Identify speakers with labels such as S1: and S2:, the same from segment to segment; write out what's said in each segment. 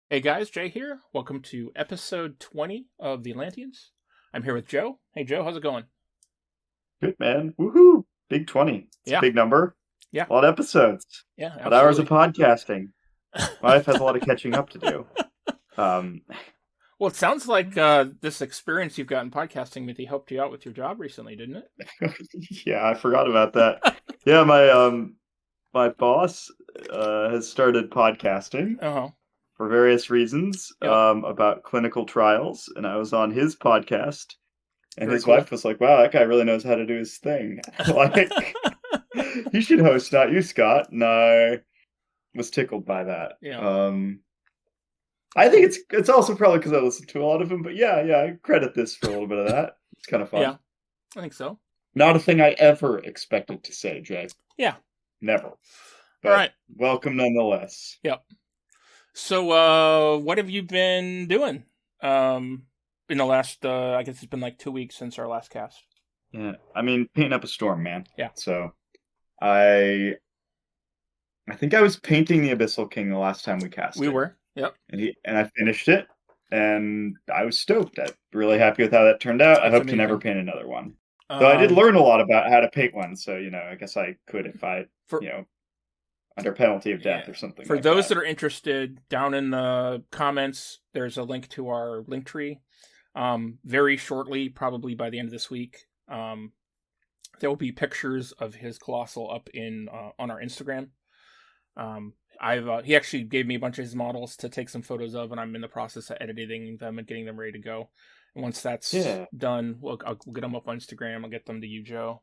S1: Hey guys, Jay here. Welcome to episode 20 of the Atlanteans. I'm here with Joe. Hey Joe, how's it going?
S2: Good, man. Woohoo! Big 20. It's a
S1: Yeah,
S2: big number.
S1: yeah,
S2: A lot of episodes.
S1: yeah,
S2: A lot of hours of
S1: absolutely.
S2: podcasting. My wife has a lot of catching up to do. Um,
S1: Well, it sounds like this experience you've got in podcasting maybe helped you out with your job recently, didn't it?
S2: yeah, I forgot about that. Yeah, my boss has started podcasting
S1: Uh-huh.
S2: for various reasons
S1: Yep.
S2: about clinical trials, and I was on his podcast, and
S1: Very
S2: his
S1: cool.
S2: wife was like, "Wow, that guy really knows how to do his thing." Like, he should host, not you, Scott. And I was tickled by that.
S1: Yeah,
S2: I
S1: that's
S2: think
S1: cool.
S2: it's also probably because I listened to a lot of them, but yeah, I credit this for a little bit of that. It's kind of
S1: Yeah,
S2: fun.
S1: I think so.
S2: Not a thing I ever expected to say, Jay.
S1: Yeah.
S2: Never.
S1: All
S2: But
S1: right.
S2: welcome nonetheless.
S1: Yep. So, what have you been doing? In the last, I guess it's been like 2 weeks since our last cast.
S2: Yeah, I mean, painting up a storm, man.
S1: Yeah.
S2: So I I think I was painting the Abyssal King the last time we
S1: We
S2: casted,
S1: were. Yep.
S2: and I finished it, and I was stoked. I'm really happy with how that turned out. I
S1: It's
S2: hope to never
S1: amazing.
S2: paint another one. Though I did
S1: Um,
S2: learn a lot about how to paint one, so I guess I could if I,
S1: for
S2: you know, under penalty of death
S1: Yeah.
S2: or something
S1: For
S2: like
S1: those
S2: that.
S1: that are interested, down in the comments, there's a link to our link tree. Very shortly, probably by the end of this week, there will be pictures of his colossal up in on our Instagram. I've he actually gave me a bunch of his models to take some photos of, and I'm in the process of editing them and getting them ready to go. And once that's
S2: Yeah,
S1: done, we'll get them up on Instagram. I'll get them to you, Joe.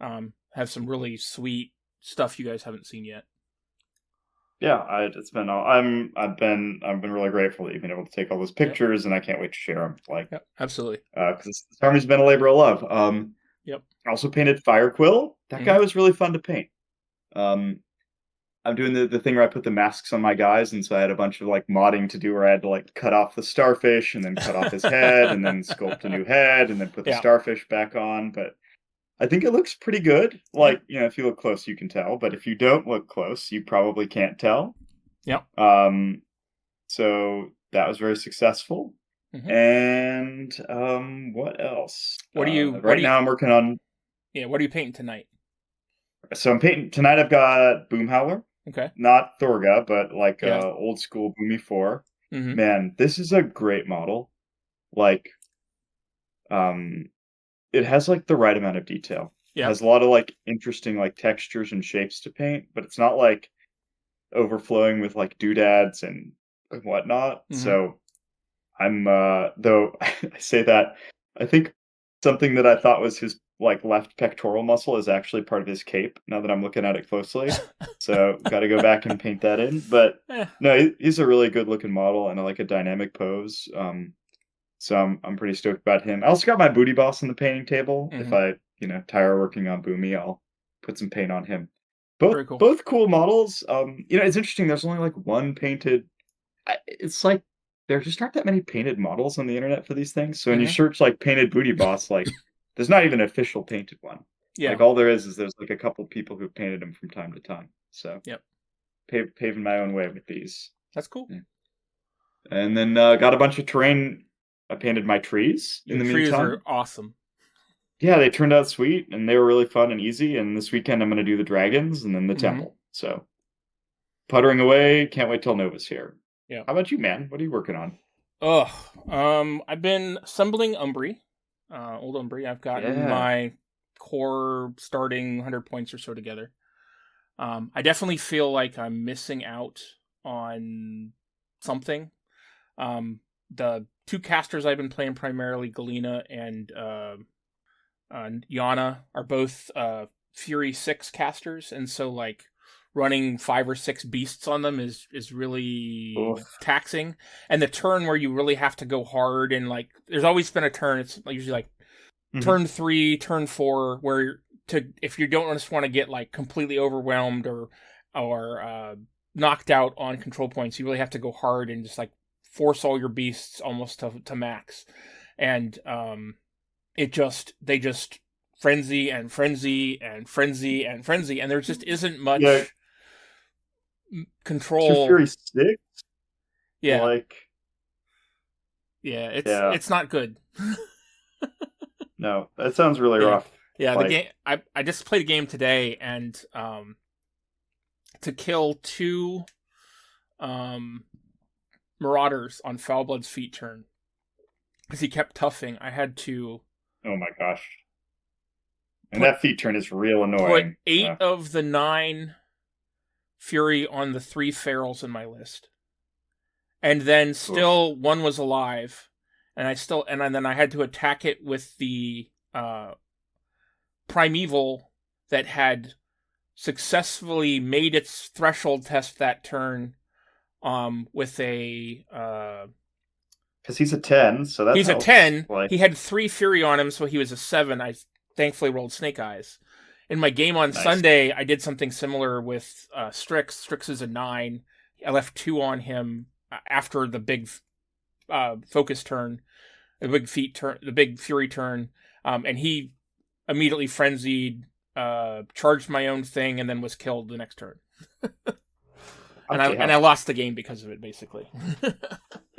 S1: Have some really sweet stuff you guys haven't seen yet.
S2: yeah. It's been I've been really grateful that you've been able to take all those
S1: Yep.
S2: pictures, and I can't wait to share them. Like,
S1: Yep. Absolutely.
S2: because this army's been a labor of love.
S1: Yep.
S2: I also painted Firequill. That
S1: Mm-hmm.
S2: guy was really fun to paint. Um, I'm doing the thing where I put the masks on my guys, and so I had a bunch of like modding to do where I had to like cut off the starfish and then cut off his head and then sculpt a new head and then put the
S1: Yeah.
S2: starfish back on. But I think it looks pretty good.
S1: Yeah.
S2: Like, if you look close, you can tell. But if you don't look close, you probably can't tell.
S1: Yep.
S2: Um, so that was very successful.
S1: Mm-hmm.
S2: And what else?
S1: What do
S2: Right
S1: you,
S2: now I'm working on.
S1: yeah, what are you painting tonight?
S2: So I'm painting tonight. I've got Boomhowler,
S1: Okay.
S2: not Thorga, but like
S1: Yeah.
S2: old school Boomy 4.
S1: Mm-hmm.
S2: Man, this is a great model. Like, um, it has like the right amount of detail. It
S1: Yeah.
S2: has a lot of like interesting like textures and shapes to paint, but it's not like overflowing with like doodads and whatnot.
S1: Mm-hmm.
S2: So I'm though I say that, I think something that I thought was his like left pectoral muscle is actually part of his cape now that I'm looking at it closely. So got to go back and paint that in. But
S1: Eh.
S2: no, he's a really good looking model and I like a dynamic pose. So I'm pretty stoked about him. I also got my booty boss on the painting table. If
S1: Mm-hmm.
S2: I, tire working on Boomy, I'll put some paint on him. Both
S1: Very cool.
S2: both cool models. It's interesting. There's only like one painted. It's like there just aren't that many painted models on the internet for these things. So when you
S1: Mm-hmm.
S2: search like painted booty boss, like there's not even an official painted one.
S1: Yeah.
S2: Like all there is there's like a couple people who painted them from time to time. So
S1: Yep.
S2: paving my own way with these.
S1: That's cool.
S2: Yeah. And then got a bunch of terrain. I painted my trees in
S1: Your
S2: the
S1: trees
S2: meantime.
S1: are awesome.
S2: Yeah, they turned out sweet and they were really fun and easy. And this weekend I'm going to do the dragons and then the
S1: Mm-hmm.
S2: temple. So puttering away. Can't wait till Nova's here.
S1: Yeah.
S2: How about you, man? What are you working on?
S1: Ugh. I've been assembling Umbrey, Old Umbrey. I've gotten
S2: Yeah.
S1: my core starting 100 points or so together. I definitely feel like I'm missing out on something. The two casters I've been playing primarily, Galina and Yana, are both Fury 6 casters, and so like running 5 or 6 beasts on them is really
S2: Oof.
S1: taxing. And the turn where you really have to go hard, and like there's always been a turn, it's usually like turn 3, turn 4, where if you don't just want to get like completely overwhelmed or knocked out on control points, you really have to go hard and just like force all your beasts almost to max. And they just frenzy and frenzy and frenzy and frenzy, and there just isn't much
S2: Yeah. It's your
S1: control.
S2: Fury 6?
S1: Yeah.
S2: Like,
S1: yeah,
S2: yeah,
S1: it's not good.
S2: no, that sounds really
S1: Yeah.
S2: rough.
S1: Yeah, the
S2: Like,
S1: game I just played a game today, and to kill two marauders on Foulblood's feet turn, because he kept toughing, I had to
S2: oh my gosh. And
S1: put
S2: that feat turn is real
S1: put
S2: annoying.
S1: 8
S2: Yeah.
S1: of the 9 fury on the 3 ferals in my list. And then still
S2: Oof.
S1: one was alive, and then I had to attack it with the primeval that had successfully made its threshold test that turn, with a
S2: Because he's a 10, so that
S1: he's a
S2: helps.
S1: 10.
S2: Like,
S1: He had 3 fury on him, so he was a 7. I thankfully rolled Snake Eyes. In my game on
S2: nice.
S1: Sunday, I did something similar with Strix. Strix is a 9. I left 2 on him after the big focus turn, the big feet turn, the big fury turn, and he immediately frenzied, charged my own thing, and then was killed the next turn. And I lost the game because of it, basically.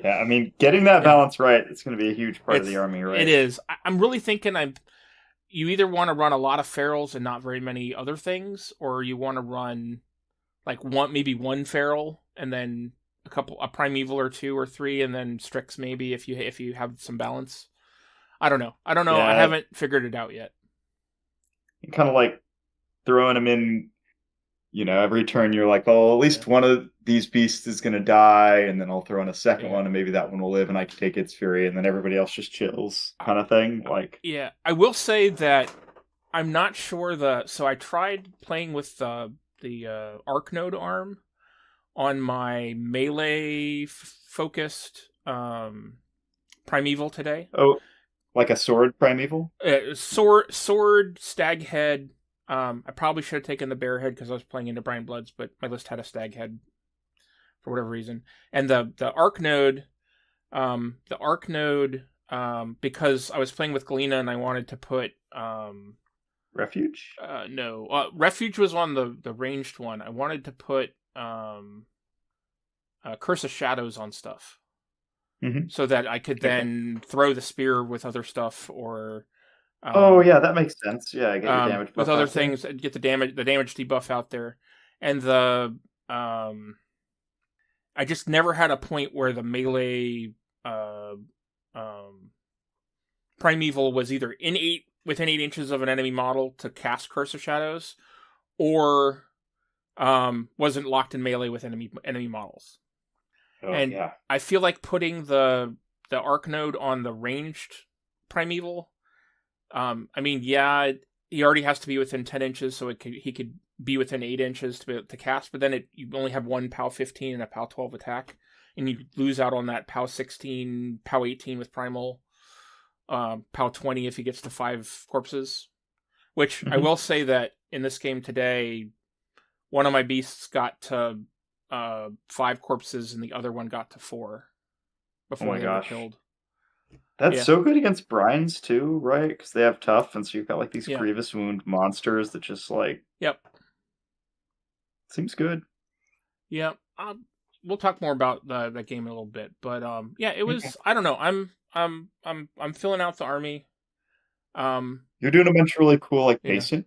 S2: Yeah, I mean, getting that balance right, it's going to be a huge part of the army, right?
S1: It is. I'm really thinking you either want to run a lot of ferals and not very many other things, or you want to run like maybe one feral and then a primeval or 2 or 3, and then Strix maybe if you have some balance. I don't know.
S2: Yeah,
S1: I haven't figured it out yet.
S2: Kind of like throwing them in, every turn you're like, oh, at least one of these beasts is going to die, and then I'll throw in a second one, and maybe that one will live, and I can take its fury, and then everybody else just chills, kind of thing. Like,
S1: yeah, I will say that I'm not sure so I tried playing with the arc node arm on my melee focused primeval today.
S2: oh, like a sword primeval?
S1: Sword, stag head. I probably should have taken the bear head because I was playing into Brian Bloods, but my list had a stag head for whatever reason. And the arc node, because I was playing with Galina and I wanted to put
S2: Refuge?
S1: No, Refuge was on the ranged one. I wanted to put Curse of Shadows on stuff, so that I could then throw the spear with other stuff, or
S2: oh yeah, that makes sense. Yeah, get your damage
S1: with
S2: buff
S1: other
S2: out there.
S1: things, get the damage debuff out there, and I just never had a point where the melee primeval was either within 8 inches of an enemy model to cast Curse of Shadows, or wasn't locked in melee with enemy models.
S2: Oh,
S1: and
S2: yeah.
S1: I feel like putting the arc node on the ranged primeval. I mean, yeah, he already has to be within 10 inches, so he could be within 8 inches to cast. But then you only have one POW 15 and a POW 12 attack, and you lose out on that POW 16, POW 18 with primal, POW 20 if he gets to 5 corpses. Which I will say that in this game today, one of my beasts got to 5 corpses, and the other one got to 4 before they were killed.
S2: That's so good against Brines too, right? Because they have tough, and so you've got like these grievous wound monsters that just like.
S1: Yep.
S2: Seems good.
S1: Yeah. We'll talk more about that game in a little bit, but yeah, it was. I don't know. I'm filling out the army.
S2: You're doing a bunch of really cool pacing,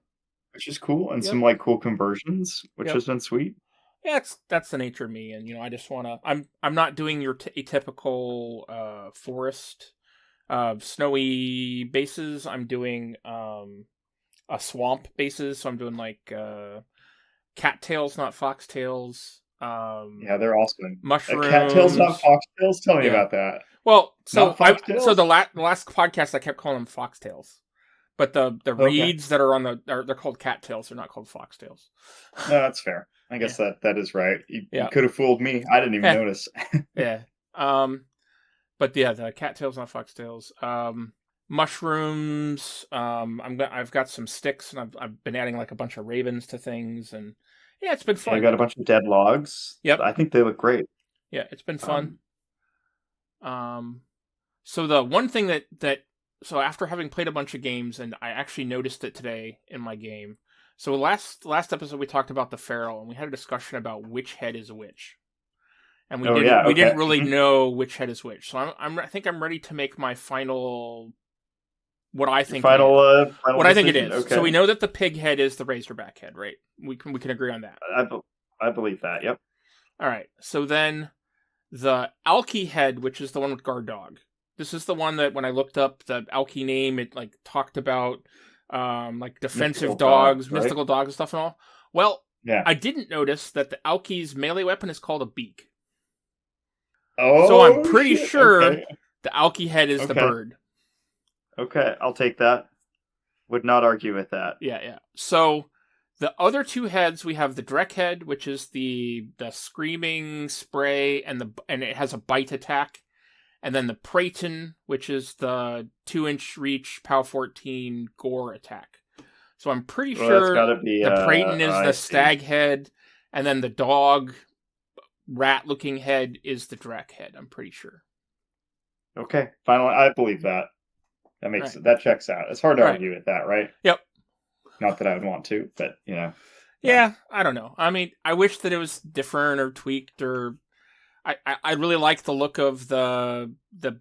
S2: which is cool, and some cool conversions, which has been sweet.
S1: Yeah, that's the nature of me, and I just want to. I'm not doing your atypical forest, snowy bases. I'm doing a swamp bases, so I'm doing like cattails, not foxtails.
S2: Yeah, they're awesome.
S1: Mushrooms.
S2: Cattails, not foxtails. Tell me about that.
S1: Well, so the last podcast I kept calling them foxtails, but the reeds that are on they're called cattails. They're not called foxtails.
S2: No, that's fair. I guess that is right. You could have fooled me. I didn't even notice.
S1: Yeah. But yeah, the cattails, not foxtails. Mushrooms. I've got some sticks, and I've been adding like a bunch of ravens to things, and yeah, it's been fun.
S2: I got a bunch of dead logs.
S1: Yep.
S2: I think they look great.
S1: Yeah, it's been fun. So the one thing so after having played a bunch of games, and I actually noticed it today in my game. So last episode we talked about the feral, and we had a discussion about which head is which. and we
S2: Okay.
S1: didn't really know which head is which. So I think I'm ready to make my final. What I think
S2: Final
S1: what I think it
S2: decision?
S1: is.
S2: Okay.
S1: So we know that the pig head is the razorback head, right? We can agree on that.
S2: I believe that. Yep.
S1: All right. So then the Alki head, which is the one with guard dog. This is the one that when I looked up the Alki name, it like talked about like defensive
S2: Mystical
S1: dogs,
S2: right?
S1: mystical dogs and stuff and all. Well,
S2: yeah.
S1: I didn't notice that the Alki's melee weapon is called a beak.
S2: Oh,
S1: so I'm pretty
S2: shit.
S1: sure
S2: okay.
S1: the Alki head is the bird.
S2: Okay, I'll take that. Would not argue with that.
S1: Yeah. So the other two heads, we have the Drek head, which is the screaming spray, and it has a bite attack, and then the Praeton, which is the 2-inch reach, POW 14 gore attack. So I'm pretty sure the Praeton is the stag head, and then the dog rat-looking head is the Drek head. I'm pretty sure.
S2: Okay, finally, I believe that. That checks out. It's hard to argue with that, right?
S1: Yep.
S2: Not that I would want to, but
S1: Yeah, I don't know. I mean, I wish that it was different or tweaked, or I really like the look of the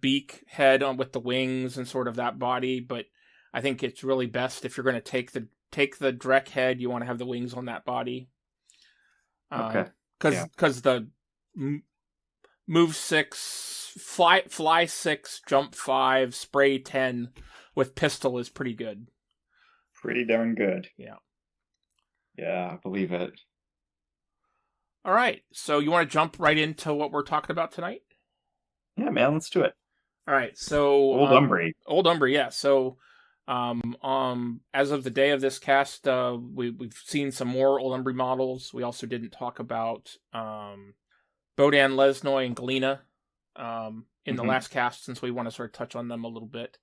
S1: beak head with the wings and sort of that body, but I think it's really best if you're going to take the Drek head, you want to have the wings on that body.
S2: Okay.
S1: Because the move 6, fly 6, jump 5, spray 10 with pistol is pretty good.
S2: Pretty darn good.
S1: Yeah.
S2: Yeah, I believe it.
S1: All right. So you want to jump right into what we're talking about tonight?
S2: Yeah, man, let's do it.
S1: All right. So
S2: Old Umbrey.
S1: Old Umbrey, yeah. So as of the day of this cast, we've seen some more Old Umbrey models. We also didn't talk about Bohdan, Lesnoi, and Galina in the last cast, since we want to sort of touch on them a little bit.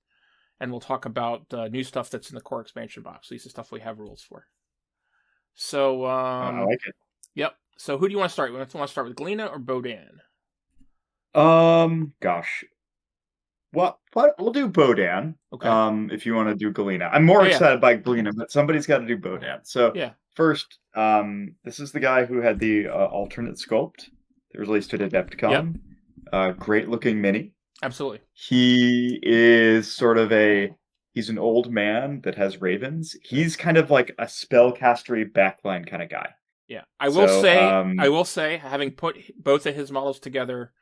S1: And we'll talk about new stuff that's in the core expansion box. These are stuff we have rules for. So
S2: I like it.
S1: Yep. So who do you want to start with? You want to start with Galina or Bohdan?
S2: Gosh. What? We'll do Bohdan.
S1: Okay.
S2: If you want to do Galina. I'm more excited by Galina, but somebody's got to do Bohdan. So first, this is the guy who had the alternate sculpt that was released at Adepticon. Yep. Great looking mini.
S1: Absolutely.
S2: He is sort of he's an old man that has ravens. He's kind of like a spellcastery backline kind of guy.
S1: Yeah. I will say, having put both of his models together,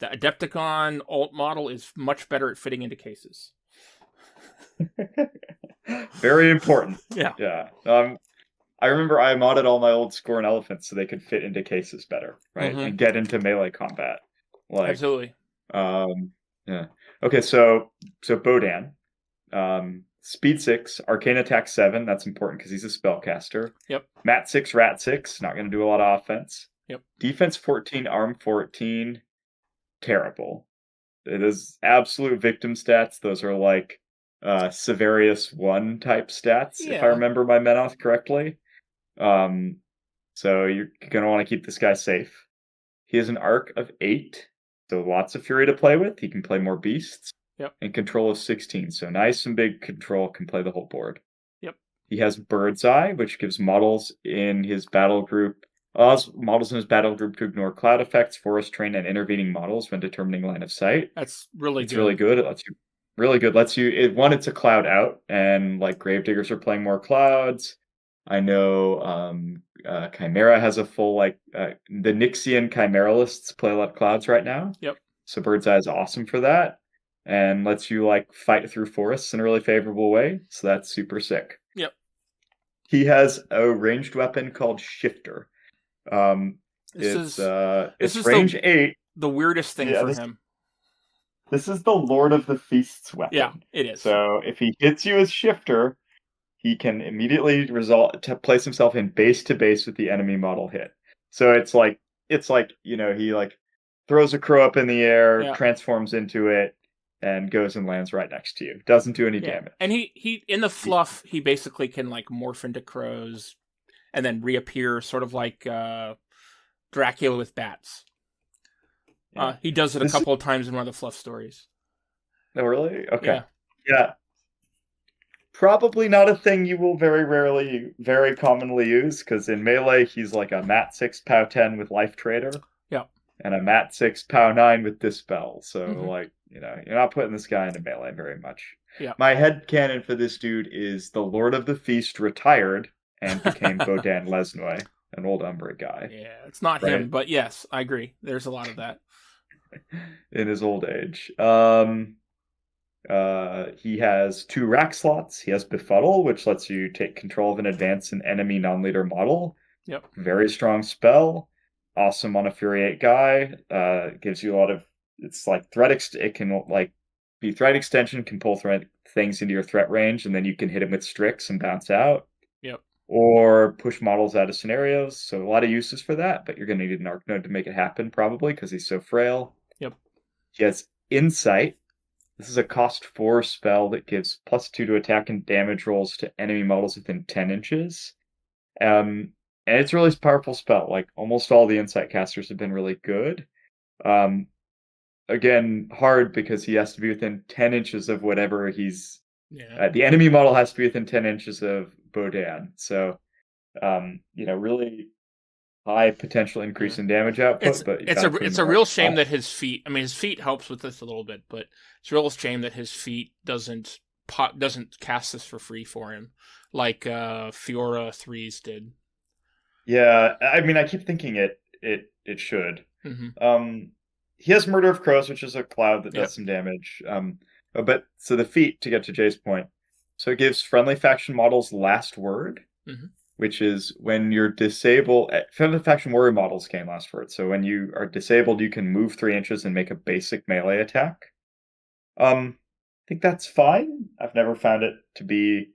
S1: the Adepticon alt model is much better at fitting into cases.
S2: Very important.
S1: Yeah.
S2: Yeah. I remember I modded all my old Scorn elephants so they could fit into cases better, right? And get into melee combat.
S1: Absolutely.
S2: Yeah. Okay, so Bohdan. Speed 6, Arcane Attack 7, that's important because he's a spellcaster.
S1: Yep.
S2: Mat 6, Rat 6, not going to do a lot of offense.
S1: Yep.
S2: Defense 14, Arm 14, terrible. It is absolute victim stats. Those are like Severius 1 type stats, if I remember my Menoth correctly. So you're going to want to keep this guy safe. He has an arc of 8, so lots of fury to play with. He can play more beasts.
S1: Yep.
S2: And control of 16, so nice and big control, can play the whole board.
S1: Yep.
S2: He has Bird's Eye, which gives models in his battle group to ignore cloud effects, forest terrain, and intervening models when determining line of sight.
S1: That's really good.
S2: It's really good. It lets you it's a cloud out, and like Gravediggers are playing more clouds. I know Chimera has a full the Nixian Chimeralists play a lot of clouds right now.
S1: Yep.
S2: So Bird's Eye is awesome for that. And lets you fight through forests in a really favorable way. So that's super sick.
S1: Yep.
S2: He has a ranged weapon called Shifter. It's range 8.
S1: The weirdest thing for him.
S2: This is the Lord of the Feast's weapon.
S1: Yeah, it is.
S2: So if he hits you as Shifter, he can immediately place himself in base to base with the enemy model hit. So it's like he throws a crow up in the air, transforms into it, and goes and lands right next to you. Doesn't do any damage. And
S1: he in the fluff, he basically can morph into crows and then reappear, sort of like Dracula with bats. Yeah. He does it a couple of times in one of the fluff stories.
S2: Oh, really? Okay. Yeah. Probably not a thing you will very commonly use, because in melee, he's like a Mat 6 POW 10 with Life Trader.
S1: Yeah.
S2: and I'm at 6 POW 9 with Dispel. So
S1: Mm-hmm.
S2: like, you're not putting this guy into melee very much.
S1: Yeah.
S2: My headcanon for this dude is the Lord of the Feast retired and became Bohdan Lesnoi, an Old Umbrey guy.
S1: Yeah, it's not
S2: right?
S1: him, but yes, I agree. There's a lot of that.
S2: In his old age. He has 2 rack slots. He has Befuddle, which lets you take control of an advanced and enemy non-leader model.
S1: Yep.
S2: Very strong spell. Awesome on a Fury 8 guy. Gives you a lot of... It's like it can like be threat extension, can pull things into your threat range, and then you can hit him with Strix and bounce out.
S1: Yep.
S2: Or push models out of scenarios. So a lot of uses for that, but you're going to need an Arc Node to make it happen, probably, because he's so frail.
S1: Yep.
S2: He has Insight. This is a cost 4 spell that gives +2 to attack and damage rolls to enemy models within 10 inches. And it's a really powerful spell. Like, almost all the Insight casters have been really good. Again, hard because he has to be within 10 inches of whatever he's...
S1: Yeah.
S2: The enemy model has to be within 10 inches of Bohdan. So, really high potential increase in damage output.
S1: It's a real shame that his feat... I mean, his feat helps with this a little bit, but it's a real shame that his feat doesn't cast this for free for him, like Fiora 3's did.
S2: Yeah, I mean, I keep thinking it should.
S1: Mm-hmm.
S2: He has Murder of Crows, which is a cloud that does some damage. But so the feat, to get to Jay's point, so it gives friendly faction models last word, which is when you're disabled. Friendly faction warrior models gain last word. So when you are disabled, you can move 3 inches and make a basic melee attack. I think that's fine. I've never found it to be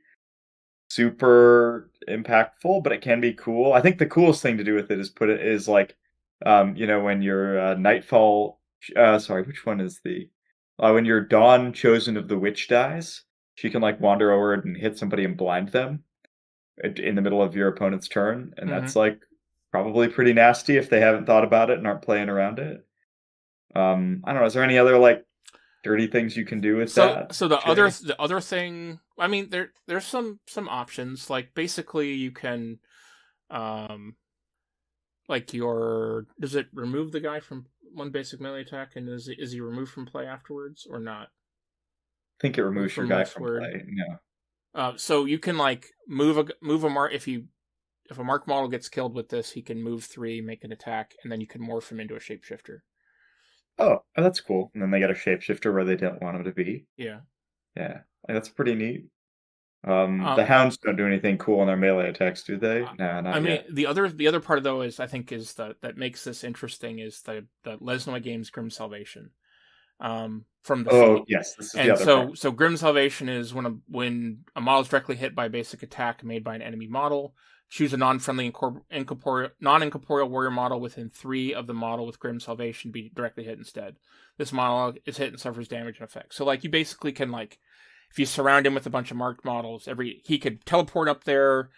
S2: super impactful, but it can be cool. I think the coolest thing to do with it is like, when your Nightfall. Sorry, which one is the? When your Dawn Chosen of the Witch dies, she can like wander over and hit somebody and blind them in the middle of your opponent's turn, and that's like probably pretty nasty if they haven't thought about it and aren't playing around it. I don't know. Is there any other like dirty things you can do with that?
S1: So the other thing, I mean, there's some options. Like basically, you can, does it remove the guy from one basic melee attack, and is he removed from play afterwards or not?
S2: I think it removes your guy from play. Yeah.
S1: So you can like move a mark if a mark model gets killed with this, he can move 3, make an attack, and then you can morph him into a shapeshifter.
S2: Oh, that's cool. And then they get a shapeshifter where they don't want him to be.
S1: Yeah.
S2: Yeah, that's pretty neat. The hounds don't do anything cool on their melee attacks, do they? No, not yet.
S1: The other part though is that makes this interesting is the Lesnoi game's Grim Salvation. From the feat.
S2: Yes, this is
S1: and
S2: the other part.
S1: So Grim Salvation is when a model is directly hit by a basic attack made by an enemy model. Choose a non-friendly non-incorporeal warrior model within 3 of the model with Grim Salvation be directly hit instead. This model is hit and suffers damage and effects. So like you basically can like, if you surround him with a bunch of marked models, he could teleport up there,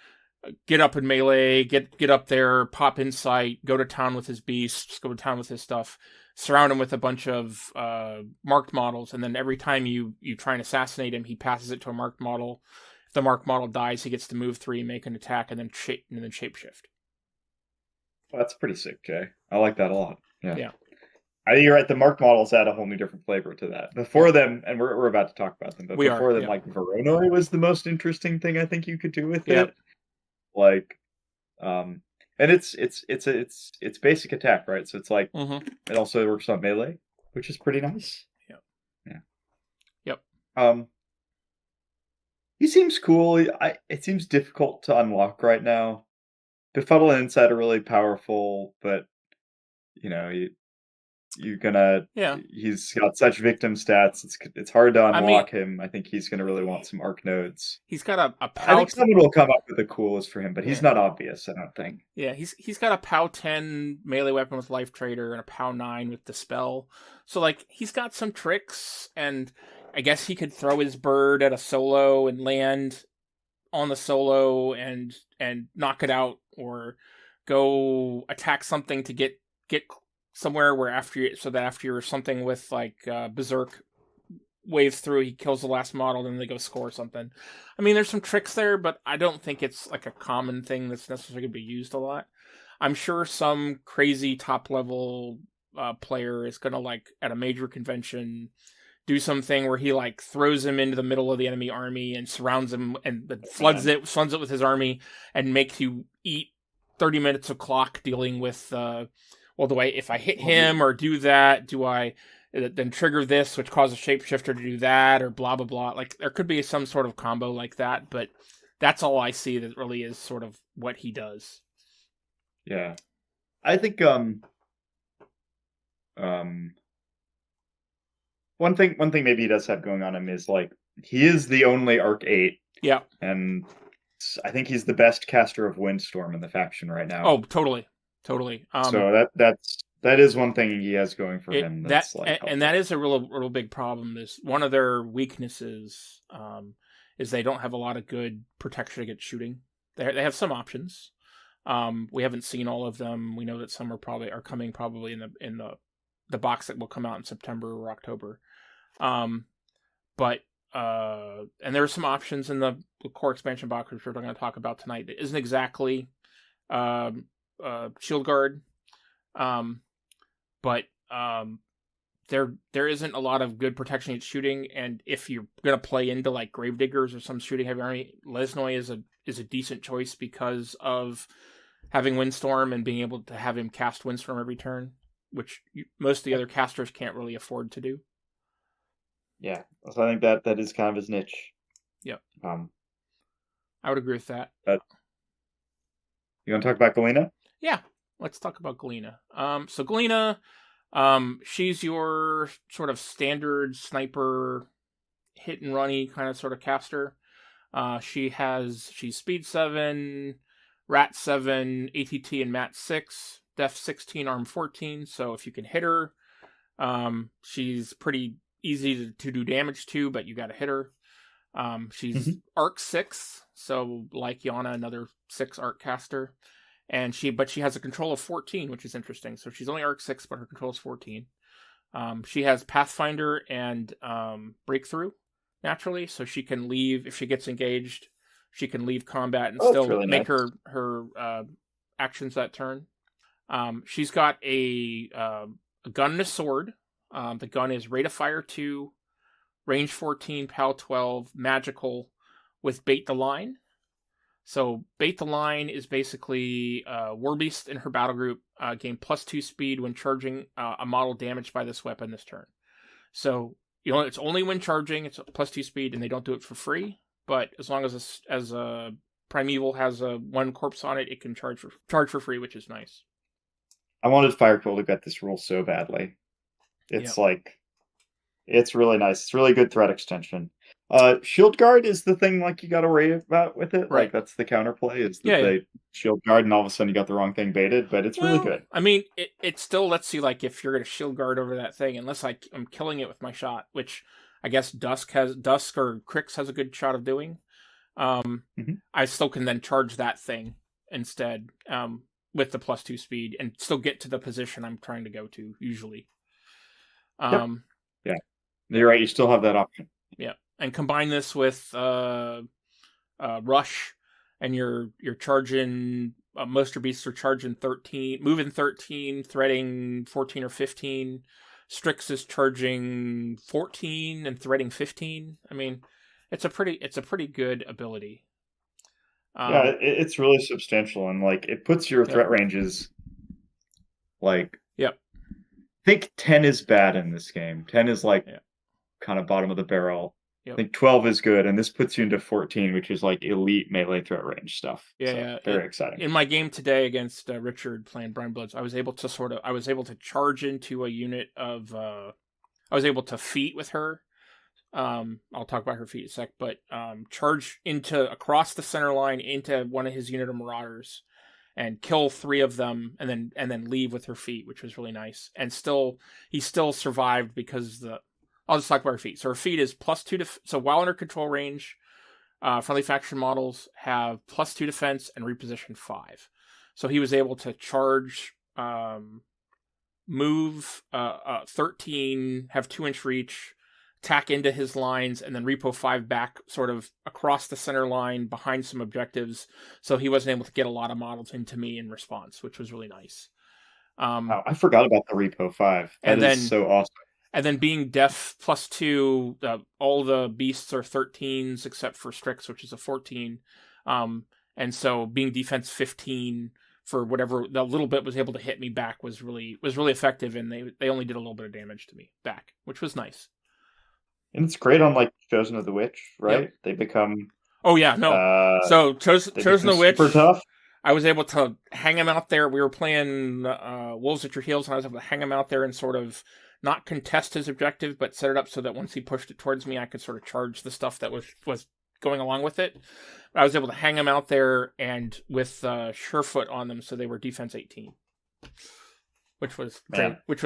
S1: get up in melee, get up there, pop Insight, go to town with his beasts, go to town with his stuff, surround him with a bunch of marked models, and then every time you try and assassinate him, he passes it to a marked model. If the marked model dies, he gets to move 3, make an attack, and then shapeshift.
S2: Well, that's pretty sick, Jay. I like that a lot.
S1: Yeah.
S2: I think you're right. The marked models add a whole new different flavor to that. Before them, and we're about to talk about them, but before them, like Voronoi was the most interesting thing I think you could do with it. Like, and it's basic attack, right? So it's like it also works on melee, which is pretty nice.
S1: Yep.
S2: He seems cool. It seems difficult to unlock right now. Befuddle and Insight are really powerful, but you're gonna.
S1: Yeah.
S2: He's got such victim stats. It's hard to unlock him. I think he's gonna really want some arc nodes.
S1: He's got a
S2: POW. I think someone will come up with the coolest for him, but he's not obvious. I don't think.
S1: Yeah, he's got a POW 10 melee weapon with Life Trader and a POW 9 with Dispel. So like he's got some tricks, and I guess he could throw his bird at a solo and land on the solo and knock it out, or go attack something to get somewhere where after you're something with like Berserk waves through, he kills the last model, then they go score something. I mean, there's some tricks there, but I don't think it's like a common thing that's necessarily going to be used a lot. I'm sure some crazy top level player is going to, like, at a major convention, do something where he, like, throws him into the middle of the enemy army and surrounds him and floods it with his army and makes you eat 30 minutes of clock dealing with, if I hit him or do that, do I then trigger this, which causes shapeshifter to do that, or blah, blah, blah. Like, there could be some sort of combo like that, but that's all I see that really is sort of what he does.
S2: Yeah. I think, one thing maybe he does have going on him is, like, he is the only Arc 8.
S1: Yeah.
S2: And I think he's the best caster of Windstorm in the faction right now.
S1: Oh, totally.
S2: So that is one thing he has going for him.
S1: And that is a real big problem. Is one of their weaknesses is they don't have a lot of good protection against shooting. They have some options. We haven't seen all of them. We know that some are coming probably in the box that will come out in September or October. And there are some options in the core expansion box, which we're going to talk about tonight. It isn't exactly Shield Guard, but there isn't a lot of good protection against shooting. And if you're going to play into, like, Gravediggers or some shooting heavy army, Lesnoi is a decent choice because of having Windstorm and being able to have him cast Windstorm every turn, which most of the other casters can't really afford to do.
S2: Yeah, so I think that is kind of his niche.
S1: Yep. I would agree with that.
S2: You want to talk about Galina?
S1: Yeah, let's talk about Galina. So Galina, she's your sort of standard sniper, hit and runny kind of sort of caster. She's speed 7, rat 7, ATT and mat 6, def 16, arm 14. So if you can hit her, she's pretty easy to do damage to, but you got to hit her. She's arc 6, so like Yana, another 6 arc caster, but she has a control of 14, which is interesting. So she's only arc 6, but her control is 14. She has Pathfinder and Breakthrough naturally, so she can leave if she gets engaged. She can leave combat and still really make nice. her actions that turn. She's got a gun and a sword. The gun is rate of fire 2, range 14, PAL 12, magical, with bait the line. So bait the line is basically Warbeast in her battle group gain +2 speed when charging a model damaged by this weapon this turn. So it's only when charging, it's +2 speed, and they don't do it for free. But as long as a Primeval has a 1 corpse on it, it can charge for free, which is nice.
S2: I wanted Firequill to get this rule so badly. It's it's really nice. It's really good threat extension. Shield Guard is the thing, like, you got to worry about with it.
S1: Right.
S2: Like, that's the counterplay, is that they Shield Guard and all of a sudden you got the wrong thing baited, but it's really good.
S1: I mean, it still lets you, like, if you're going to Shield Guard over that thing, unless I'm killing it with my shot, which I guess Dusk or Crix has a good shot of doing. I still can then charge that thing instead with the +2 speed and still get to the position I'm trying to go to, usually.
S2: Yeah, you're right. You still have that option.
S1: Yeah, and combine this with Rush, and you're charging. Most of your beasts are charging 13, moving 13, threading 14 or 15. Strix is charging 14 and threading 15. I mean, it's a pretty good ability.
S2: It's really substantial, and, like, it puts your threat ranges, like.
S1: Yep.
S2: I think 10 is bad in this game. 10 is like kind of bottom of the barrel.
S1: Yep.
S2: I think 12 is good, and this puts you into 14, which is like elite melee threat range stuff. Very exciting.
S1: In my game today against Richard playing Brine Bloods, I was able to charge into a unit of I was able to feat with her. I'll talk about her feat in a sec, but charge across the center line into one of his unit of Marauders and kill 3 of them, and then leave with her feat, which was really nice. And he still survived because I'll just talk about her feat. So her feat is +2 so while under control range, friendly faction models have +2 defense and reposition 5. So he was able to charge, move 13, have 2-inch reach, tack into his lines, and then repo 5 back sort of across the center line behind some objectives. So he wasn't able to get a lot of models into me in response, which was really nice.
S2: Oh, I forgot about the Repo 5. That
S1: And
S2: is
S1: then
S2: so awesome.
S1: and then being def +2, all the beasts are 13s except for Strix, which is a 14. And so being defense 15 for whatever the little bit was able to hit me back was really effective, and they only did a little bit of damage to me back, which was nice.
S2: And it's great on like Chosen of the Witch, right?
S1: Yep.
S2: They become
S1: Oh yeah, no. So Chosen of the Witch,
S2: super tough.
S1: I was able to hang him out there. We were playing Wolves at Your Heels, and I was able to hang him out there and sort of not contest his objective, but set it up so that once he pushed it towards me, I could sort of charge the stuff that was going along with it. I was able to hang him out there and with Surefoot on them, so they were defense 18, which was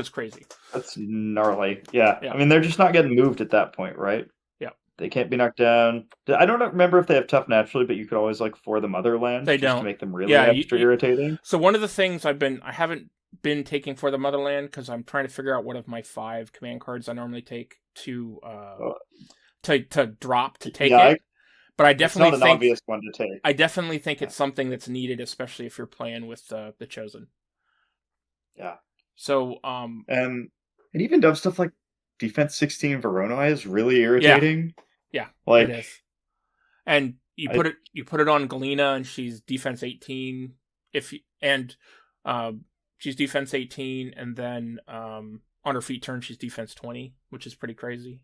S1: crazy.
S2: That's gnarly. Yeah.
S1: Yeah.
S2: I mean, they're just not getting moved at that point, right?
S1: Yeah.
S2: They can't be knocked down. I don't remember if they have tough naturally, but you could always like for the Motherland.
S1: They
S2: just
S1: don't
S2: to make them really extra irritating.
S1: So one of the things I haven't been taking for the Motherland because I'm trying to figure out what of my 5 command cards I normally take to drop to take it. But I definitely
S2: it's not an obvious one to take.
S1: I definitely think it's something that's needed, especially if you're playing with the Chosen.
S2: Yeah.
S1: So
S2: and even dumb stuff like defense 16 Verona is really irritating.
S1: Yeah,
S2: like
S1: it is. And you put it on Galina, and she's defense 18. She's defense 18, and then on her feet turn she's defense 20, which is pretty crazy.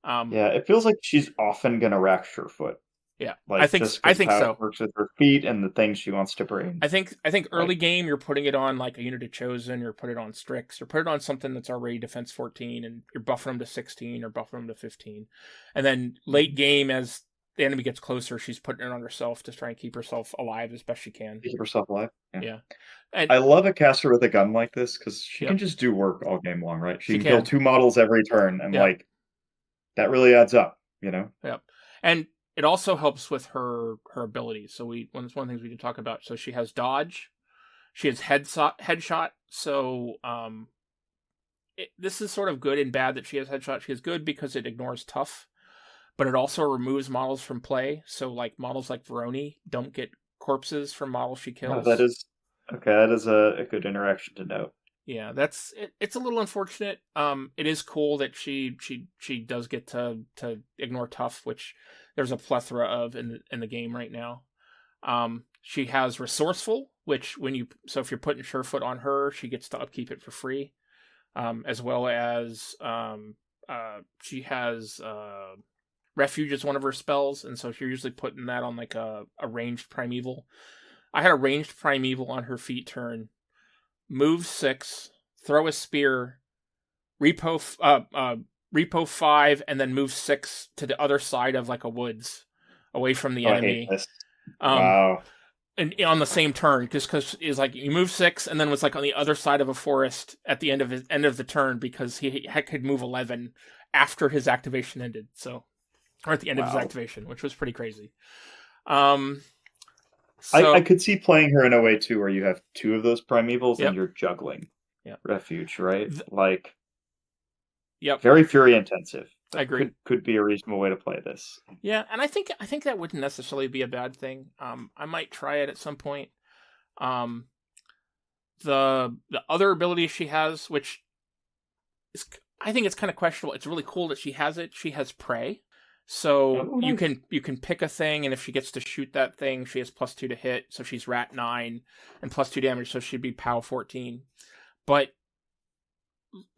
S2: Yeah, it feels like she's often gonna rack Surefoot.
S1: Yeah,
S2: like,
S1: I think so.
S2: It works with her feet and the things she wants to bring.
S1: I think early game you're putting it on like a unit of Chosen, or put it on Strix, or put it on something that's already defense 14, and you're buffing them to 16 or buffing them to 15. And then late game, as the enemy gets closer, she's putting it on herself to try and keep herself alive as best she can.
S2: Keep herself alive.
S1: Yeah.
S2: And I love a caster with a gun like this because she can just do work all game long, right? She can kill 2 models every turn, and like that really adds up, you know?
S1: Yep. And it also helps with her abilities. So that's one of the things we can talk about. So she has dodge, she has headshot. So this is sort of good and bad that she has headshot. She is good because it ignores tough, but it also removes models from play. So like models like Veroni don't get corpses from models she kills.
S2: Oh, that is a good interaction to note.
S1: Yeah, it's a little unfortunate. It is cool that she does get to ignore tough, which there's a plethora of in the game right now. She has resourceful, which if you're putting Surefoot on her, she gets to upkeep it for free. As well as she has refuge as one of her spells, and so you're usually putting that on like a ranged primeval. I had a ranged primeval on her feet turn. Move 6, throw a spear, repo 5, and then move 6 to the other side of like a woods, away from the enemy.
S2: I hate this. Wow.
S1: And on the same turn, just because it's like you move 6, and then was like on the other side of a forest at the end of the turn, because he could move 11 after his activation ended. So, or at the end of his activation, which was pretty crazy. So,
S2: I could see playing her in a way too, where you have 2 of those primevals and you're juggling refuge, right? Very fury intensive.
S1: I agree.
S2: Could be a reasonable way to play this.
S1: Yeah, and I think that wouldn't necessarily be a bad thing. I might try it at some point. The other ability she has, which is, I think it's kind of questionable. It's really cool that she has it. She has prey. So you can pick a thing, and if she gets to shoot that thing, she has +2 to hit. So she's Rat 9 and +2 damage. So she'd be POW 14. But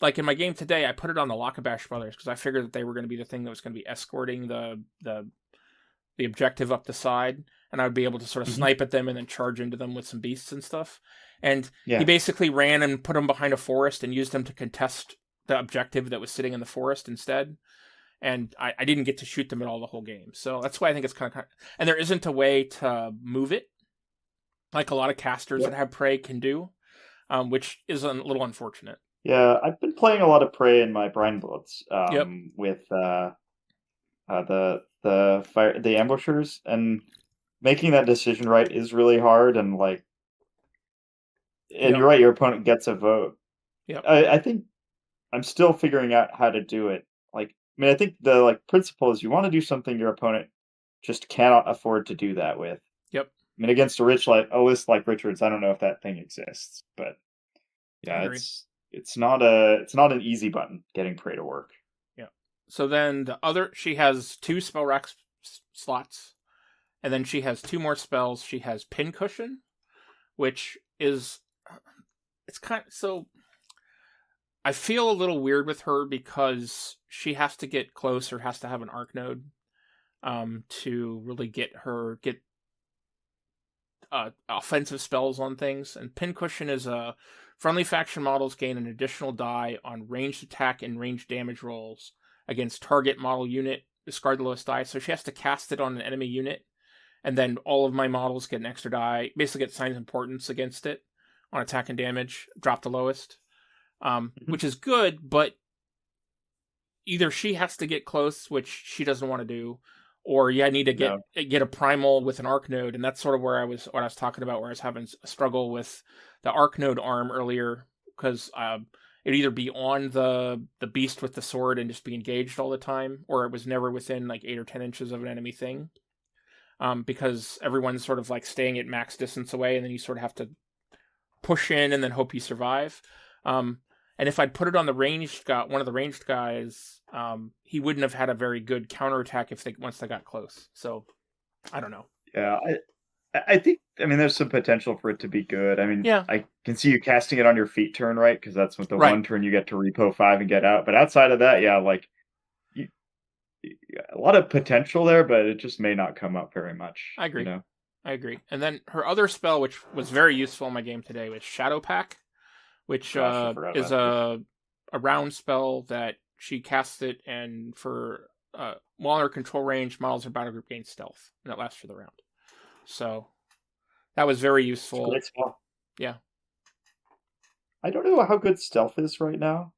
S1: like in my game today, I put it on the Lakabash brothers because I figured that they were going to be the thing that was going to be escorting the objective up the side, and I would be able to sort of snipe at them and then charge into them with some beasts and stuff. And he basically ran and put them behind a forest and used them to contest the objective that was sitting in the forest instead. And I didn't get to shoot them at all the whole game. So that's why I think it's kind of... And there isn't a way to move it, like a lot of casters that have prey can do, which is a little unfortunate.
S2: Yeah, I've been playing a lot of prey in my Brine Bloods with the ambushers, and making that decision right is really hard. And like, and you're right, your opponent gets a vote.
S1: Yeah,
S2: I think I'm still figuring out how to do it. Like, I mean, I think the principle is you want to do something your opponent just cannot afford to do that with.
S1: Yep.
S2: I mean, against a list like Richard's, I don't know if that thing exists, but
S1: I
S2: Yeah,
S1: agree.
S2: it's not an easy button getting Prey to work.
S1: Yeah. So then she has 2 spell rack slots, and then she has 2 more spells. She has Pincushion, which is it's kind of so. I feel a little weird with her because she has to get close or has to have an arc node to really get offensive spells on things. And Pincushion is a friendly faction models gain an additional die on ranged attack and ranged damage rolls against target model unit. Discard the lowest die, so she has to cast it on an enemy unit, and then all of my models get an extra die. Basically, get signs of importance against it on attack and damage. Drop the lowest, which is good, but either she has to get close, which she doesn't want to do, or I need to get a primal with an arc node, and that's sort of what I was talking about, where I was having a struggle with the arc node arm earlier, because it'd either be on the beast with the sword and just be engaged all the time, or it was never within like 8 or 10 inches of an enemy thing, because everyone's sort of like staying at max distance away, and then you sort of have to push in and then hope you survive. And if I'd put it on the one of the ranged guys, he wouldn't have had a very good counterattack once they got close. So, I don't know.
S2: Yeah, I think, there's some potential for it to be good.
S1: Yeah.
S2: I can see you casting it on your feet turn, right? Because that's with the one turn you get to repo 5 and get out. But outside of that, yeah, like, a lot of potential there, but it just may not come up very much.
S1: I agree.
S2: You know?
S1: I agree. And then her other spell, which was very useful in my game today, was Shadow Pack, which is a round spell that she casts it, and for while in her control range, models or battle group gain stealth, and it lasts for the round. So that was very useful.
S2: Great spell.
S1: Yeah.
S2: I don't know how good stealth is right now.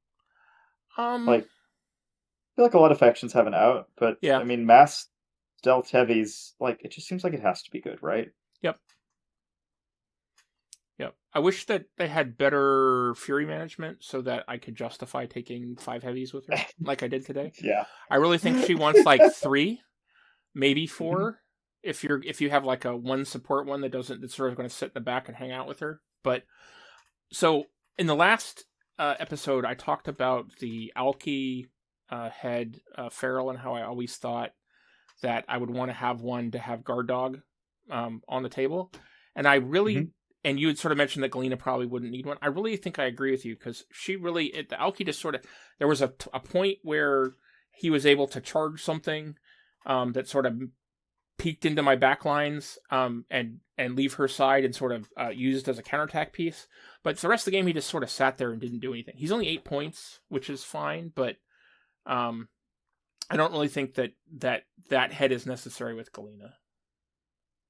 S2: Like, I feel like a lot of factions have an out, but
S1: yeah.
S2: Mass stealth heavies, like, it just seems like it has to be good, right?
S1: Yep. I wish that they had better fury management so that I could justify taking 5 heavies with her, like I did today.
S2: Yeah.
S1: I really think she wants like 3, maybe 4, if you have like a one support one that's sort of going to sit in the back and hang out with her. But so in the last episode, I talked about the Alki head feral, and how I always thought that I would want to have one to have guard dog on the table, and I really. And you had sort of mentioned that Galina probably wouldn't need one. I really think I agree with you, because the Alki just sort of, there was a point where he was able to charge something that sort of peeked into my backlines and leave her side and sort of used as a counterattack piece. But the rest of the game, he just sort of sat there and didn't do anything. He's only 8 points, which is fine, but I don't really think that head is necessary with Galina.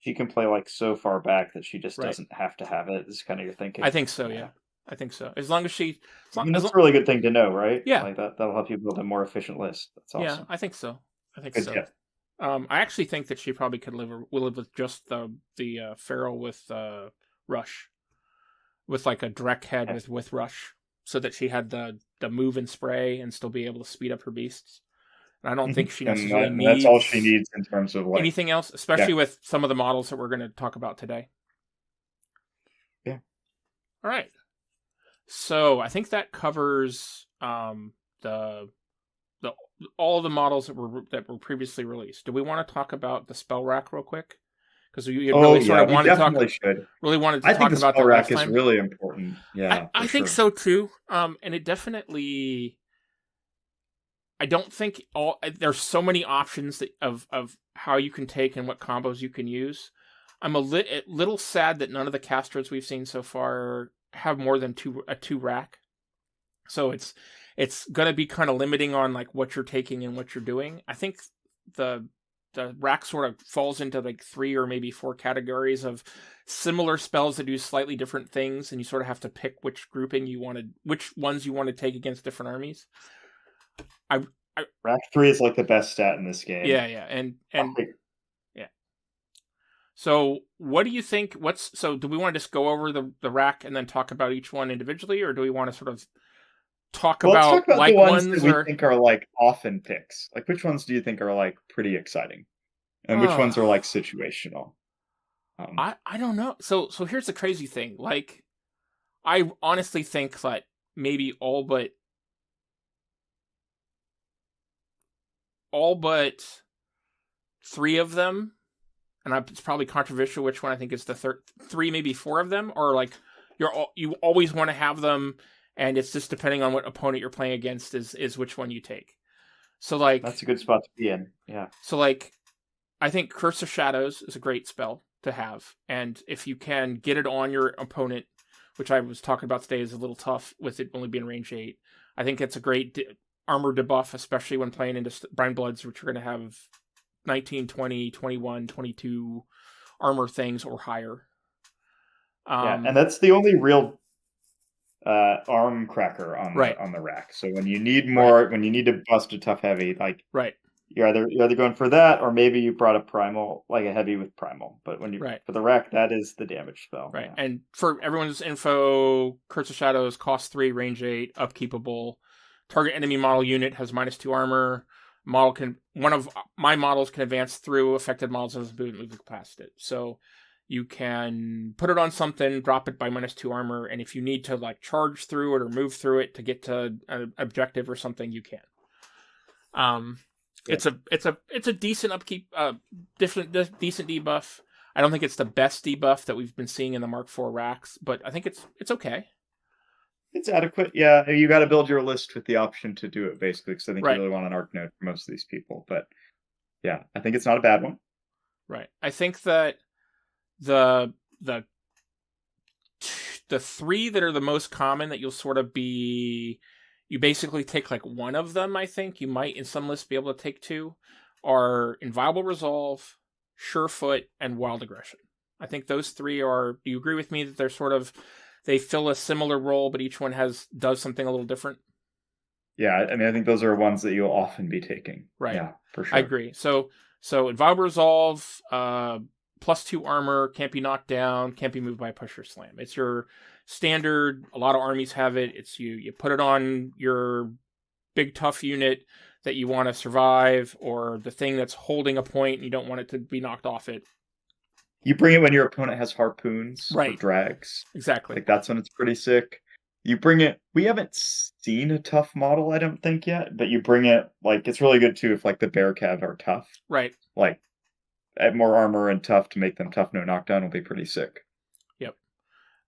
S2: She can play like so far back that she just doesn't have to have it. Is kind of your thinking.
S1: I think so. Yeah, I think so. As long as she,
S2: that's a really good thing to know, right?
S1: Yeah,
S2: like that'll help you build a more efficient list. That's awesome.
S1: Yeah, I think so.
S2: Good
S1: so.
S2: Tip.
S1: I actually think that she probably could live with just the feral with rush, with like a direct head with rush, so that she had the move and spray and still be able to speed up her beasts. And I don't think she necessarily needs...
S2: That's all she needs in terms of
S1: anything else, especially with some of the models that we're going to talk about today.
S2: Yeah.
S1: All right. So I think that covers the all the models that were previously released. Do we want to talk about the spell rack real quick? Because you really sort of wanted to talk. Really wanted to talk about the
S2: spell rack is really important. Yeah,
S1: I think so too. And it definitely. I don't think there's so many options of how you can take and what combos you can use. I'm a little sad that none of the casters we've seen so far have more than a 2 rack. So it's going to be kind of limiting on like what you're taking and what you're doing. I think the rack sort of falls into like 3 or maybe 4 categories of similar spells that do slightly different things, and you sort of have to pick which ones you want to take against different armies.
S2: Rack 3 is like the best stat in this game.
S1: Yeah, and yeah. So, what do you think? So do we want to just go over the rack and then talk about each one individually, or do we want to sort of talk about
S2: let's talk about
S1: like
S2: the ones that
S1: we
S2: think are like often picks? Like, which ones do you think are like pretty exciting, and which ones are like situational?
S1: I don't know. So here's the crazy thing. Like, I honestly think that maybe all but 3 of them, and it's probably controversial which one I think is the third. 3, maybe 4 of them are like you always want to have them, and it's just depending on what opponent you're playing against is which one you take. So like
S2: that's a good spot to be in. Yeah.
S1: So like I think Curse of Shadows is a great spell to have, and if you can get it on your opponent, which I was talking about today is a little tough with it only being range 8. I think it's a great armor debuff, especially when playing into Brine Bloods, which are going to have 19, 20, 21, 22 armor things or higher.
S2: And that's the only real arm cracker on the rack. So when you need more, when you need to bust a tough heavy, like you're either going for that, or maybe you brought a primal, like a heavy with primal. But when you for the rack, that is the damage spell.
S1: Right. Yeah. And for everyone's info, Curse of Shadows cost 3, range 8, upkeepable. Target enemy model unit has -2 armor. One of my models can advance through affected models as moving past it. So you can put it on something, drop it by -2 armor, and if you need to like charge through it or move through it to get to an objective or something, you can. It's a decent upkeep, decent debuff. I don't think it's the best debuff that we've been seeing in the Mark IV racks, but I think it's okay.
S2: It's adequate. Yeah, you got to build your list with the option to do it, basically, because I think you really want an Arc Node for most of these people. But yeah, I think it's not a bad one.
S1: Right. I think that the 3 that are the most common that you'll sort of be... You basically take like one of them, I think. You might, in some lists, be able to take 2, are Inviolable Resolve, Surefoot, and Wild Aggression. I think those 3 are... Do you agree with me that they're sort of... They fill a similar role, but each one does something a little different?
S2: Yeah, I mean, I think those are ones that you'll often be taking.
S1: Right.
S2: Yeah, for sure.
S1: I agree. So Inviolable Resolve, +2 armor, can't be knocked down, can't be moved by a push or slam. It's your standard. A lot of armies have it. It's you put it on your big tough unit that you want to survive, or the thing that's holding a point and you don't want it to be knocked off it.
S2: You bring it when your opponent has harpoons or drags.
S1: Exactly.
S2: Like that's when it's pretty sick. You bring it. We haven't seen a tough model, I don't think yet, but you bring it. Like it's really good too if like the Bear Cav are tough.
S1: Right.
S2: Like add more armor and tough to make them tough. No knockdown will be pretty sick.
S1: Yep.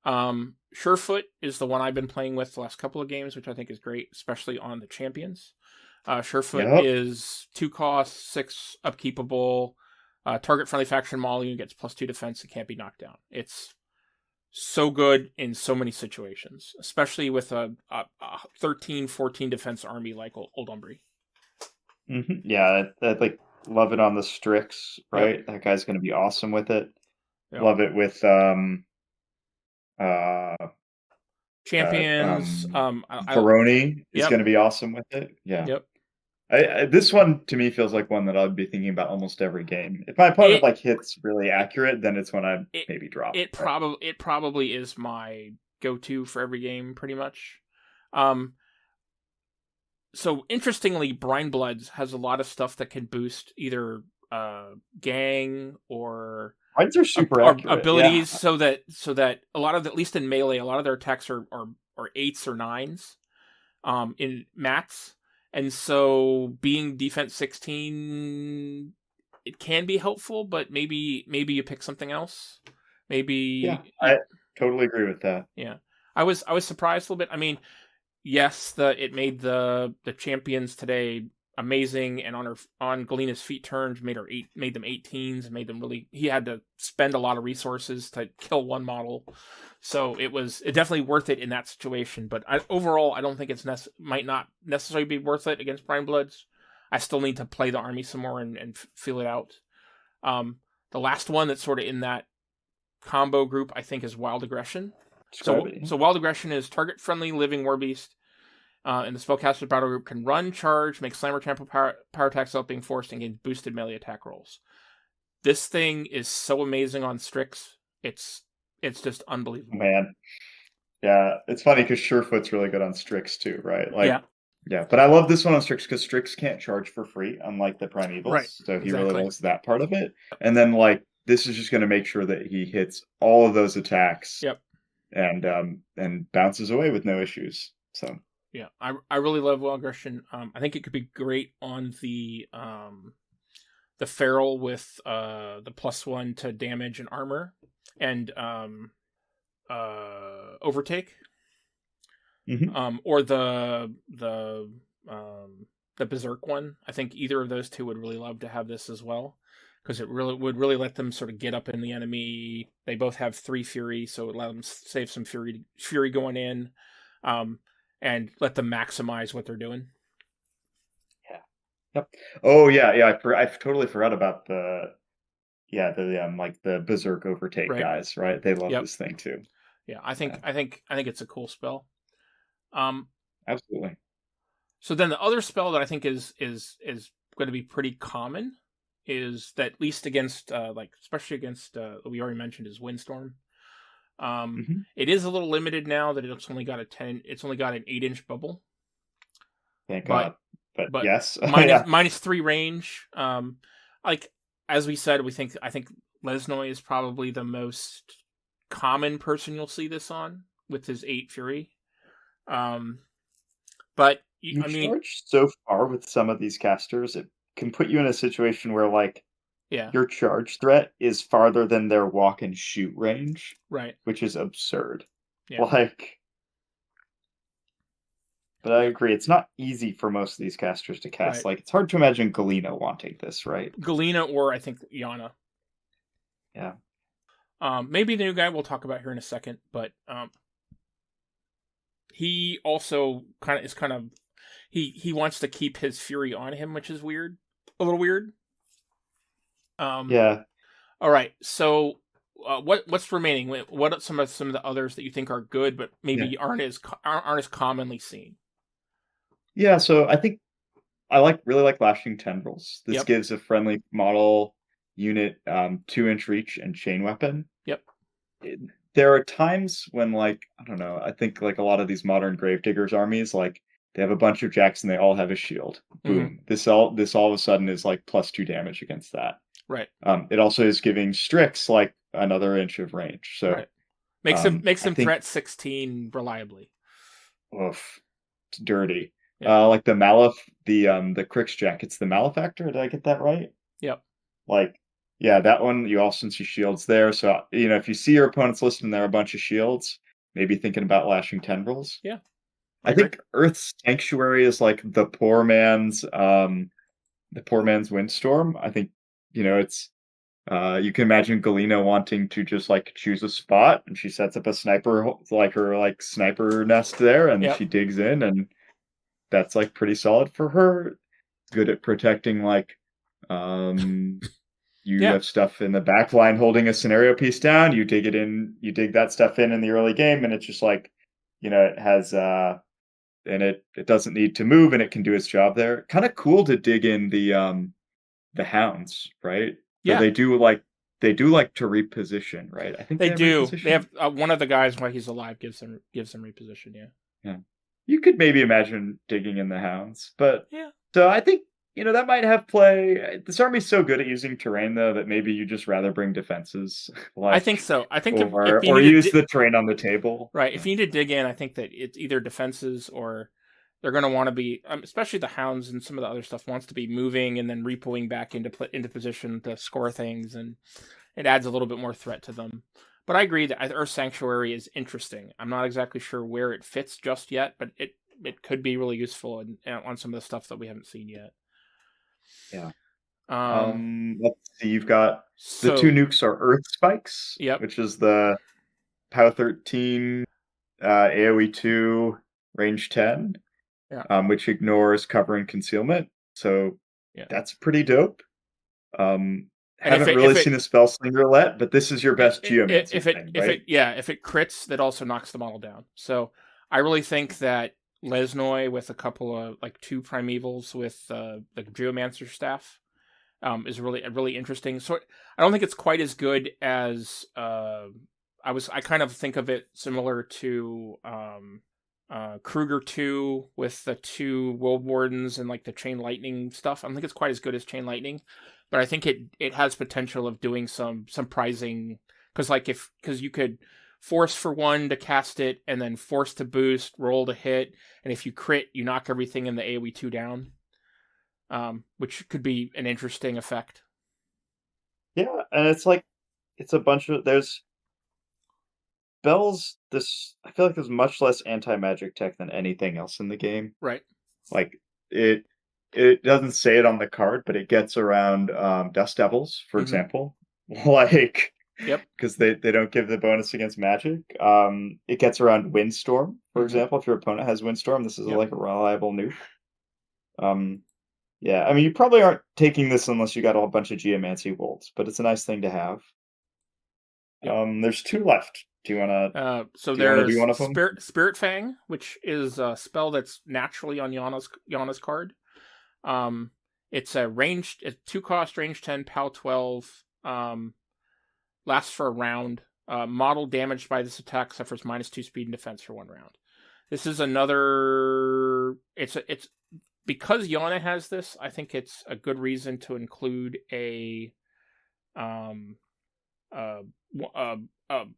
S1: Surefoot is the one I've been playing with the last couple of games, which I think is great, especially on the champions. Surefoot is 2 costs, 6 upkeepable. Target friendly faction model unit gets +2 defense and can't be knocked down. It's so good in so many situations, especially with a 13, 14 defense army like Old Umbrey.
S2: Mm-hmm. Yeah, I like love it on the Strix, right? Yep. That guy's going to be awesome with it. Yep. Love it with
S1: champions.
S2: Peroni is going to be awesome with it. Yeah.
S1: Yep.
S2: This one to me feels like one that I'd be thinking about almost every game. If my opponent hits really accurate, then it's when I maybe drop.
S1: It probably is my go-to for every game, pretty much. So interestingly, Brine Bloods has a lot of stuff that can boost either gang or
S2: Brines are super accurate
S1: abilities, so that a lot of, at least in melee, a lot of their attacks are 8s or 9s in mats. And so being defense 16, it can be helpful, but maybe you pick something else. Maybe
S2: I totally agree with that.
S1: Yeah. I was surprised a little bit. I mean, yes, it made the champions today amazing, and on Galina's feat turns made them 18s and made them really. He had to spend a lot of resources to kill one model, so it definitely worth it in that situation. But overall, I don't think might not necessarily be worth it against Brine Bloods. I still need to play the army some more and feel it out. The last one that's sort of in that combo group, I think, is Wild Aggression. So Wild Aggression is target friendly living warbeast. And the spellcaster battle group can run, charge, make slam or trample power attacks without being forced, and gain boosted melee attack rolls. This thing is so amazing on Strix. It's just unbelievable.
S2: Man. Yeah, it's funny because Surefoot's really good on Strix too, right? Yeah, but I love this one on Strix because Strix can't charge for free, unlike the Primevals.
S1: Right.
S2: So he really loves that part of it. And then this is just going to make sure that he hits all of those attacks.
S1: Yep.
S2: and bounces away with no issues. So
S1: Yeah, I really love Wild Aggression. I think it could be great on the feral with the +1 to damage and armor, and overtake. Or the berserk one. I think either of those two would really love to have this as well, because it would really let them sort of get up in the enemy. They both have 3 fury, so it let them save some fury going in, and let them maximize what they're doing.
S2: Yeah. Yep. Oh yeah. I totally forgot about the berserk overtake guys. Right. They love this thing too.
S1: Yeah. I think it's a cool spell.
S2: Absolutely.
S1: So then the other spell that I think is going to be pretty common is that, at least against especially against we already mentioned, is Windstorm. It is a little limited now that it's only got an 8-inch bubble.
S2: Thank God. But yes.
S1: -3 range. As we said, I think Lesnoi is probably the most common person you'll see this on, with his 8 fury. But
S2: you charge so far with some of these casters, it can put you in a situation where your charge threat is farther than their walk and shoot range,
S1: right?
S2: Which is absurd.
S1: Yeah.
S2: But I agree, it's not easy for most of these casters to cast. It's hard to imagine Galina wanting this, right?
S1: Galina, or I think Yana.
S2: Yeah.
S1: Maybe the new guy we'll talk about here in a second, but he also he wants to keep his fury on him, which is weird. A little weird.
S2: Yeah.
S1: All right. So, what's remaining? What are some of the others that you think are good, but maybe aren't as commonly seen?
S2: Yeah. So I think I really like Lashing Tendrils. This gives a friendly model unit 2-inch reach and chain weapon.
S1: Yep.
S2: There are times when, I don't know, I think a lot of these modern Gravediggers armies, they have a bunch of jacks and they all have a shield. Boom. This all of a sudden is +2 damage against that.
S1: Right.
S2: It also is giving Strix another inch of range. So
S1: makes them threat 16 reliably.
S2: Oof. It's dirty. Yeah. The Malef, the Crix Jack, it's the Malefactor. Did I get that right?
S1: Yep.
S2: Yeah, that one, you also see shields there. So, if you see your opponent's list and there are a bunch of shields, maybe thinking about Lashing Tendrils.
S1: Yeah.
S2: I think Earth's Sanctuary is the poor man's Windstorm. I think, it's you can imagine Galina wanting to just choose a spot, and she sets up a sniper, her sniper nest there, and she digs in, and that's pretty solid for her. Good at protecting you have stuff in the back line holding a scenario piece down, you dig it in, you dig that stuff in the early game, and it's just it has and it doesn't need to move, and it can do its job there. Kind of cool to dig in the hounds, right?
S1: Yeah.
S2: They do like to reposition, right? I think
S1: they do. They have one of the guys while he's alive gives them reposition.
S2: Yeah. You could maybe imagine digging in the hounds, but
S1: yeah.
S2: So I think that might have play. This army's so good at using terrain, though, that maybe you just rather bring defenses.
S1: I think so. I think
S2: or use the terrain on the table.
S1: Right. If you need to dig in, I think that it's either defenses, or they're going to want to be, especially the hounds and some of the other stuff, wants to be moving and then repoing back into position to score things, and it adds a little bit more threat to them. But I agree that Earth Sanctuary is interesting. I'm not exactly sure where it fits just yet, but it could be really useful on some of the stuff that we haven't seen yet.
S2: Yeah. Let's see. You've got the 2 nukes are Earth Spikes, which is the POW 13, AoE 2, range 10, which ignores cover and concealment. So that's pretty dope. Haven't really seen the spell slinger let, but this is your best geomancy thing, right?
S1: If it crits, that also knocks the model down. So I really think that Lesnoi with a couple of 2 primevals with the Geomancer staff is really interesting. So I don't think it's quite as good as I kind of think of it similar to Kruger 2 with the 2 World Wardens and the Chain Lightning stuff. I don't think it's quite as good as Chain Lightning, but I think it has potential of doing some prizing, because you could force for 1 to cast it, and then force to boost, roll to hit, and if you crit, you knock everything in the AoE 2 down, which could be an interesting effect.
S2: Yeah, and it's a bunch of there's spells. I feel like there's much less anti-magic tech than anything else in the game.
S1: Right.
S2: Like it doesn't say it on the card, but it gets around Dust Devils, for example. Like,
S1: yep,
S2: because they don't give the bonus against magic. It gets around Windstorm, for example. If your opponent has Windstorm, this is like a reliable nuke. Yeah, I mean, you probably aren't taking this unless you got a bunch of Geomancy Wolves, but it's a nice thing to have. Yep. There's 2 left. Do you want to?
S1: So there's one of them? Spirit Fang, which is a spell that's naturally on Yana's card. It's a 2-cost, range 10, POW 12. Lasts for a round. Model damaged by this attack suffers -2 speed and defense for 1 round. This is another. It's because Yana has this. I think it's a good reason to include a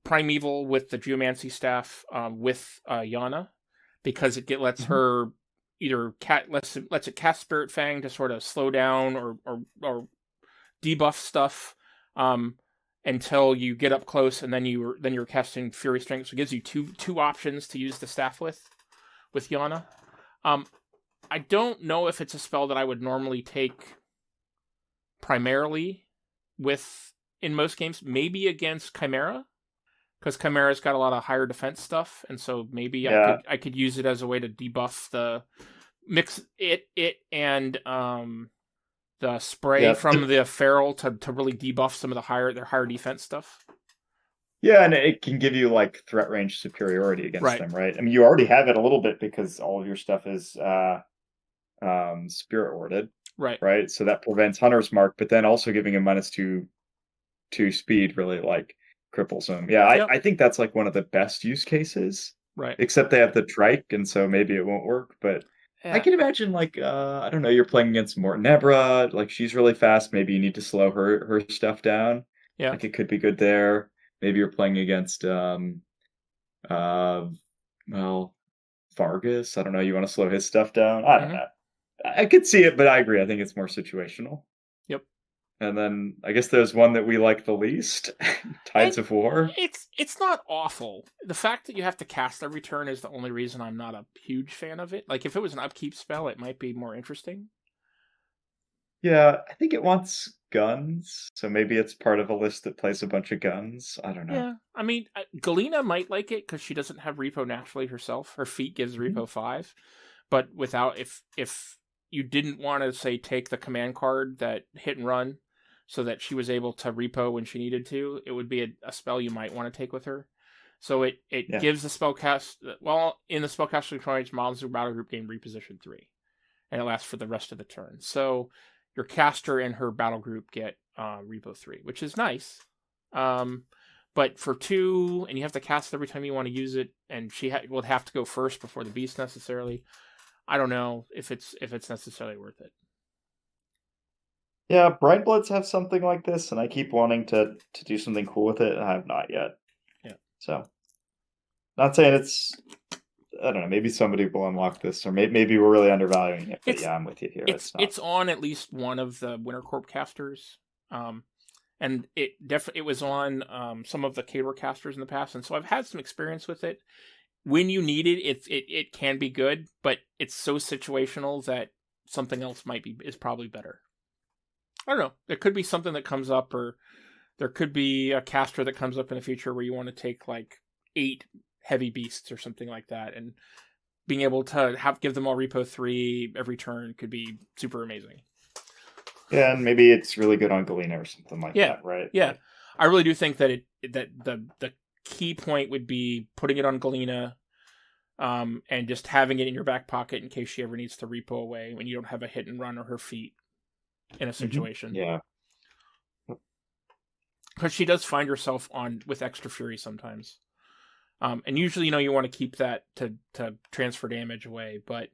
S1: Primeval with the Geomancy staff with Yana, because it lets her either lets it cast Spirit Fang to sort of slow down or debuff stuff until you get up close, and then you're casting Fury Strength. So it gives you two options to use the staff with Yana. I don't know if it's a spell that I would normally take primarily in most games. Maybe against Chimera, because Chimera's got a lot of higher defense stuff, and so maybe I could use it as a way to debuff the mix it and the spray from the Feral to really debuff some of their higher defense stuff.
S2: Yeah, and it can give you like threat range superiority against them, right? I mean, you already have it a little bit because all of your stuff is Spirit Warded, right? So that prevents Hunter's Mark, but then also giving him -2 speed really like cripples him. Yeah, I think that's like one of the best use cases,
S1: right?
S2: Except they have the trike, and so maybe it won't work. But I can imagine like I don't know, you're playing against Mortenebra, like she's really fast. Maybe you need to slow her stuff down.
S1: Yeah,
S2: like it could be good there. Maybe you're playing against Vargas. I don't know. You want to slow his stuff down? I don't know. I could see it, but I agree. I think it's more situational.
S1: Yep.
S2: And then I guess there's one that we like the least, Tides of War.
S1: It's not awful. The fact that you have to cast every turn is the only reason I'm not a huge fan of it. Like, if it was an upkeep spell, it might be more interesting.
S2: Yeah, I think it wants guns, so maybe it's part of a list that plays a bunch of guns. I don't know.
S1: Yeah, I mean, Galina might like it because she doesn't have repo naturally herself. Her feat gives repo 5, but without if you didn't want to say take the command card that hit and run, so that she was able to repo when she needed to, it would be a spell you might want to take with her. So it gives the spellcast in the spellcaster control models of battle group gain reposition 3, and it lasts for the rest of the turn. So your caster and her battle group get repo 3, which is nice. But for 2, and you have to cast every time you want to use it, and she will have to go first before the beast necessarily. I don't know if it's necessarily worth it.
S2: Yeah, Brightbloods have something like this, and I keep wanting to do something cool with it, and I have not yet.
S1: Yeah.
S2: So, not saying it's. I don't know. Maybe somebody will unlock this, or maybe we're really undervaluing it. But I'm with you here.
S1: It's on at least one of the Winter Corp casters, and it was on some of the Cater casters in the past, and so I've had some experience with it. When you need it, it can be good, but it's so situational that something else is probably better. I don't know. There could be something that comes up, or there could be a caster that comes up in the future where you want to take like 8 heavy beasts or something like that, and being able to give them all repo 3 every turn could be super amazing.
S2: Yeah, and maybe it's really good on Galina or something like that, right?
S1: Yeah, I really do think that the key point would be putting it on Galina, and just having it in your back pocket in case she ever needs to repo away when you don't have a hit and run or her feet in a situation.
S2: Yeah.
S1: Because she does find herself with extra fury sometimes. And usually, you want to keep that to transfer damage away, but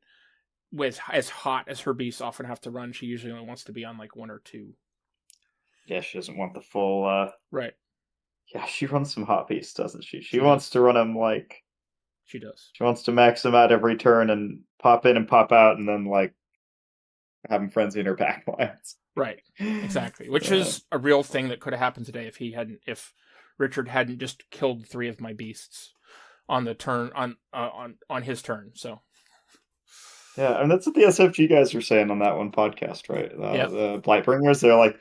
S1: with as hot as her beasts often have to run, she usually only wants to be on like 1 or 2.
S2: Yeah, she doesn't want the full...
S1: Right.
S2: Yeah, she runs some hot beasts, doesn't she? She
S1: She
S2: wants
S1: does.
S2: to run them like
S1: She does.
S2: she wants to max them out every turn and pop in and pop out, and then like have them frenzy in her back lines.
S1: Right. Exactly. Which is a real thing that could have happened today if Richard hadn't just killed 3 of my beasts on the turn on his turn. So
S2: Yeah, and that's what the SFG guys were saying on that one podcast, right?
S1: yeah.
S2: The Blightbringers, they're like,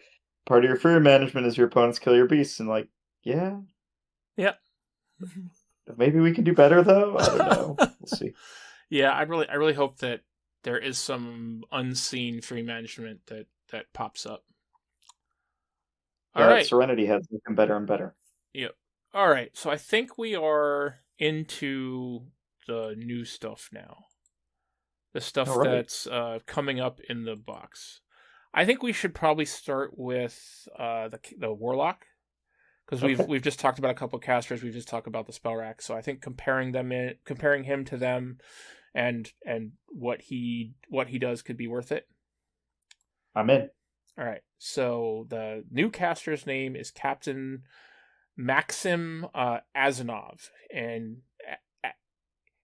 S2: part of your fear management is your opponents kill your beasts, and like, yeah,
S1: Yeah.
S2: maybe we can do better though. I don't know. We'll see.
S1: Yeah, I really hope that there is some unseen free management that pops up. All right.
S2: Serenity Head's looking better and better.
S1: Yep. All right. So I think we are into the new stuff now. The stuff that's coming up in the box. I think we should probably start with the Warlock, because we've just talked about a couple of casters. We've just talked about the spell rack. So I think comparing him to them, and what he does could be worth it.
S2: I'm in.
S1: All right. So the new caster's name is Captain Maxim Azanov, and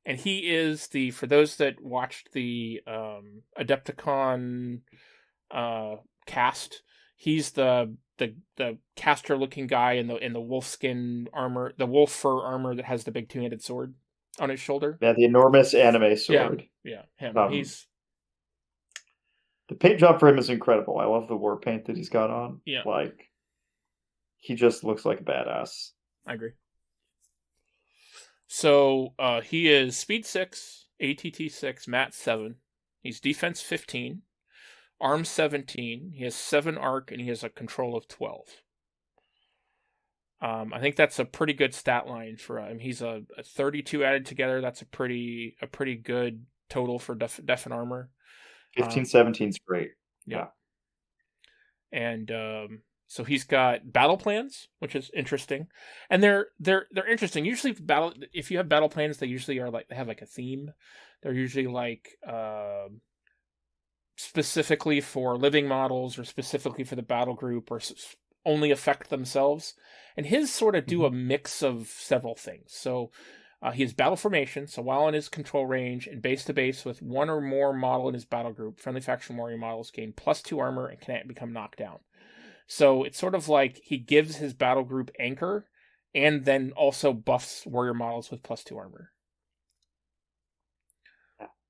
S1: he is for those that watched the Adepticon cast, he's the caster looking guy in the wolfskin armor, the wolf fur armor that has the big 2-handed sword on his shoulder.
S2: Yeah, the enormous anime sword.
S1: Yeah, him.
S2: The paint job for him is incredible. I love the war paint that he's got on.
S1: Yeah.
S2: Like, he just looks like a badass.
S1: I agree. So he is speed 6, ATT 6, mat 7. He's defense 15, arm 17. He has 7 arc, and he has a control of 12. I think that's a pretty good stat line for him. He's a 32 added together. That's a pretty good total for def and armor.
S2: 15-17 is great.
S1: Yeah. And so he's got battle plans, which is interesting, and they're interesting. Usually, if you have battle plans, they usually are like they have like a theme. They're usually like specifically for living models, or specifically for the battle group, or only affect themselves. And his sort of do a mix of several things. So he has battle formation. So while in his control range and base to base with one or more model in his battle group, friendly faction warrior models gain +2 armor and can't become knocked down. So it's sort of like he gives his battle group anchor, and then also buffs warrior models with +2 armor.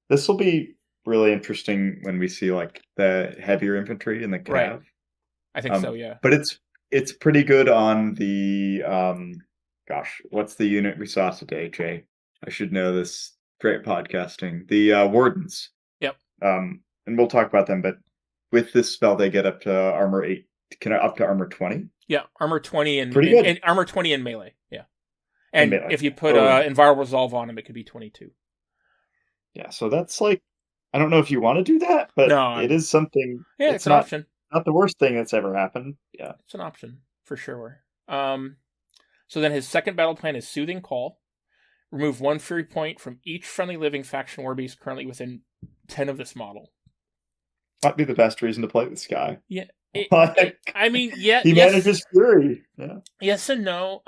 S2: This will be really interesting when we see like the heavier infantry in the cav.
S1: Right. I think so, yeah.
S2: But it's pretty good on the gosh, what's the unit we saw today, Jay? I should know this. Great podcasting. The Wardens.
S1: Yep.
S2: And we'll talk about them, but with this spell they get up to armor 8. Up to armor 20?
S1: Yeah, armor 20 and
S2: pretty good.
S1: And armor 20 in melee. Yeah. And if you put Enviro Resolve on him, it could be 22.
S2: Yeah, so that's like, I don't know if you want to do that, but it is something.
S1: Yeah, it's an option.
S2: Not the worst thing that's ever happened. Yeah.
S1: It's an option, for sure. So then his second battle plan is Soothing Call. Remove 1 fury point from each friendly living faction war beast currently within 10 of this model.
S2: Might be the best reason to play this guy.
S1: Yeah.
S2: I
S1: mean, yeah.
S2: He manages Fury. Yeah.
S1: Yes and no.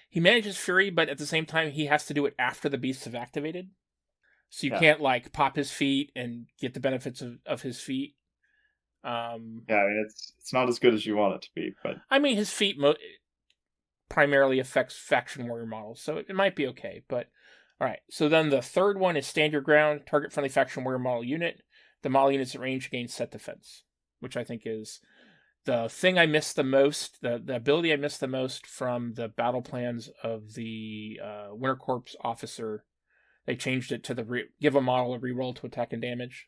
S1: He manages Fury, but at the same time, he has to do it after the beasts have activated. So you can't like pop his feet and get the benefits of his feat.
S2: I mean, it's not as good as you want it to be, but
S1: I mean, his feat primarily affects faction warrior models, so it might be okay. But all right. So then the third one is Stand Your Ground. Target friendly faction warrior model unit. The model unit's at range gains set defense, which I think is the thing I missed the most, the ability I missed the most from the battle plans of the Winter Corps officer. They changed it to give a model a reroll to attack and damage.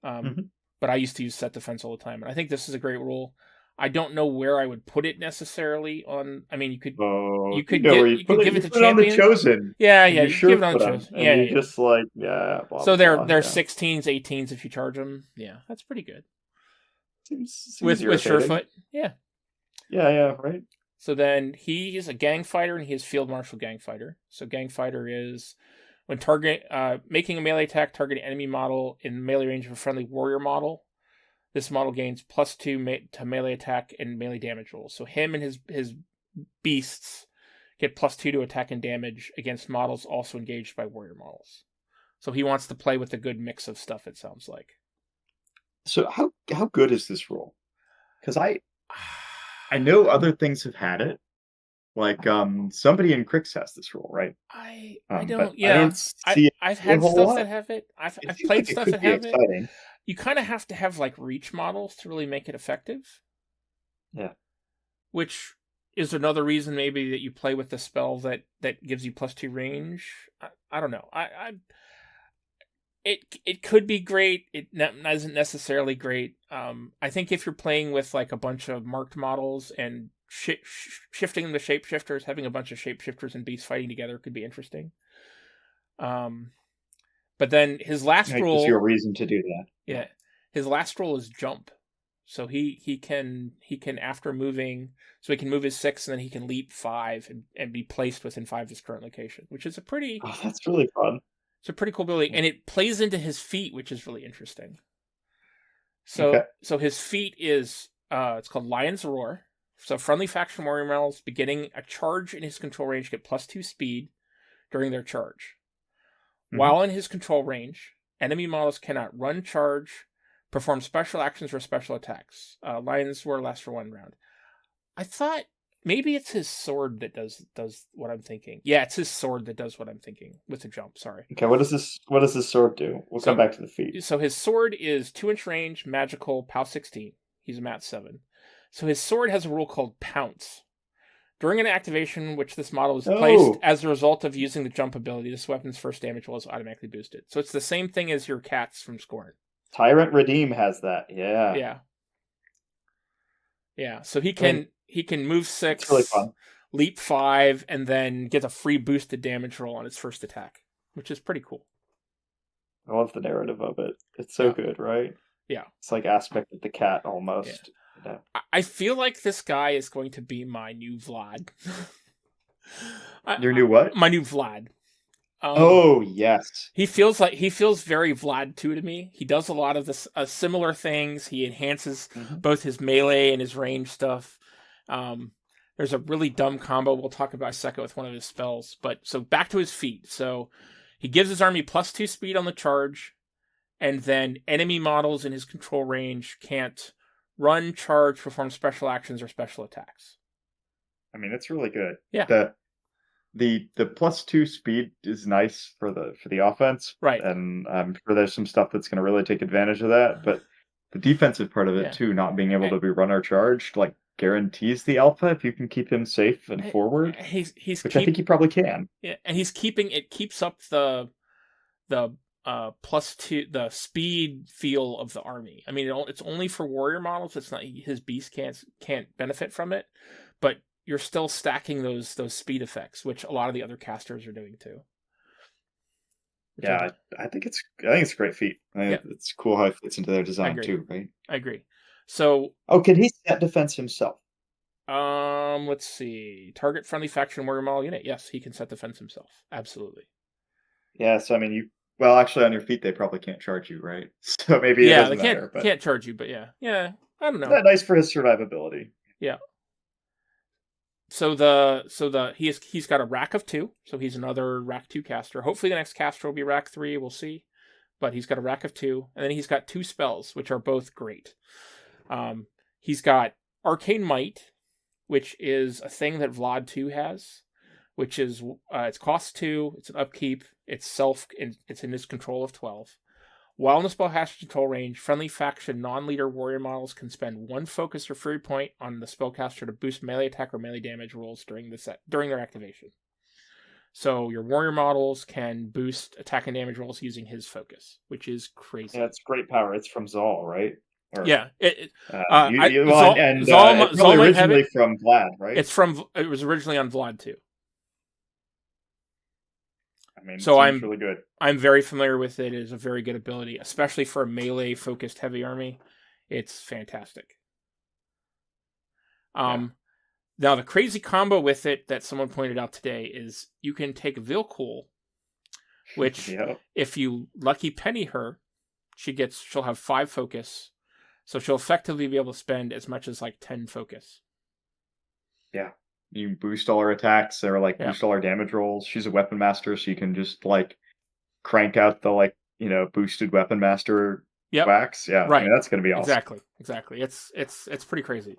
S1: But I used to use set defense all the time, and I think this is a great rule. I don't know where I would put it necessarily on. I mean, you could give it to champions.
S2: On the Chosen.
S1: Yeah, you give it on the Chosen. Yeah,
S2: just like blah,
S1: so they're 16s, 18s if you charge them. Yeah, that's pretty good.
S2: Seems
S1: with Surefoot. Yeah,
S2: right.
S1: So then he is a gang fighter, and he is Field Marshal gang fighter. So gang fighter is when making a melee attack, targeting enemy model in melee range of a friendly warrior model. This model gains +2 to melee attack and melee damage rolls. So him and his beasts get +2 to attack and damage against models also engaged by warrior models. So he wants to play with a good mix of stuff, it sounds like.
S2: So how good is this rule? Because I know other things have had it. Like somebody in Crix has this rule, right?
S1: I
S2: But
S1: don't.
S2: I
S1: Yeah,
S2: don't see it
S1: I've
S2: a
S1: had
S2: whole
S1: stuff
S2: lot.
S1: that have it. I've
S2: It seems
S1: played
S2: like it
S1: stuff
S2: could
S1: that
S2: be
S1: have it.
S2: exciting.
S1: You kind of have to have like reach models to really make it effective.
S2: Yeah.
S1: Which is another reason maybe that you play with the spell that gives you +2 range. I don't know. It could be great. It isn't necessarily great. I think if you're playing with like a bunch of marked models and shifting them to shapeshifters, having a bunch of shapeshifters and beasts fighting together could be interesting. But then his last
S2: It
S1: rule
S2: gives you a reason to do that.
S1: Yeah, his last rule is jump. So he can after moving, so he can move his 6 and then he can leap 5 and be placed within 5 of his current location, which is
S2: Oh, that's really fun.
S1: it's a pretty cool ability, and it plays into his feat, which is really interesting. So
S2: Okay.
S1: so his feat is it's called Lion's Roar. So friendly faction warrior models beginning a charge in his control range get +2 speed during their charge. While in his control range, enemy models cannot run, charge, perform special actions or special attacks. Lion's Roar lasts for 1 round. I thought maybe it's his sword that does what I'm thinking. Yeah, it's his sword that does what I'm thinking with the jump. Sorry.
S2: Okay, what does this sword do? We'll come back to the feat.
S1: So his sword is 2-inch range, magical, POW 16. He's a Mat 7. So his sword has a rule called Pounce. During an activation which this model is placed as a result of using the jump ability, this weapon's first damage roll is automatically boosted. So it's the same thing as your cats from Scorn.
S2: Tyrant Redeem has that. Yeah.
S1: Yeah. So he can move 6,
S2: really fun.
S1: Leap 5, and then get a free boosted damage roll on its first attack, which is pretty cool.
S2: I love the narrative of it. It's so good, right?
S1: Yeah.
S2: It's like Aspect of the Cat almost.
S1: Yeah. I feel like this guy is going to be my new Vlad.
S2: Your new what?
S1: My new Vlad.
S2: Yes.
S1: He feels very Vlad 2 to me. He does a lot of this similar things. He enhances both his melee and his range stuff. There's a really dumb combo we'll talk about in a second with one of his spells. But so back to his feat. So he gives his army +2 speed on the charge, and then enemy models in his control range can't run, charge, perform special actions or special attacks.
S2: I mean, it's really good.
S1: Yeah.
S2: The +2 speed is nice for the offense,
S1: right?
S2: And I'm sure there's some stuff that's going to really take advantage of that. But the defensive part of it too, not being able to be run or charged, like guarantees the alpha if you can keep him safe and forward. I think he probably can.
S1: Yeah, and keeps up the +2 the speed feel of the army. I mean, it's only for warrior models. It's not his beast can't benefit from it, but you're still stacking those speed effects, which a lot of the other casters are doing too.
S2: Yeah, I think it's a great feat. It's cool how it fits into their design too, right?
S1: I agree. So,
S2: can he set defense himself?
S1: Let's see. Target friendly faction warrior model unit. Yes, he can set defense himself. Absolutely.
S2: Yeah, so I mean, well, actually, on your feet, they probably can't charge you, right? So maybe it doesn't matter.
S1: They can't charge you, but yeah, I don't know.
S2: That's nice for his survivability.
S1: Yeah. So he's got a rack of 2, so he's another rack 2 caster. Hopefully, the next caster will be rack 3. We'll see, but he's got a rack of 2, and then he's got 2 spells, which are both great. He's got Arcane Might, which is a thing that Vlad 2 has, which is it's cost 2, it's an upkeep, it's in his control of 12. While in the spell has control range, friendly faction non-leader warrior models can spend 1 focus or fury point on the spellcaster to boost melee attack or melee damage rolls during their activation. So your warrior models can boost attack and damage rolls using his focus, which is crazy.
S2: Yeah, it's great power. It's from Zal, right?
S1: Yeah,
S2: Zal originally from Vlad, right?
S1: It was originally on Vlad too.
S2: I mean,
S1: so I'm
S2: really good.
S1: I'm very familiar with it. It is a very good ability, especially for a melee focused heavy army. It's fantastic. Now the crazy combo with it that someone pointed out today is you can take Vilcool, which if you lucky penny her, she'll have 5 focus, so she'll effectively be able to spend as much as like 10 focus.
S2: Yeah. You boost all her attacks, or like
S1: Yeah.
S2: boost all her damage rolls. She's a weapon master, so you can just like crank out the like boosted weapon master
S1: Yep.
S2: wax. Yeah, I
S1: Right.
S2: mean that's gonna be awesome.
S1: Exactly. It's pretty crazy.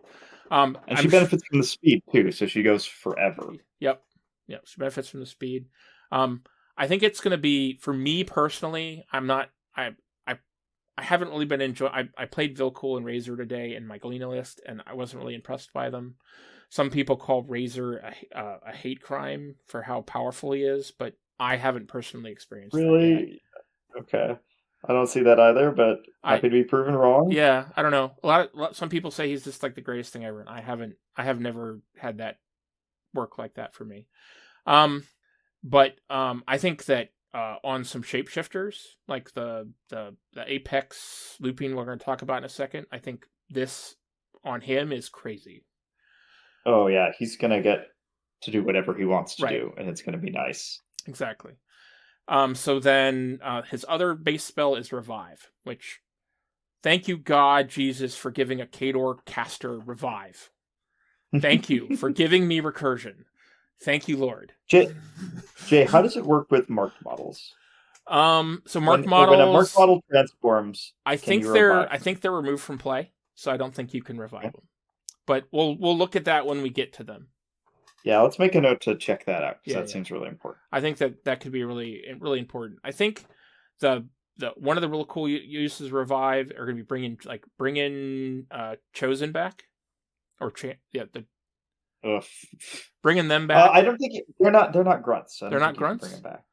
S2: And she benefits from the speed too, so she goes forever.
S1: Yep. She benefits from the speed. I think it's going to be, for me personally, I haven't really been enjoying. I played Vilcool and Razor today in my Galina list, and I wasn't really impressed by them. Some people call Razor a hate crime for how powerful he is, but I haven't personally experienced that yet.
S2: Really? Okay. I don't see that either, but happy to be proven wrong.
S1: Yeah, I don't know. Some people say he's just like the greatest thing ever, and I have never had that work like that for me. But I think that on some shapeshifters, like the Apex looping we're going to talk about in a second, I think this on him is crazy.
S2: Oh yeah, he's gonna get to do whatever he wants to do, and it's gonna be nice.
S1: Exactly. So then his other base spell is Revive, which, thank you God, Jesus, for giving a Khador caster Revive. Thank you for giving me recursion. Thank you, Lord.
S2: Jay, how does it work with marked models?
S1: So marked models.
S2: When a marked model transforms,
S1: I think they're removed from play, so I don't think you can revive them. But we'll look at that when we get to them.
S2: Yeah, let's make a note to check that out, because that seems really important.
S1: I think that could be really important. I think the one of the really cool uses of Revive are going to be bringing Chosen back, bringing them back.
S2: I don't think they're not grunts.
S1: They're not grunts.
S2: Bring them back.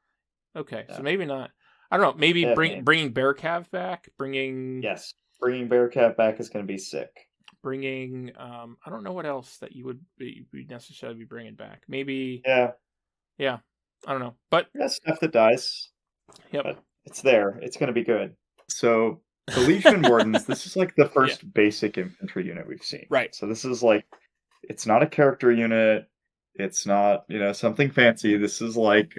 S1: Okay, so maybe not. I don't know. Maybe bringing Bearcav back. Bringing
S2: Bearcav back is going to be sick.
S1: Bringing I don't know what else that you would necessarily be bringing back. Maybe I don't know, but
S2: stuff that dies.
S1: Yep,
S2: but it's there. It's going to be good. So the Legion Wardens, this is like the first basic infantry unit we've seen.
S1: Right.
S2: So this is like, it's not a character unit. It's not something fancy. This is like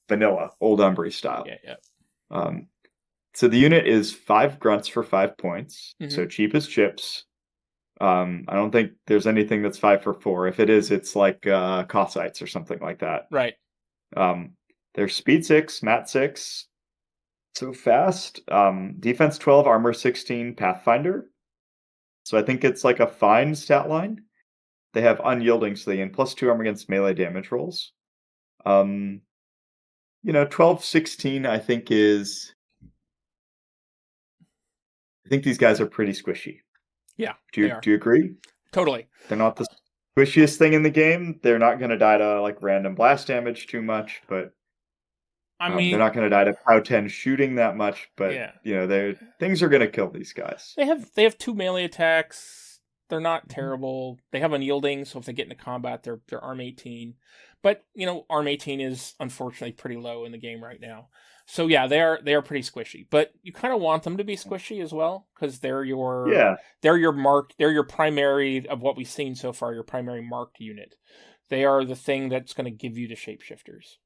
S2: vanilla Old Umbrey style.
S1: Yeah.
S2: So the unit is 5 grunts for 5 points.
S1: Mm-hmm.
S2: So cheap as chips. I don't think there's anything that's 5 for 4. If it is, it's like Cossacks or something like that.
S1: Right.
S2: They're speed 6, mat 6, so fast. Defense 12, armor 16, Pathfinder. So I think it's like a fine stat line. They have unyielding, so they gain +2 armor against melee damage rolls. 12, 16, I think these guys are pretty squishy.
S1: Yeah.
S2: Do you agree?
S1: Totally.
S2: They're not the squishiest thing in the game. They're not going to die to like random blast damage too much, but they're not going to die to POW 10 shooting that much. But things are going to kill these guys.
S1: They have 2 melee attacks. They're not terrible. They have unyielding, so if they get into combat, they're arm 18. But arm 18 is unfortunately pretty low in the game right now. So yeah, they are pretty squishy, but you kind of want them to be squishy as well, because they're your primary of what we've seen so far, your primary marked unit. They are the thing that's going to give you the shapeshifters.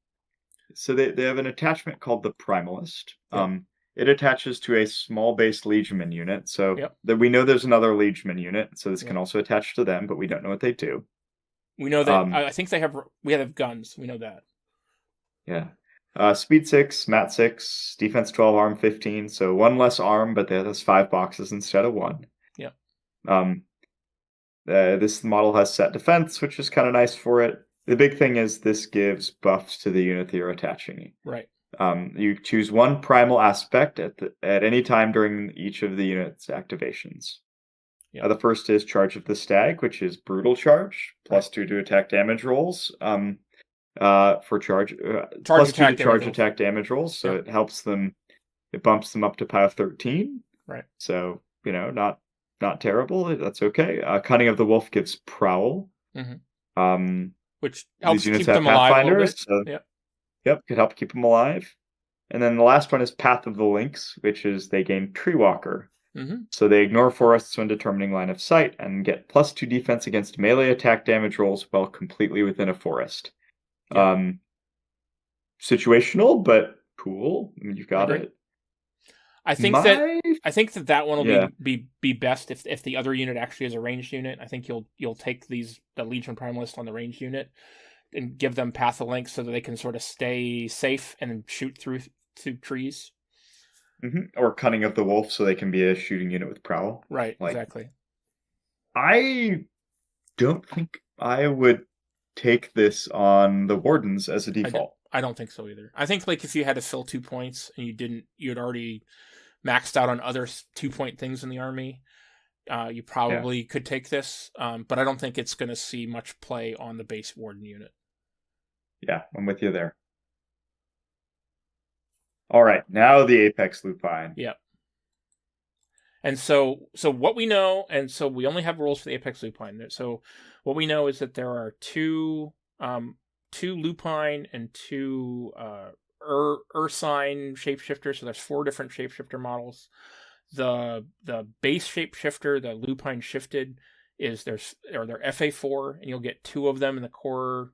S2: So they have an attachment called the Primalist. Yep. It attaches to a small base Legionman unit, so that we know there's another Legionman unit, so this can also attach to them, but we don't know what they do.
S1: We know that I think we have guns. We know that.
S2: Yeah. Speed 6, mat 6, defense 12, arm 15. So 1 less arm, but that's 5 boxes instead of 1.
S1: Yeah.
S2: This model has set defense, which is kind of nice for it. The big thing is this gives buffs to the unit that you're attaching.
S1: Right.
S2: You choose 1 primal aspect at any time during each of the unit's activations. Yeah. The first is Charge of the Stag, which is brutal charge, +2 to attack damage rolls. For charge +2 to charge attack damage rolls, so it helps them. It bumps them up to POW 13.
S1: Right.
S2: So not terrible. That's okay. Cunning of the Wolf gives Prowl.
S1: Mm-hmm. Which helps keep them alive a little bit.
S2: So, could help keep them alive. And then the last one is Path of the Lynx, which is they gain Tree Walker.
S1: Mm-hmm.
S2: So they ignore forests when determining line of sight and get +2 defense against melee attack damage rolls while completely within a forest. Situational, but cool. I mean, you've got it.
S1: I think that one will be best if the other unit actually is a ranged unit. I think you'll take the Legion Primalist on the ranged unit and give them Path of Link so that they can sort of stay safe and shoot through trees.
S2: Or Cunning of the Wolf, so they can be a shooting unit with Prowl.
S1: Right, exactly.
S2: I don't think I would take this on the Wardens as a default.
S1: I don't think so either. I think if you had to fill 2 points and you had already maxed out on other 2-point things in the army, you probably could take this. But I don't think it's going to see much play on the base Warden unit.
S2: Yeah, I'm with you there. All right, now the Apex Lupine.
S1: Yep. And so what we know, and so we only have rules for the Apex Lupine. So what we know is that there are two Lupine and two Ursine shapeshifters. So there's 4 different shapeshifter models. The base shapeshifter, the Lupine shifted, they're FA4, and you'll get 2 of them in the core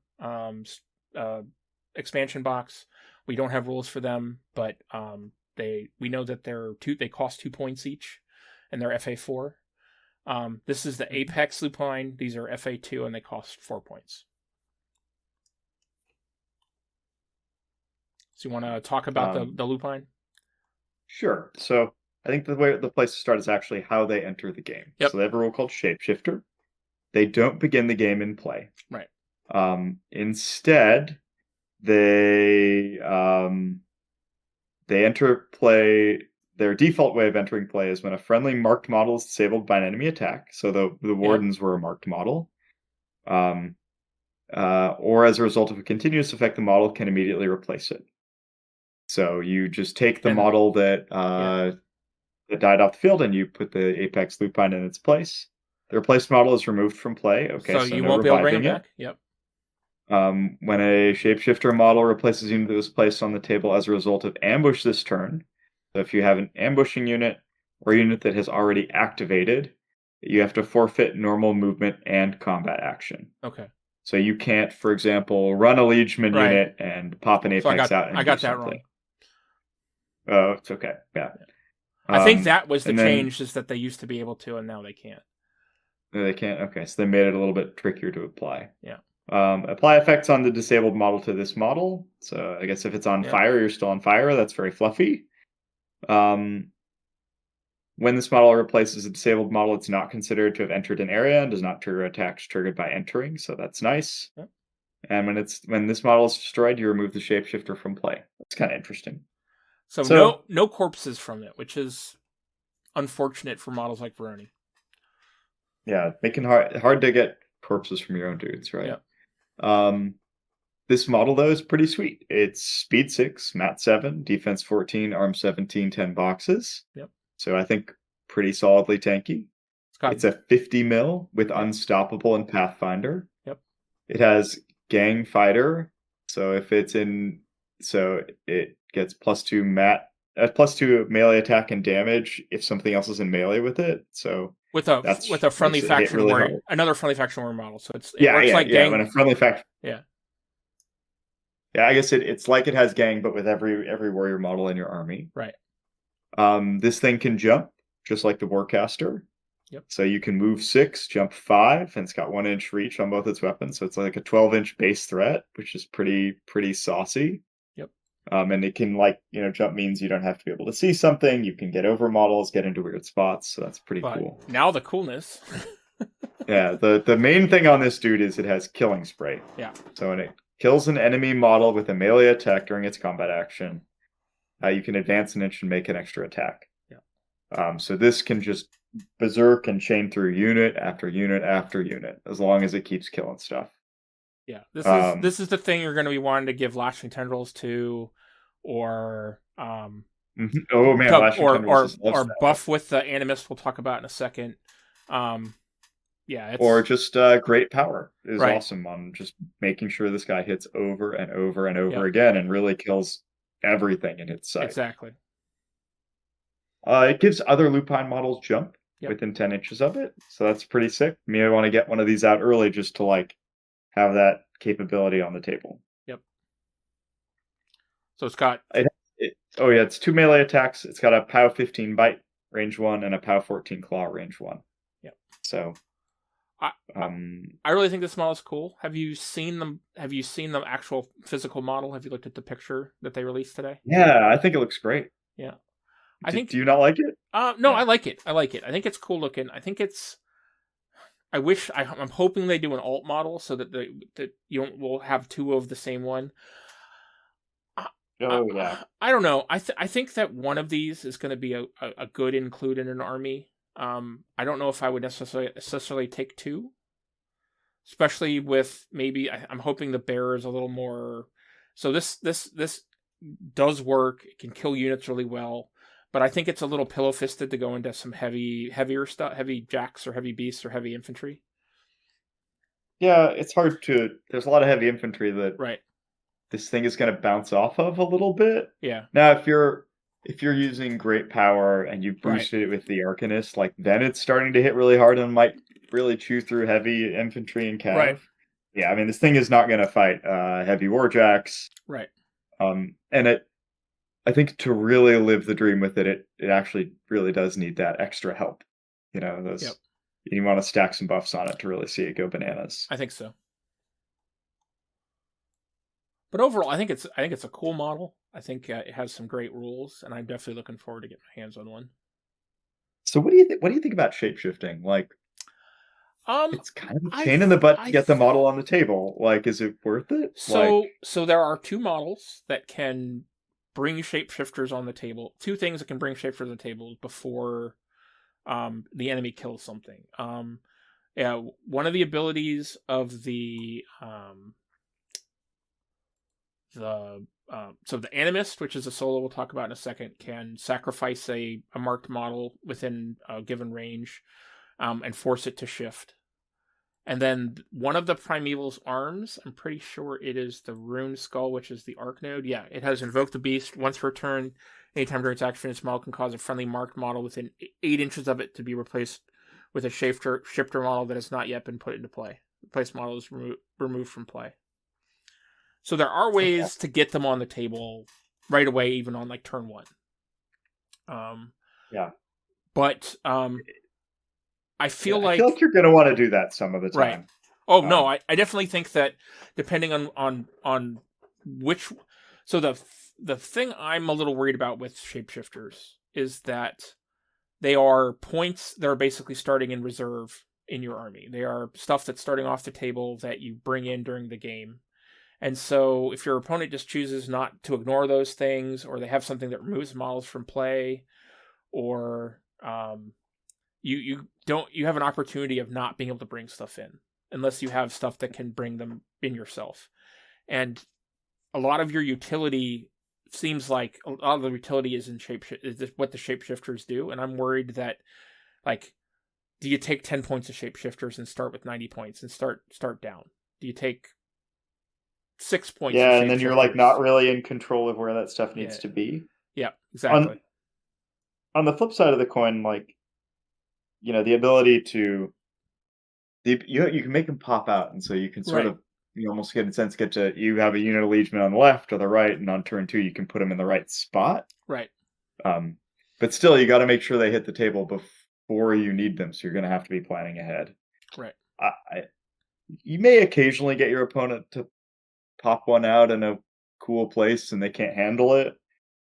S1: expansion box. We don't have rules for them, but we know that they cost 2 points each, and they're FA4. This is the Apex Lupine. These are FA2, and they cost 4 points. So you want to talk about the Lupine?
S2: Sure. So I think the place to start is actually how they enter the game.
S1: Yep.
S2: So they have a rule called Shapeshifter. They don't begin the game in play.
S1: Right.
S2: Instead, they enter play. Their default way of entering play is when a friendly marked model is disabled by an enemy attack. So the Wardens were a marked model. Or as a result of a continuous effect, the model can immediately replace it. So you just take the model that died off the field and you put the Apex Lupine in its place. The replaced model is removed from play. Okay, so
S1: you won't be able to bring it back. Yep.
S2: When a shapeshifter model replaces a unit that was placed on the table as a result of ambush this turn, so if you have an ambushing unit or a unit that has already activated, you have to forfeit normal movement and combat action.
S1: Okay.
S2: So you can't, for example, run a Legionman unit and pop an Apex out and
S1: I got that wrong.
S2: Oh, it's okay. Yeah.
S1: I think that was the change, is that they used to be able to, and now they can't.
S2: They can't? Okay, so they made it a little bit trickier to apply.
S1: Yeah.
S2: Apply effects on the disabled model to this model. So I guess if it's on fire, you're still on fire. That's very fluffy. When this model replaces a disabled model, it's not considered to have entered an area and does not trigger attacks triggered by entering. So that's nice. Yep. And when this model is destroyed, you remove the shapeshifter from play. That's kind of interesting.
S1: So no corpses from it, which is unfortunate for models like Veroni.
S2: Yeah, making hard to get corpses from your own dudes, right?
S1: Yeah.
S2: This model, though, is pretty sweet. It's speed 6, mat 7, defense 14, arm 17, 10 boxes.
S1: Yep.
S2: So I think pretty solidly tanky. It's a 50 mil with Unstoppable and Pathfinder.
S1: Yep.
S2: It has Gang Fighter. So if it's it gets +2 +2 melee attack and damage if something else is in melee with it. So
S1: with a friendly faction really warrior, another friendly faction warrior model. So it works like gang.
S2: When a friendly faction.
S1: Yeah.
S2: Yeah, I guess it's like it has gang, but with every warrior model in your army.
S1: Right.
S2: This thing can jump just like the Warcaster.
S1: Yep.
S2: So you can move 6, jump 5, and it's got 1 inch reach on both its weapons. So it's like a 12-inch base threat, which is pretty saucy.
S1: Yep.
S2: And it can jump means you don't have to be able to see something. You can get over models, get into weird spots. So that's pretty cool.
S1: Now the coolness.
S2: Yeah. The main thing on this dude is it has Killing Spray.
S1: Yeah.
S2: So when it kills an enemy model with a melee attack during its combat action, you can advance an inch and make an extra attack.
S1: Yeah.
S2: So this can just berserk and chain through unit after unit after unit, as long as it keeps killing stuff.
S1: Yeah, this is the thing you're going to be wanting to give Lashing Tendrils to, or
S2: oh man, Lashing Tendrils
S1: or buff with the Animist. We'll talk about in a second. Yeah,
S2: or just great power is awesome on just making sure this guy hits over and over and over again and really kills everything in its sight.
S1: Exactly.
S2: It gives other Lupine models jump within 10 inches of it, so that's pretty sick. I want to get one of these out early just to have that capability on the table.
S1: Yep. So it's got
S2: Oh yeah, it's 2 melee attacks. It's got a POW 15 bite, range 1, and a POW 14 claw, range 1.
S1: Yeah.
S2: So,
S1: I really think this model is cool. Have you seen them? Have you seen the actual physical model? Have you looked at the picture that they released today?
S2: yeah, I think it looks great.
S1: Yeah.
S2: Do you not like it?
S1: No,
S2: Yeah.
S1: I like it. I think it's cool looking. I think it's. I'm hoping they do an alt model so that we'll have two of the same one.
S2: Yeah.
S1: I don't know. I think that one of these is going to be a good include in an army. I don't know if I would necessarily take two, especially with maybe I'm hoping the bearer is a little more. So this does work. It can kill units really well, but I think it's a little pillow fisted to go into some heavier stuff, heavy jacks or heavy beasts or heavy infantry.
S2: Yeah, it's hard to. There's a lot of heavy infantry that
S1: Right.
S2: this thing is going to bounce off of a little bit.
S1: Yeah.
S2: Now, if you're using great power and you boosted it with the Arcanist, like then it's starting to hit really hard and might really chew through heavy infantry and cav.
S1: Right.
S2: Yeah, I mean this thing is not going to fight heavy warjacks.
S1: Right.
S2: And I think to really live the dream with it actually really does need that extra help. You know, those.
S1: Yep.
S2: You want to stack some buffs on it to really see it go bananas.
S1: I think so. But overall, I think it's a cool model. I think it has some great rules, and I'm definitely looking forward to getting my hands on one.
S2: So what do you think about shapeshifting? Like, it's kind of a pain in the butt to get the model on the table. Like, is it worth it?
S1: So there are two models that can bring shapeshifters on the table. Two things that can bring shapeshifters on the table before the enemy kills something. One of the abilities of the Animist, which is a solo we'll talk about in a second, can sacrifice a marked model within a given range and force it to shift. And then one of the Primeval's arms, I'm pretty sure it is the Rune Skull, which is the Arc Node. Yeah, it has Invoke the Beast. Once per turn, anytime during its action, its model can cause a friendly marked model within 8 inches of it to be replaced with a shifter model that has not yet been put into play. The place model is removed from play. So there are ways to get them on the table right away, even on like turn 1.
S2: Yeah.
S1: But I feel like
S2: you're going to want to do that some of the time.
S1: Right. Oh no, I definitely think that depending on which. So the thing I'm a little worried about with shapeshifters is that they are points that are basically starting in reserve in your army. They are stuff that's starting off the table that you bring in during the game. And so if your opponent just chooses not to ignore those things, or they have something that removes models from play, or you have an opportunity of not being able to bring stuff in unless you have stuff that can bring them in yourself. And a lot of your utility seems like a lot of the utility is in is what the shapeshifters do. And I'm worried that, like, do you take 10 points of shapeshifters and start with 90 points and start down? Do you take 6 points?
S2: Yeah, and then you're like not really in control of where that stuff needs to be.
S1: Yeah, exactly.
S2: On the flip side of the coin, like, you know, the ability to you can make them pop out, and so you can sort of you almost get to you have a unit of legionmen on the left or the right, and on turn 2 you can put them in the right spot.
S1: Right.
S2: But still, you got to make sure they hit the table before you need them, so you're going to have to be planning ahead.
S1: Right.
S2: You may occasionally get your opponent to pop one out in a cool place and they can't handle it.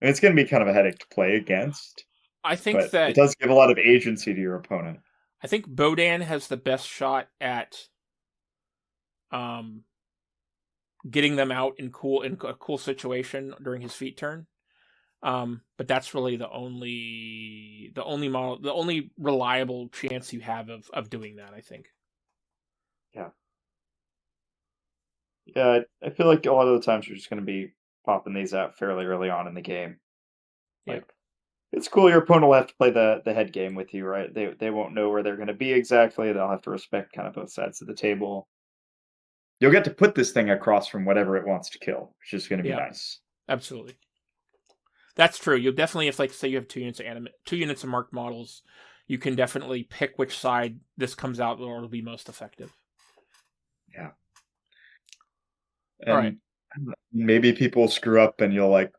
S2: And it's going to be kind of a headache to play against.
S1: I think that
S2: it does give a lot of agency to your opponent.
S1: I think Bohdan has the best shot at getting them out in a cool situation during his feat turn. But that's really the only model, the only reliable chance you have of doing that, I think.
S2: Yeah. Yeah, I feel like a lot of the times you're just going to be popping these out fairly early on in the game. Like, it's cool your opponent will have to play the head game with you, right? They won't know where they're going to be exactly. They'll have to respect kind of both sides of the table. You'll get to put this thing across from whatever it wants to kill, which is going to be nice.
S1: Absolutely. That's true. You'll definitely, if, like, say you have 2 units of marked models, you can definitely pick which side this comes out or it'll be most effective.
S2: Yeah. And
S1: all right.
S2: Maybe people screw up and you'll like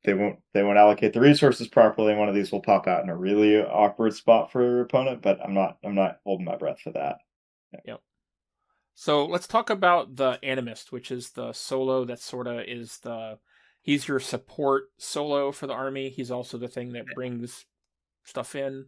S2: they won't allocate the resources properly. One of these will pop out in a really awkward spot for your opponent, but I'm not holding my breath for that.
S1: Yep. So let's talk about the Animist, which is the solo that sort of is he's your support solo for the army. He's also the thing that brings stuff in.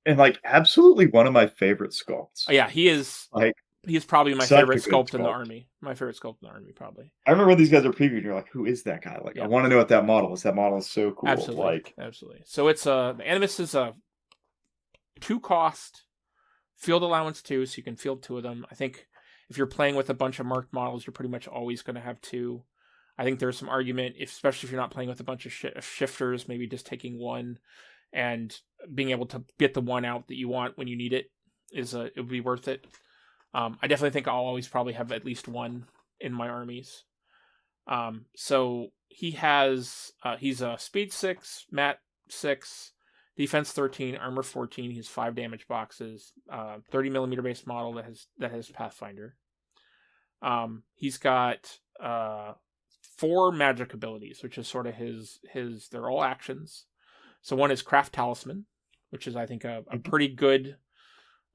S2: And like absolutely one of my favorite sculpts.
S1: Oh, yeah, he is
S2: like
S1: he's probably my favorite sculpt in the army. My favorite sculpt in the army, probably.
S2: I remember when these guys are previewed, you're like, who is that guy? Like, I want to know what that model is. That model is so cool.
S1: Absolutely. Absolutely. So it's the Animist is a 2-cost field allowance 2, so you can field 2 of them. I think if you're playing with a bunch of marked models, you're pretty much always going to have 2. I think there's some argument, especially if you're not playing with a bunch of shifters, maybe just taking 1 and being able to get the 1 out that you want when you need it it would be worth it. I definitely think I'll always probably have at least 1 in my armies. So he's a speed 6, mat 6, defense 13, armor 14. He has 5 damage boxes, 30 millimeter base model that has Pathfinder. He's got 4 magic abilities, which is sort of his. They're all actions. So one is Craft Talisman, which is I think a pretty good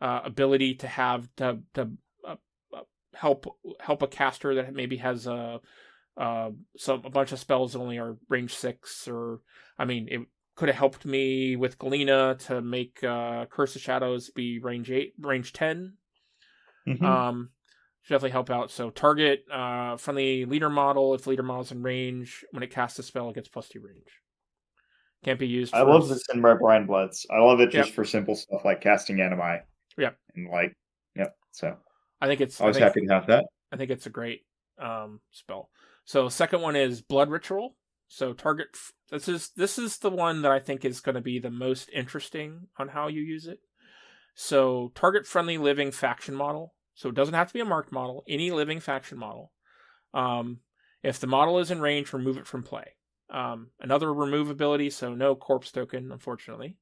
S1: ability to have to help a caster that maybe has a bunch of spells that only are range 6, or I mean it could have helped me with Galina to make Curse of Shadows be range 10.
S2: Mm-hmm.
S1: Should definitely help out. So target friendly leader model. If the leader model's in range, when it casts a spell, it gets +2 range. Can't be used.
S2: I love this in Red Blind Bloods. I love it just for simple stuff like casting animi.
S1: Yeah.
S2: And so
S1: I think it's
S2: always happy to have that.
S1: I think it's a great spell. So second one is Blood Ritual. So target. This is the one that I think is going to be the most interesting on how you use it. So target friendly living faction model. So it doesn't have to be a marked model. Any living faction model. If the model is in range, remove it from play. Another remove ability, so no corpse token, unfortunately.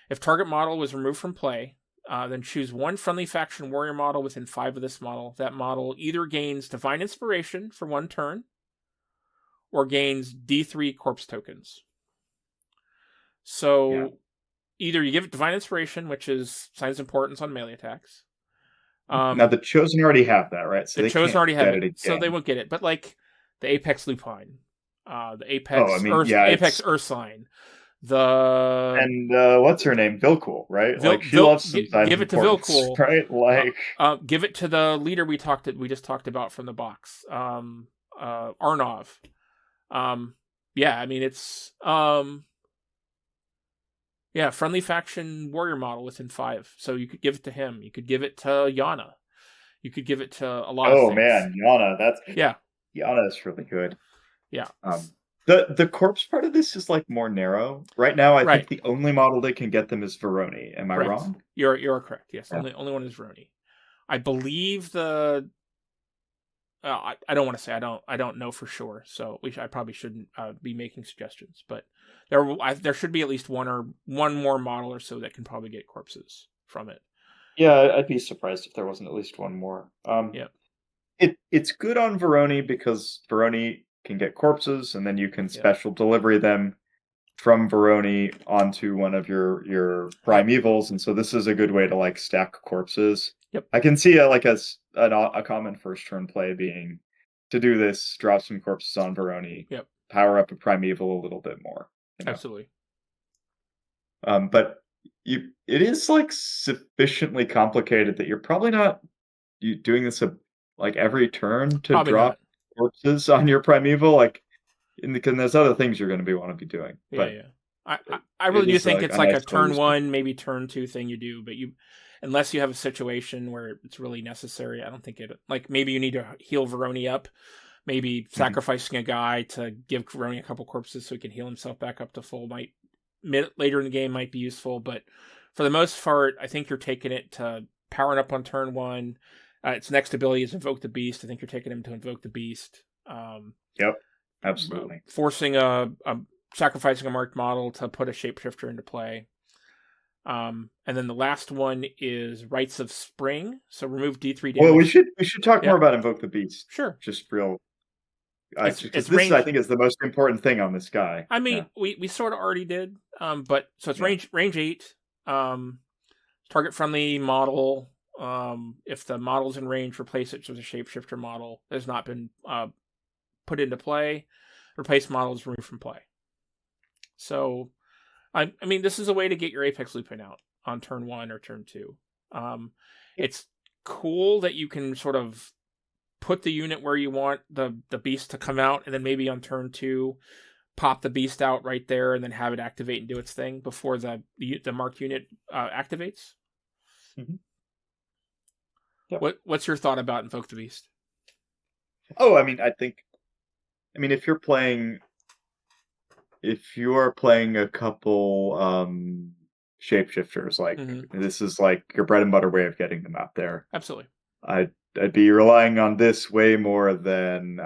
S1: If target model was removed from play, then choose 1 friendly faction warrior model within 5 of this model. That model either gains Divine Inspiration for 1 turn, or gains D3 corpse tokens. So either you give it Divine Inspiration, which is Signs of Importance on melee attacks.
S2: Now the Chosen already have that, right?
S1: So the Chosen already have it, so they won't get it. But like the Apex Lupine, the Apex Apex Ursine, and
S2: what's her name? Vilcool, right? She loves some signs
S1: give it to Vilcool,
S2: right? Like
S1: give it to the leader we just talked about from the box, Arnov. I mean it's friendly faction warrior model within 5. So you could give it to him. You could give it to Yana. You could give it to a lot of things. Oh
S2: man, Yana, Yana is really good.
S1: Yeah.
S2: The corpse part of this is like more narrow. Right now I think the only model that can get them is Veroni. Am I wrong?
S1: You're correct. Yes. Yeah. Only one is Veroni. I believe the I don't want to say I don't know for sure, so I probably shouldn't be making suggestions, but there should be at least one more model or so that can probably get corpses from it.
S2: Yeah, I'd be surprised if there wasn't at least one more. It's good on Veroni because Veroni can get corpses, and then you can special delivery them from Veroni onto one of your primevals, and so this is a good way to like stack corpses.
S1: Yep.
S2: I can see a common first turn play being to do this, drop some corpses on Veroni, power up a primeval a little bit more.
S1: Absolutely.
S2: But it is like sufficiently complicated that you're probably not doing this like every turn to probably drop corpses on your primeval, like because there's other things you're going to want to be doing.
S1: I really do think it's like a turn 1, maybe turn 2 thing you do, but unless you have a situation where it's really necessary, I don't think like maybe you need to heal Veroni up, maybe sacrificing a guy to give Veroni a couple corpses so he can heal himself back up to full later in the game might be useful, but for the most part, I think you're taking it to powering up on turn 1. Its next ability is Invoke the Beast. I think you're taking him to Invoke the Beast.
S2: Yep, absolutely.
S1: Forcing sacrificing a marked model to put a shapeshifter into play. And then the last one is Rites of Spring. So remove D3 damage.
S2: Well, we should talk more about Invoke the Beast.
S1: Sure.
S2: Just real. Because this, I think, is the most important thing on this guy.
S1: I mean, we sort of already did, but so it's range 8, target friendly model. If the model's in range, replace it with a shapeshifter model that has not been put into play. Replace models removed from play. So, I mean, this is a way to get your Apex looping out on turn 1 or turn 2. It's cool that you can sort of put the unit where you want the beast to come out, and then maybe on turn 2, pop the beast out right there, and then have it activate and do its thing before the marked unit activates.
S2: Mm-hmm. Yep.
S1: What's your thought about Invoke the Beast?
S2: Oh, I mean, if you're playing a couple shapeshifters, like this is like your bread and butter way of getting them out there.
S1: Absolutely.
S2: I'd be relying on this way more than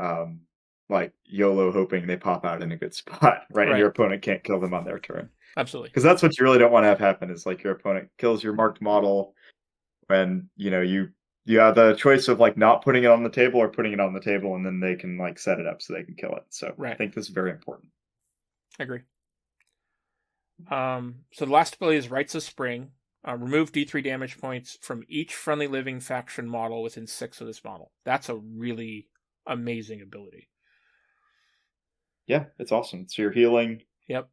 S2: like YOLO hoping they pop out in a good spot, right? And your opponent can't kill them on their turn.
S1: Absolutely.
S2: Because that's what you really don't want to have happen, is like your opponent kills your marked model when, you have the choice of like not putting it on the table or putting it on the table, and then they can like set it up so they can kill it. So I think this is very important.
S1: I agree. So the last ability is Rites of Spring. Remove D3 damage points from each friendly living faction model within 6 of this model. That's a really amazing ability.
S2: Yeah, it's awesome. So your healing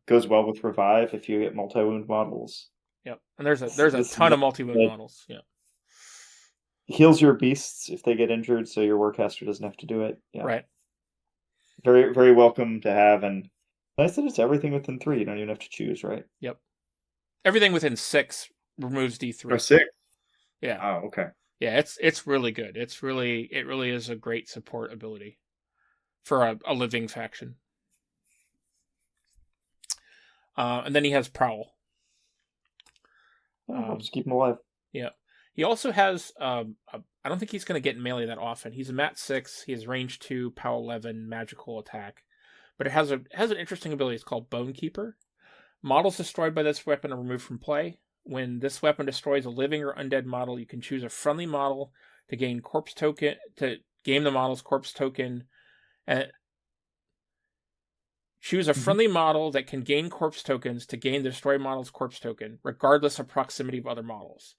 S2: goes well with Revive if you get multi-wound models.
S1: Yep. And there's a ton of multi-wound models. Yeah.
S2: Heals your beasts if they get injured, so your Warcaster doesn't have to do it. Yeah.
S1: Right.
S2: Very, very welcome to have, and nice that it's everything within 3. You don't even have to choose, right?
S1: Yep. Everything within 6 removes D3.
S2: Or 6?
S1: Yeah.
S2: Oh, okay.
S1: Yeah, it really good. It really is a great support ability for a living faction. And then he has Prowl.
S2: Just keep him alive.
S1: Yeah. He also has, I don't think he's going to get in melee that often. He's a Mat 6, he has range 2, POW 11, magical attack. But it has an interesting ability. It's called Bone Keeper. Models destroyed by this weapon are removed from play. When this weapon destroys a living or undead model, you can choose a friendly model to gain corpse token, to gain the model's corpse token. Choose a friendly model that can gain corpse tokens to gain the destroyed model's corpse token, regardless of proximity of other models.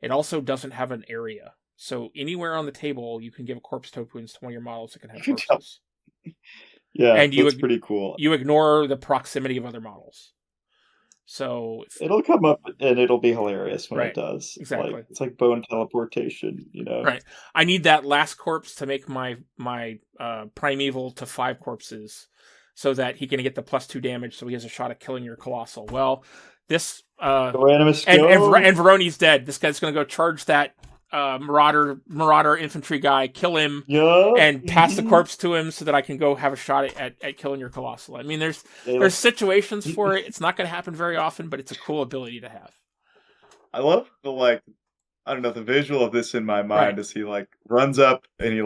S1: It also doesn't have an area. So anywhere on the table, you can give corpse tokens to one of your models that can have corpses.
S2: Yeah, and that's pretty cool.
S1: You ignore the proximity of other models. So
S2: it'll come up and it'll be hilarious when it does.
S1: Exactly.
S2: It's like bone teleportation,
S1: Right. I need that last corpse to make my primeval to 5 corpses so that he can get the +2 damage so he has a shot at killing your colossal. Well, this and Veroni's dead. This guy's gonna go charge that marauder infantry guy, kill him, and pass the corpse to him so that I can go have a shot at killing your colossal. I mean, there's situations for it. It's not going to happen very often, but it's a cool ability to have.
S2: I love the visual of this in my mind as he runs up and he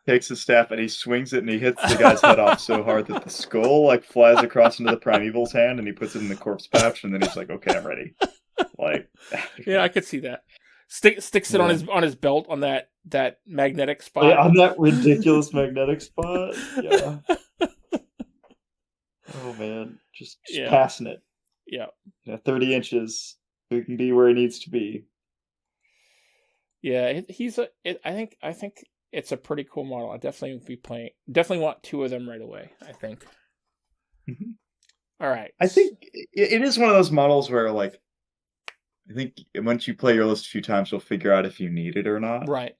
S2: takes his staff and he swings it and he hits the guy's head off so hard that the skull flies across into the primeval's hand, and he puts it in the corpse pouch, and then he's like, okay, I'm ready.
S1: Yeah, I could see that. Sticks it on his belt on that magnetic spot.
S2: Yeah, on that ridiculous magnetic spot. Yeah. Oh man, just passing it.
S1: Yeah.
S2: 30 inches. So he can be where he needs to be.
S1: Yeah, I think it's a pretty cool model. I definitely would be playing. Definitely want 2 of them right away, I think.
S2: Mm-hmm.
S1: All right.
S2: I think it is one of those models where I think once you play your list a few times, you'll figure out if you need it or not.
S1: Right.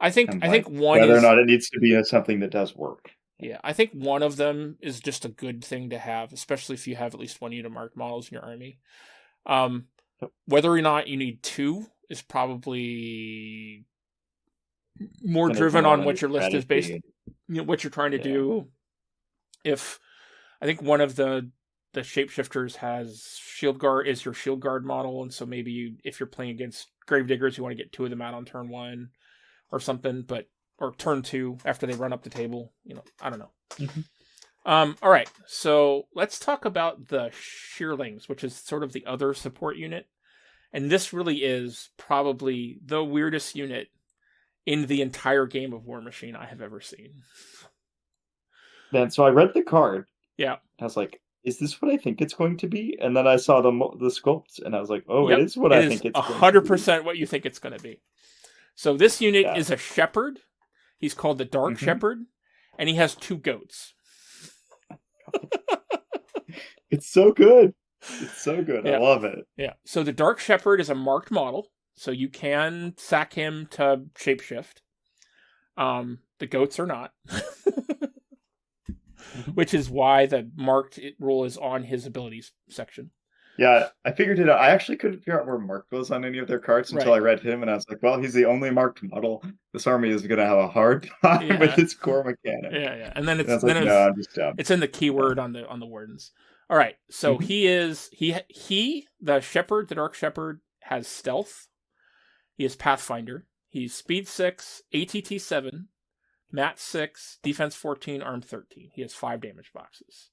S1: I think one
S2: whether or not it needs to be something that does work.
S1: Yeah, I think one of them is just a good thing to have, especially if you have at least 1 unit marked models in your army. Whether or not you need 2 is probably more driven on what your list is based, what you're trying to do. If I think one of the shapeshifters has shield guard is your shield guard model, and so maybe if you're playing against gravediggers, you want to get 2 of them out on turn 1 or something, or turn 2 after they run up the table. I don't know.
S2: Mm-hmm.
S1: All right, so let's talk about the Shearlings, which is sort of the other support unit, and this really is probably the weirdest unit in the entire game of Warmachine I have ever seen.
S2: Man, so I read the card.
S1: Yeah.
S2: I was like, is this what I think it's going to be? And then I saw the sculpt, and I was like, oh, it
S1: Yep.
S2: is what
S1: It
S2: I
S1: is
S2: think it's going to be.
S1: 100% what you think it's going to be. So this unit
S2: Yeah.
S1: is a shepherd. He's called the Dark Shepherd, and he has 2 goats.
S2: It's so good. It's so good.
S1: Yeah.
S2: I love it.
S1: Yeah. So the Dark Shepherd is a marked model, so you can sack him to shapeshift. The goats are not. Which is why the marked rule is on his abilities section.
S2: Yeah, I figured it out. I actually couldn't figure out where Mark was on any of their cards until I read him, and I was like, well, he's the only marked model. This army is going to have a hard time with its core mechanic.
S1: Yeah. And then
S2: it's in
S1: the keyword on the wardens. All right, so he the shepherd, the Dark Shepherd, has stealth. He is Pathfinder. He's speed 6, ATT 7, mat 6, defense 14, arm 13. He has 5 damage boxes.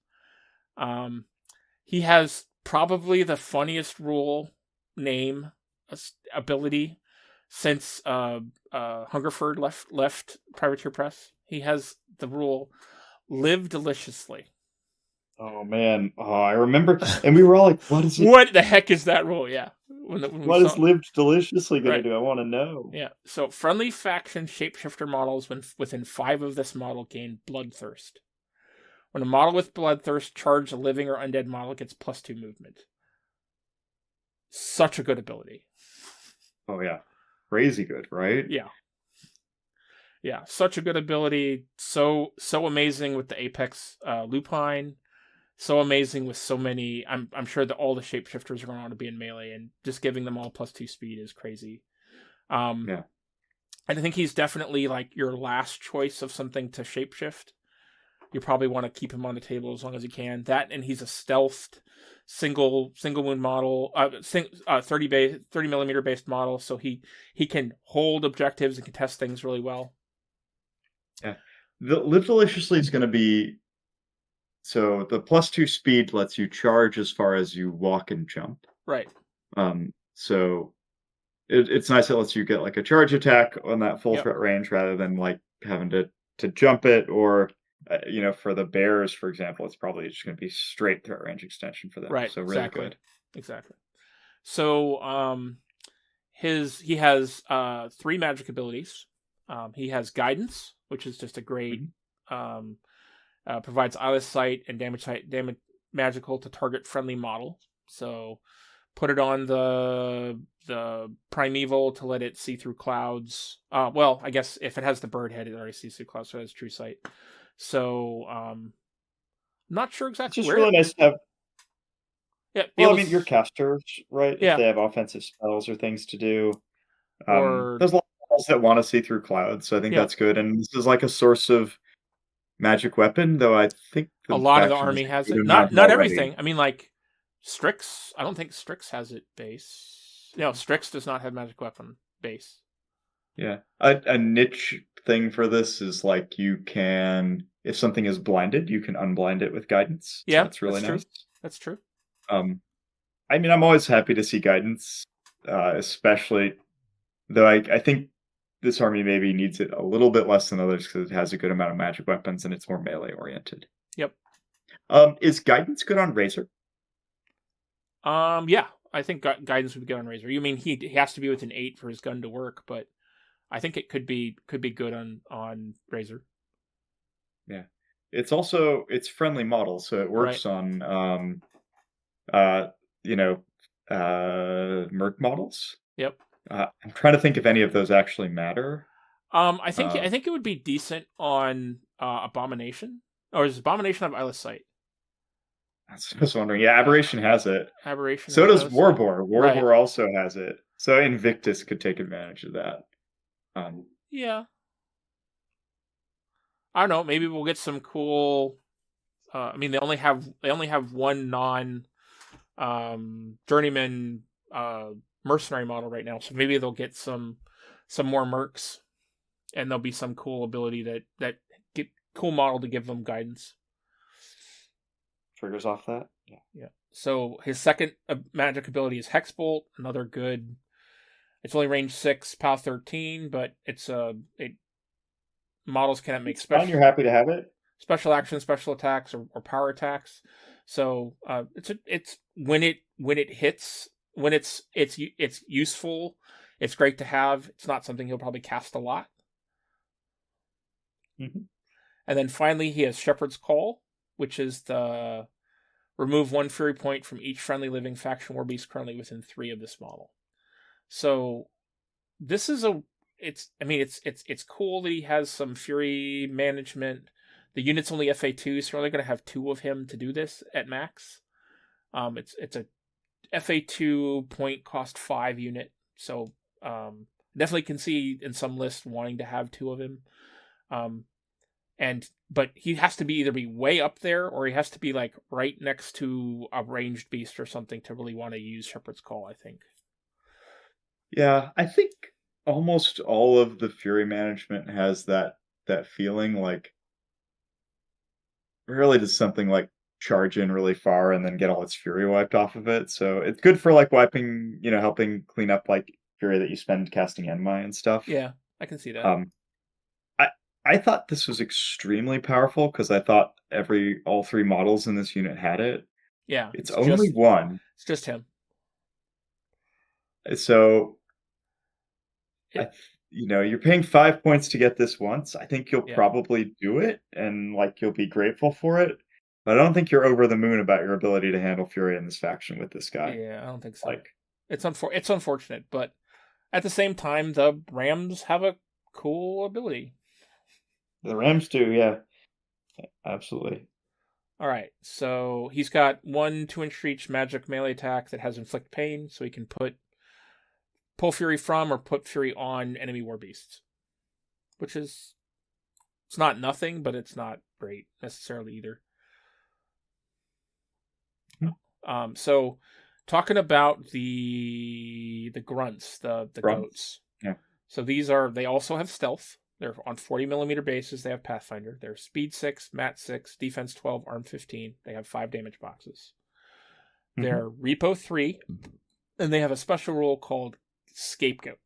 S1: He has probably the funniest rule name ability since Hungerford left Privateer Press. He has the rule live deliciously.
S2: Oh man, I remember, and we were all like, "What is it?
S1: What the heck is that rule?" Yeah,
S2: what is lived deliciously going to do? I want to know.
S1: Yeah, so friendly faction shapeshifter models within 5 of this model gain Bloodthirst. When a model with Bloodthirst charges a living or undead model, it gets +2 movement. Such a good ability.
S2: Oh yeah, crazy good, right?
S1: Yeah, such a good ability. So amazing with the Apex Lupine. So amazing with so many. I'm sure that all the shapeshifters are going to want to be in melee, and just giving them all +2 speed is crazy. And I think he's definitely like your last choice of something to shapeshift. You probably want to keep him on the table as long as you can. That, and he's a stealthed single wound model, 30 millimeter based model, so he can hold objectives and contest things really well.
S2: Yeah, the live deliciously is going to be. So the +2 speed lets you charge as far as you walk and jump.
S1: Right.
S2: So it's nice. It lets you get like a charge attack on that full threat range rather than like having to jump it, or for the bears, for example, it's probably just going to be straight threat range extension for them.
S1: Right.
S2: So really good.
S1: Exactly. So he has 3 magic abilities. He has guidance, which is just a great provides eyeless sight and damage magical to target friendly model. So put it on the primeval to let it see through clouds. Well, I guess if it has the bird head, it already sees through clouds, so it has true sight. So not sure exactly.
S2: It's just really nice to have.
S1: Yeah.
S2: Well, I mean, your casters, right?
S1: Yeah.
S2: If they have offensive spells or things to do. There's a lot of spells that want to see through clouds, so I think that's good. And this is like a source of magic weapon, though I think
S1: a lot of the army has it. Not everything. I mean, like Strix. I don't think Strix has it base. No, Strix does not have magic weapon base.
S2: Yeah, a niche thing for this is like you can, if something is blinded, you can unblind it with guidance.
S1: Yeah,
S2: so that's really nice.
S1: That's true.
S2: I mean, I'm always happy to see guidance, especially though I think this army maybe needs it a little bit less than others because it has a good amount of magic weapons and it's more melee oriented.
S1: Yep.
S2: Is guidance good on Razor?
S1: Yeah, I think guidance would be good on Razor. You mean he has to be within 8 for his gun to work, but I think it could be good on Razor.
S2: Yeah, it's friendly model, so it works on merc models.
S1: Yep.
S2: I'm trying to think if any of those actually matter.
S1: I think it would be decent on Abomination. Or does Abomination have eyeless sight?
S2: I was wondering. Yeah, Aberration has it.
S1: Aberration.
S2: So does Warbore. Warbore also has it. So Invictus could take advantage of that.
S1: Yeah. I don't know. Maybe we'll get some cool. I mean, they only have one non journeyman mercenary model right now, so maybe they'll get some more mercs, and there'll be some cool ability that get cool model to give them guidance.
S2: Triggers off that.
S1: Yeah. So his second magic ability is Hexbolt, another good. It's only range 6, POW 13, but it's models cannot make special.
S2: You're happy to have it.
S1: special action, special attacks, or power attacks. So it's when it hits, when it's useful. It's great to have. It's not something he'll probably cast a lot.
S2: Mm-hmm.
S1: And then finally, he has Shepherd's Call, which is the remove 1 Fury point from each friendly living faction war beast currently within 3 of this model. So this is it's cool that he has some Fury management. The unit's only FA2, so we're only going to have 2 of him to do this at max. It's a FA2 point cost 5 unit, so definitely can see in some lists wanting to have 2 of him. But he has to either be way up there, or he has to be like right next to a ranged beast or something to really want to use Shepherd's Call, I think.
S2: Yeah, I think almost all of the Fury management has that feeling, like really just something like charge in really far and then get all its Fury wiped off of it. So it's good for like wiping, helping clean up like Fury that you spend casting Enmai and stuff.
S1: Yeah, I can see that.
S2: I thought this was extremely powerful because I thought all 3 models in this unit had it.
S1: Yeah,
S2: it's only one.
S1: It's just him.
S2: So, you're paying 5 points to get this once. I think you'll probably do it, and like you'll be grateful for it. But I don't think you're over the moon about your ability to handle Fury in this faction with this guy.
S1: Yeah, I don't think so.
S2: Like,
S1: it's unfortunate, but at the same time, the Rams have a cool ability.
S2: The Rams do, yeah. Absolutely.
S1: All right, so he's got 1 2-inch reach magic melee attack that has inflict pain, so he can pull Fury from or put Fury on enemy war beasts, which is, it's not nothing, but it's not great necessarily either. So talking about the grunts, the goats.
S2: Yeah.
S1: So they also have stealth. They're on 40mm bases. They have Pathfinder. They're speed 6, mat 6, defense 12, arm 15. They have 5 damage boxes. Mm-hmm. They're repo 3, and they have a special rule called Scapegoat.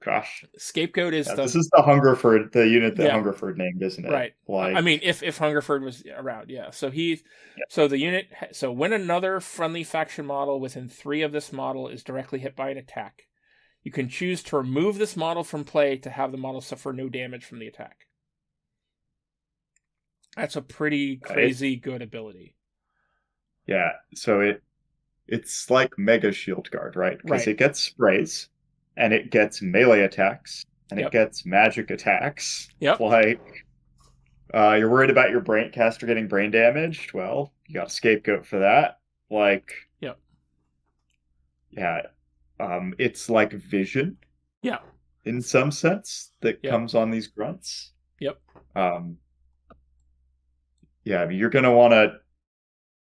S2: Gosh,
S1: Scapegoat is
S2: this is the unit that Hungerford named, isn't it?
S1: Right.
S2: Like,
S1: I mean, if Hungerford was around, yeah. So so when another friendly faction model within 3 of this model is directly hit by an attack, you can choose to remove this model from play to have the model suffer no damage from the attack. That's a pretty crazy good ability.
S2: Yeah, so it's like Mega Shield Guard, right? Because it gets sprays, and it gets melee attacks, and it gets magic attacks.
S1: Yep.
S2: Like, you're worried about your brain caster getting brain damaged? Well, you got a Scapegoat for that. Like,
S1: yep.
S2: Yeah. It's like vision.
S1: Yeah.
S2: In some sense that comes on these grunts.
S1: Yep.
S2: Yeah, I mean, you're going to want to,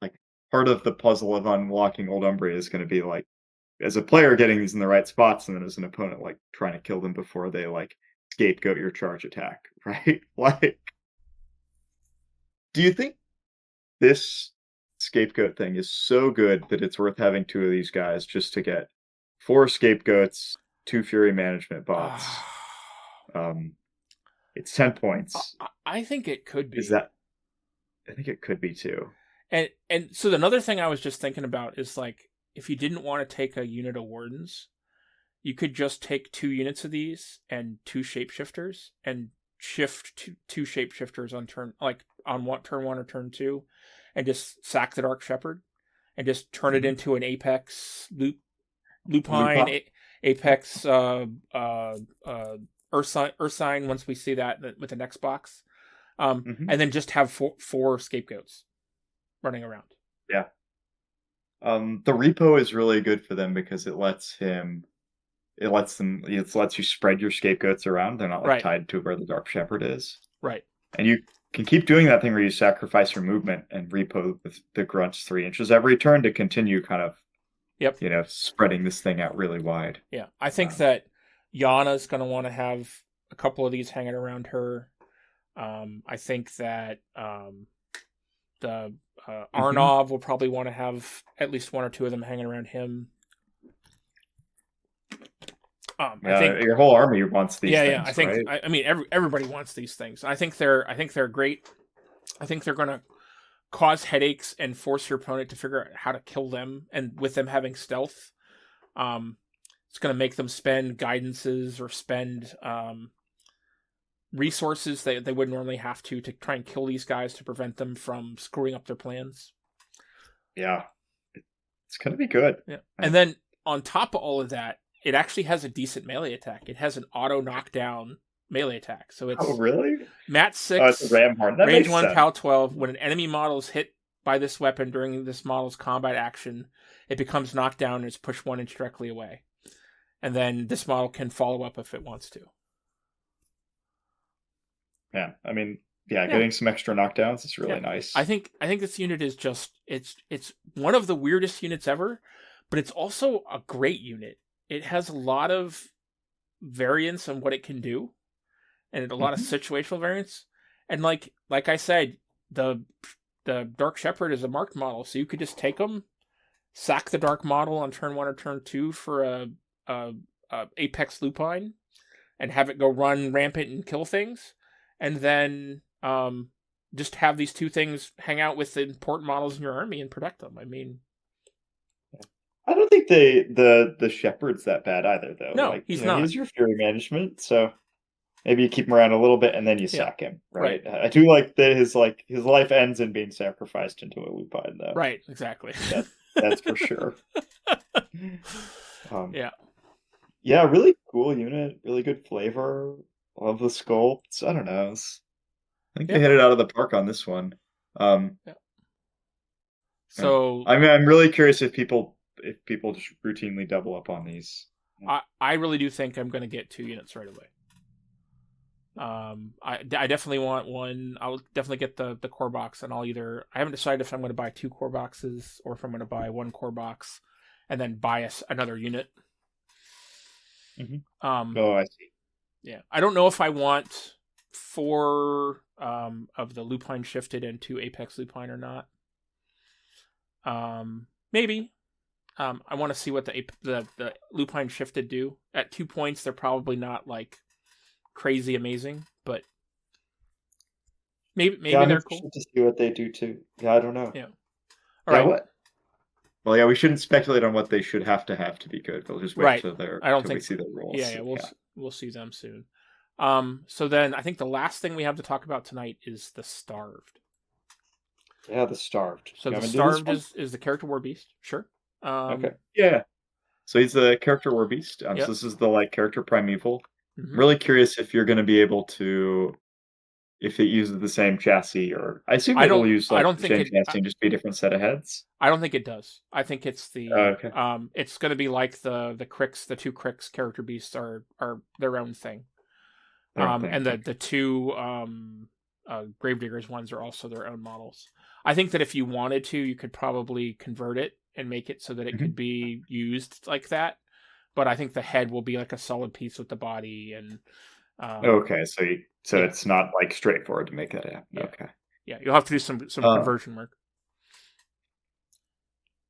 S2: like, part of the puzzle of unlocking Old Umbrey is going to be, like, as a player getting these in the right spots, and then as an opponent, like, trying to kill them before they, like, scapegoat your charge attack, right? Like, do you think this scapegoat thing is so good that it's worth having 2 of these guys just to get 4 scapegoats, 2 Fury management bots? It's 10 points.
S1: I think it could be.
S2: I think it could be too.
S1: And so another thing I was just thinking about is, like, if you didn't want to take a unit of Wardens, you could just take 2 units of these and 2 shapeshifters and shift 2 shapeshifters on turn 1 or turn 2, and just sack the Dark Shepherd and just turn it into an Apex Lupine, Apex Ursine once we see that with the next box. And then just have 4 scapegoats running around.
S2: Yeah. The repo is really good for them because it lets you spread your scapegoats around. They're not tied to where the Dark Shepherd is.
S1: Right.
S2: And you can keep doing that thing where you sacrifice your movement and repo with the grunts 3 inches every turn to continue kind of spreading this thing out really wide.
S1: Yeah. I think that Yana's going to want to have a couple of these hanging around her. I think that the Arnov will probably want to have at least 1 or 2 of them hanging around him. I think
S2: your whole army wants these things,
S1: I think
S2: right?
S1: I mean everybody wants these things. I think they're great. I think they're going to cause headaches and force your opponent to figure out how to kill them, and with them having stealth, it's going to make them spend guidances or spend resources that they wouldn't normally have to try and kill these guys to prevent them from screwing up their plans.
S2: Yeah, it's going to be good.
S1: Yeah, and then on top of all of that, it actually has a decent melee attack. It has an auto knockdown melee attack. So it's
S2: really?
S1: Mat 6,
S2: it's a ram horn. That
S1: range
S2: makes
S1: 1,
S2: sense.
S1: POW 12. When an enemy model is hit by this weapon during this model's combat action, it becomes knocked down and is pushed 1 inch directly away. And then this model can follow up if it wants to.
S2: Yeah, I mean, getting some extra knockdowns is really nice.
S1: I think this unit is just it's one of the weirdest units ever, but it's also a great unit. It has a lot of variance on what it can do, and a lot of situational variance. And like I said, the Dark Shepherd is a marked model, so you could just take them, sack the Dark model on turn 1 or turn 2 for a Apex Lupine, and have it go run rampant and kill things, and then just have these 2 things hang out with the important models in your army and protect them. I mean,
S2: I don't think the Shepherd's that bad either, though.
S1: No, he's not.
S2: He's your fury management, so maybe you keep him around a little bit and then you sack him, right? I do like that his life ends in being sacrificed into a lupine, though.
S1: Right, exactly.
S2: That's for sure.
S1: Yeah,
S2: really cool unit, really good flavor. Love the sculpts. I don't know. I think they hit it out of the park on this one.
S1: So
S2: I mean, I'm really curious if people just routinely double up on these.
S1: I really do think I'm going to get 2 units right away. I definitely want one. I'll definitely get the core box, and I haven't decided if I'm going to buy 2 core boxes or if I'm going to buy 1 core box and then buy another unit.
S2: I see.
S1: Yeah, I don't know if I want 4 of the Lupine Shifted and 2 Apex Lupine or not. Maybe. I want to see what the Lupine Shifted do. At 2 points, they're probably not like crazy amazing, but maybe they're cool.
S2: To see what they do too. Yeah, I don't know.
S1: Yeah. All right.
S2: What? Well, we shouldn't speculate on what they should have to be good. We'll just wait till we see their roles.
S1: Yeah, we'll see them soon. So then I think the last thing we have to talk about tonight is the Starved.
S2: Yeah, the Starved.
S1: So the Starved is the character War Beast. Sure.
S2: Okay. Yeah. So he's the character War Beast. So this is the character Primeval. I'm really curious if you're going to be able to, if it uses the same chassis, or I assume it'll use the same chassis and just be a different set of heads.
S1: I don't think it does. I think it's it's going to be like the Crix, the 2 Crix character beasts are their own thing. And the 2 Gravediggers ones are also their own models. I think that if you wanted to, you could probably convert it and make it so that it could be used like that. But I think the head will be like a solid piece with the body, and
S2: so it's not straightforward to make that happen.
S1: Yeah.
S2: Okay.
S1: Yeah, you'll have to do some conversion work.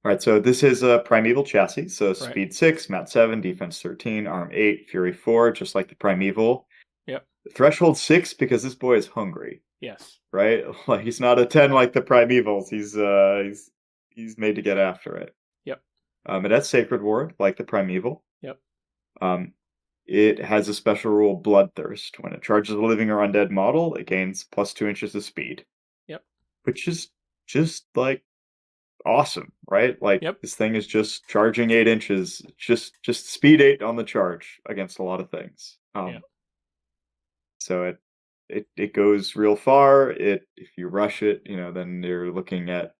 S2: All right, so this is a Primeval chassis. So speed 6, Mat 7, defense 13, arm 8, fury 4, just like the Primeval.
S1: Yep.
S2: Threshold 6 because this boy is hungry.
S1: Yes.
S2: Right? He's not a 10 like the Primevals. He's made to get after it.
S1: Yep.
S2: It has Sacred Ward like the Primeval.
S1: Yep.
S2: It has a special rule, Bloodthirst. When it charges a living or undead model, it gains plus 2 inches of speed.
S1: Yep.
S2: Which is just awesome, right? This thing is just charging 8 inches, just speed 8 on the charge against a lot of things. So it goes real far. If you rush it, then you're looking at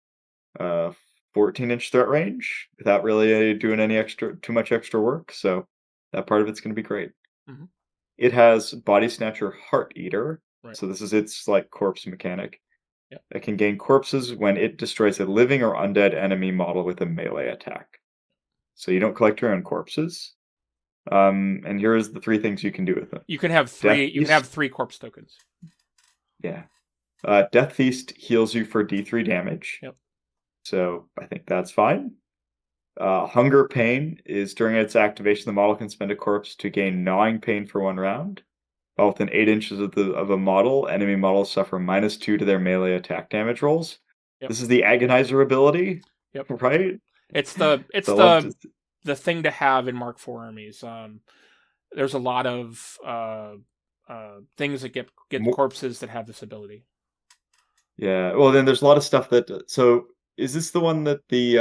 S2: 14-inch threat range without really doing too much extra work. So that part of it's going to be great. It has Body Snatcher Heart Eater. Right. So this is its corpse mechanic.
S1: Yep.
S2: It can gain corpses when it destroys a living or undead enemy model with a melee attack. So you don't collect your own corpses. And here's the 3 things you can do with them.
S1: You can have 3. You can have 3 corpse tokens.
S2: Yeah. Death Feast heals you for D3 damage.
S1: Yep.
S2: So I think that's fine. Hunger Pain is during its activation, the model can spend a corpse to gain gnawing pain for 1 round. While within 8 inches of a model, enemy models suffer -2 to their melee attack damage rolls.
S1: Yep.
S2: This is the Agonizer ability,
S1: Yep.
S2: right?
S1: It's
S2: So
S1: the thing to have in Mark IV armies. There's a lot of things that get corpses that have this ability.
S2: Yeah, well, then there's a lot of stuff that. So, is this the one that the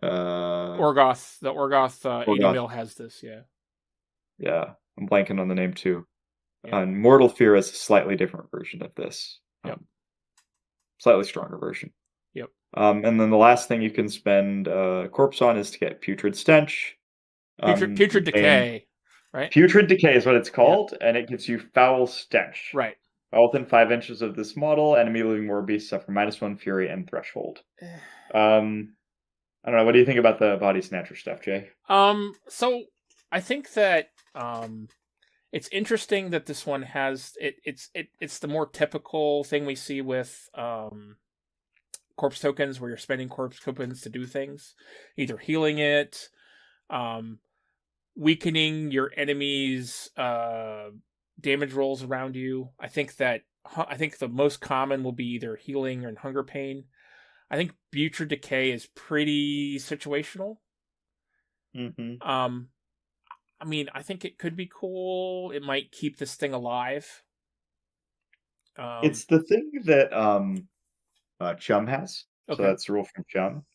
S1: Orgoth, the Orgoth 80 mil has this? Yeah.
S2: Yeah, I'm blanking on the name too.
S1: Yeah.
S2: Mortal Fear is a slightly different version of this.
S1: Yep.
S2: Slightly stronger version.
S1: Yep.
S2: And then the last thing you can spend corpse on is to get Putrid Stench.
S1: Putrid Decay, right?
S2: Putrid Decay is what it's called, and it gives you Foul Stench.
S1: Right.
S2: While within 5 inches of this model, enemy living war beasts suffer -1 Fury and Threshold. I don't know. What do you think about the Body Snatcher stuff, Jay?
S1: So I think that it's interesting that this one has it's the more typical thing we see with corpse tokens, where you're spending corpse tokens to do things, either healing it, weakening your enemy's damage rolls around you. I think the most common will be either healing and hunger pain. I think Putrid Decay is pretty situational.
S2: Mm-hmm.
S1: I mean, I think it could be cool. It might keep this thing alive.
S2: It's the thing that Chum has.
S1: Okay.
S2: So that's a rule from Chum.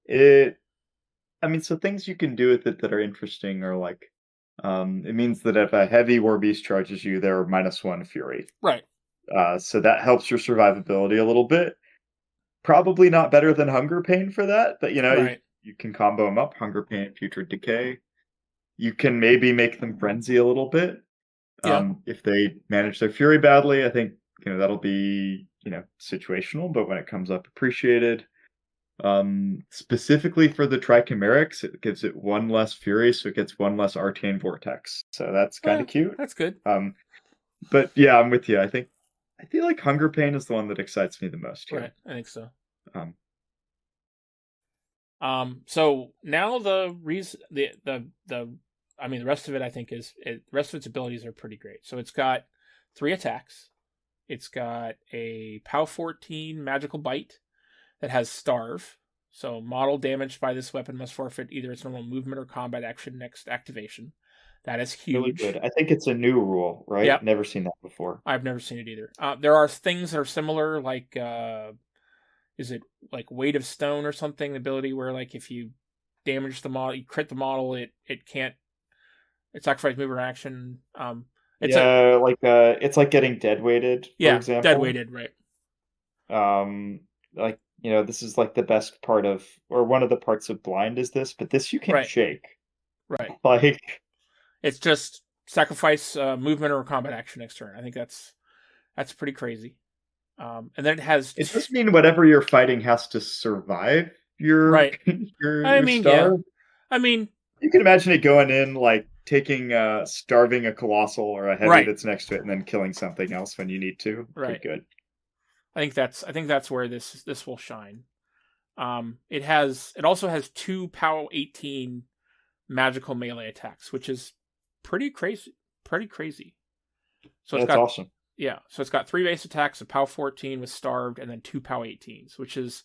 S2: So things you can do with it that are interesting are like, it means that if a heavy war beast charges you, they're -1 Fury.
S1: Right.
S2: So that helps your survivability a little bit. Probably not better than Hunger Pain for that, but
S1: right.
S2: you can combo them up. Hunger Pain, Putrid Decay. You can maybe make them frenzy a little bit. If they manage their Fury badly, I think that'll be situational, but when it comes up, appreciated. Specifically for the Trichimerics, it gives it 1 less Fury, so it gets 1 less Arcane Vortex. So that's kind of cute.
S1: That's good.
S2: But yeah, I'm with you. I feel like Hunger Pain is the one that excites me the most here.
S1: Right, I think so.
S3: So now the reason the rest of it I think the rest of its abilities are pretty great. So it's got 3 attacks. It's got a POW 14 magical bite that has starve. So model damaged by this weapon must forfeit either its normal movement or combat action next activation. That is huge.
S2: Really good. I think it's a new rule, right?
S3: Yep.
S2: Never seen that before.
S3: I've never seen it either. There are things that are similar, like is it like Weight of Stone or something? The ability where like if you damage the model, you crit the model, it can't. It sacrifices move or action.
S2: It's like getting dead weighted. For example.
S3: Dead weighted, right?
S2: This is like the best part of, or one of the parts of blind is this, but this you can't shake.
S3: Right.
S2: Like,
S3: it's just sacrifice movement or combat action next turn. I think that's pretty crazy. And then it has.
S2: It does mean whatever you're fighting has to survive your
S3: right.
S2: your starve.
S3: Yeah. I mean,
S2: you can imagine it going in like taking starving a colossal or a heavy that's next to it, and then killing something else when you need to.
S3: Right.
S2: Pretty good.
S3: I think that's where this will shine. It also has 2 POW 18 magical melee attacks, which is pretty crazy. So it's got
S2: awesome.
S3: Yeah, so it's got 3 base attacks, a POW 14 with starved, and then 2 POW 18s, which is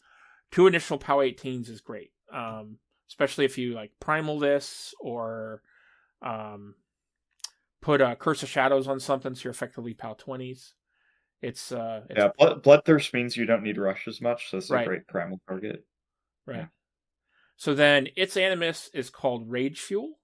S3: 2 initial POW 18s is great. Especially if you like primal this or put a Curse of Shadows on something, so you're effectively POW 20s. It's
S2: Bloodthirst means you don't need rush as much, so it's a great primal target.
S3: Right. Yeah. So then its animus is called Rage Fuel.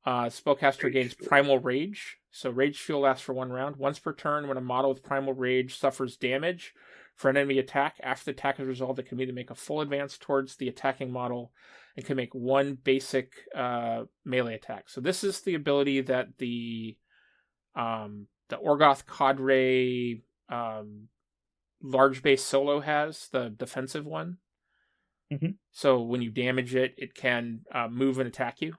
S3: Spellcaster gains Primal Rage. So Rage Fuel lasts for 1 round. Once per turn, when a model with Primal Rage suffers damage for an enemy attack, after the attack is resolved, it can either make a full advance towards the attacking model and can make 1 basic melee attack. So this is the ability that the Orgoth Cadre large base solo has, the defensive one.
S2: Mm-hmm.
S3: So when you damage it, it can move and attack you,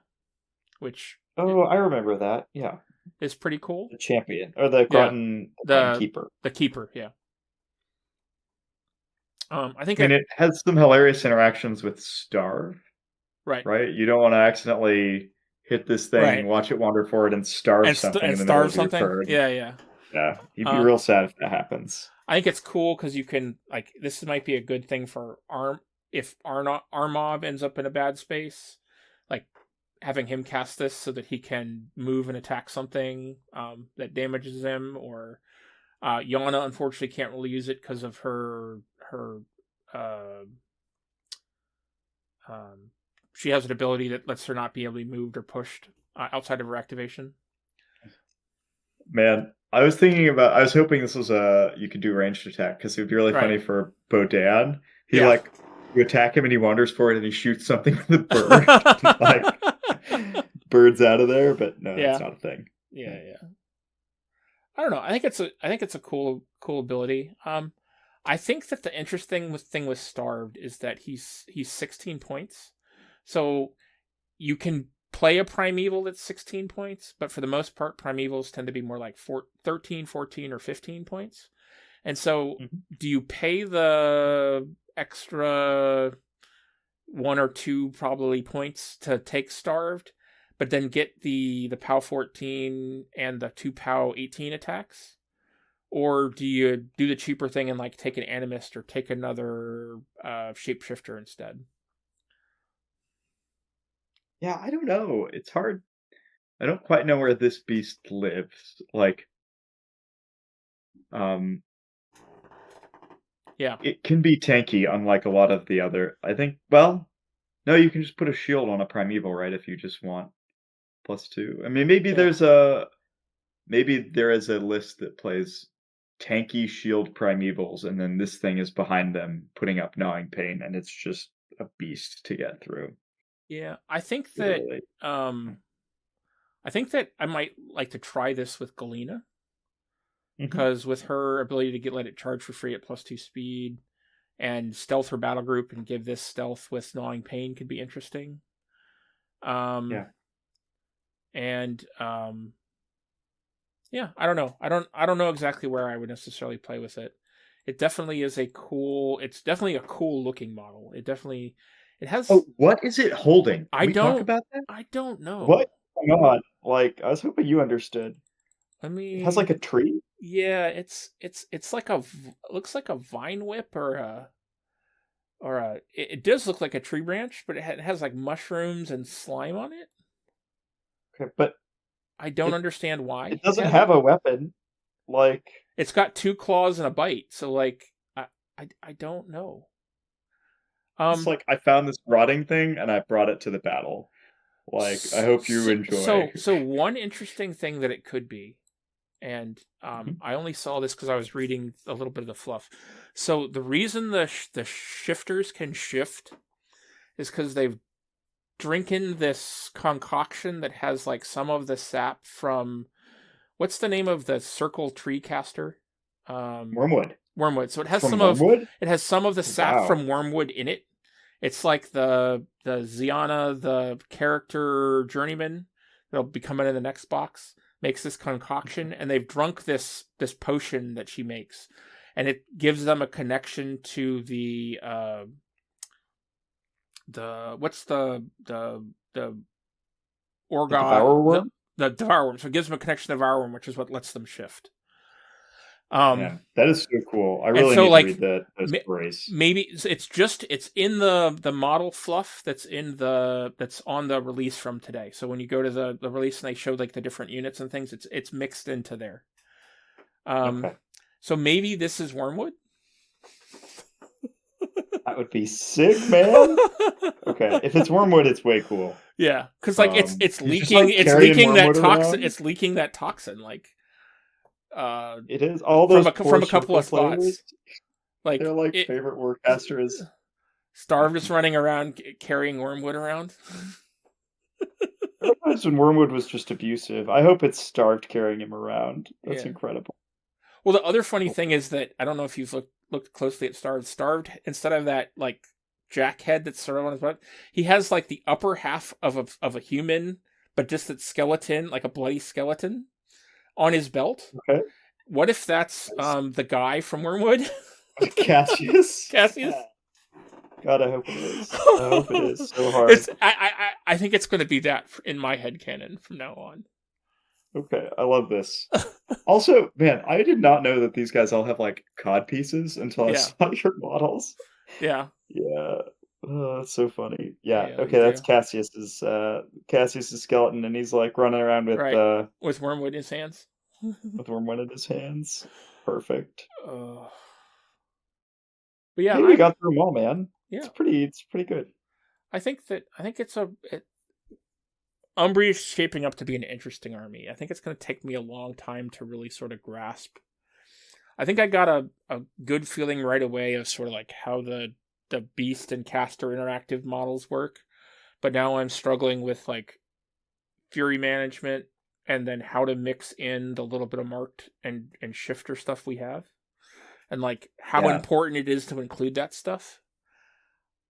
S3: which
S2: I remember that. Yeah,
S3: is pretty cool.
S2: The champion or the Groton
S3: the
S2: keeper.
S3: The keeper, yeah. I think
S2: I mean, it has some hilarious interactions with Starve.
S3: right.
S2: You don't want to accidentally hit this thing,
S3: Right.
S2: watch it wander forward, and starve something in the middle of your turn.
S3: Yeah.
S2: Yeah, you'd be real sad if that happens.
S3: I think it's cool because you can, like, this might be a good thing for if Armov ends up in a bad space, like having him cast this so that he can move and attack something that damages him, or Yana unfortunately can't really use it because of her she has an ability that lets her not be able to be moved or pushed outside of her activation.
S2: Man, I was hoping this was you could do ranged attack, because it would be really funny for Bohdan. You attack him and he wanders forward and he shoots something with a bird. Like, bird's out of there, but no, that's not a thing.
S3: Yeah. I don't know. I think it's a cool ability. I think that the interesting thing with Starved is that he's 16 points. So you can play a Primeval that's 16 points, but for the most part, Primevals tend to be more like 13, 14, or 15 points. And so do you pay the extra 1 or 2 probably points to take Starved, but then get the POW 14 and the 2 POW 18 attacks? Or do you do the cheaper thing and like take an Animist or take another Shapeshifter instead?
S2: Yeah, I don't know. It's hard. I don't quite know where this beast lives. Like, it can be tanky, unlike a lot of the other. I think. Well, no, you can just put a shield on a Primeval, right? If you just want +2. I mean, maybe there is a list that plays tanky shield Primevals, and then this thing is behind them, putting up Gnawing Pain, and it's just a beast to get through.
S3: Yeah, I think that I might like to try this with Galina, because with her ability to let it charge for free at +2 speed, and stealth her battle group and give this stealth with Gnawing Pain could be interesting. And I don't know. I don't know exactly where I would necessarily play with it. It definitely is it's definitely a cool looking model. It has.
S2: Oh, what is it holding?
S3: Can we
S2: talk about that?
S3: I don't know.
S2: What? Hang on. Like, I was hoping you understood. It has like a tree?
S3: Yeah, it's like looks like a vine whip it does look like a tree branch, but it has like mushrooms and slime on it.
S2: Okay, but
S3: I don't understand why.
S2: It doesn't have a weapon. Like,
S3: it's got 2 claws and a bite, so like I don't know.
S2: It's like, I found this rotting thing and I brought it to the battle. Like, I hope you enjoy.
S3: So one interesting thing that it could be, and I only saw this because I was reading a little bit of the fluff. So the reason the shifters can shift is because they've drinking this concoction that has like some of the sap from, what's the name of the circle tree caster?
S2: Wormwood.
S3: So it has some of the sap from Wormwood in it. It's like the Ziana, the character journeyman that'll be coming in the next box, makes this concoction, and they've drunk this potion that she makes, and it gives them a connection to the Orgon, the Devourworm. So it gives them a connection to the Devourworm, which is what lets them shift.
S2: That is so cool. I really need to read those stories.
S3: Maybe it's in the model fluff that's on the release from today. So when you go to the release and they show like the different units and things, it's mixed into there. So maybe this is Wormwood.
S2: That would be sick, man. Okay, if it's Wormwood, it's way cool.
S3: Yeah, because like it's leaking, that toxin. Around. It's leaking that toxin. Like,
S2: it is all those
S3: from a couple of spots. Like
S2: they're like favorite warcasters.
S3: Starved is running around carrying Wormwood around.
S2: I remember when Wormwood was just abusive. I hope it's Starved carrying him around. That's incredible.
S3: Well, the other funny thing is that I don't know if you've looked closely at Starved. Starved, instead of that like jack head that's sort of on his butt, he has like the upper half of a human, but just that skeleton, like a bloody skeleton, on his belt.
S2: Okay.
S3: What if that's the guy from Wormwood?
S2: Cassius.
S1: Cassius.
S2: God, I hope it is. I hope it is so hard.
S1: I think it's going to be that in my headcanon from now on.
S2: Okay, I love this. Also, man, I did not know that these guys all have like cod pieces until I saw your models.
S1: Yeah.
S2: Yeah. Oh, that's so funny. Yeah.
S1: Yeah,
S2: okay, that's Cassius's skeleton, and he's like running around
S1: with wormwood in his hands.
S2: with wormwood in his hands. Perfect.
S1: But yeah,
S2: we got through them all, man.
S1: Yeah,
S2: it's pretty good.
S1: I think Umbrey is shaping up to be an interesting army. I think it's going to take me a long time to really sort of grasp. I think I got a good feeling right away of sort of like how the Beast and Caster interactive models work, but now I'm struggling with like Fury management and then how to mix in the little bit of marked and shifter stuff we have, and like how important it is to include that stuff.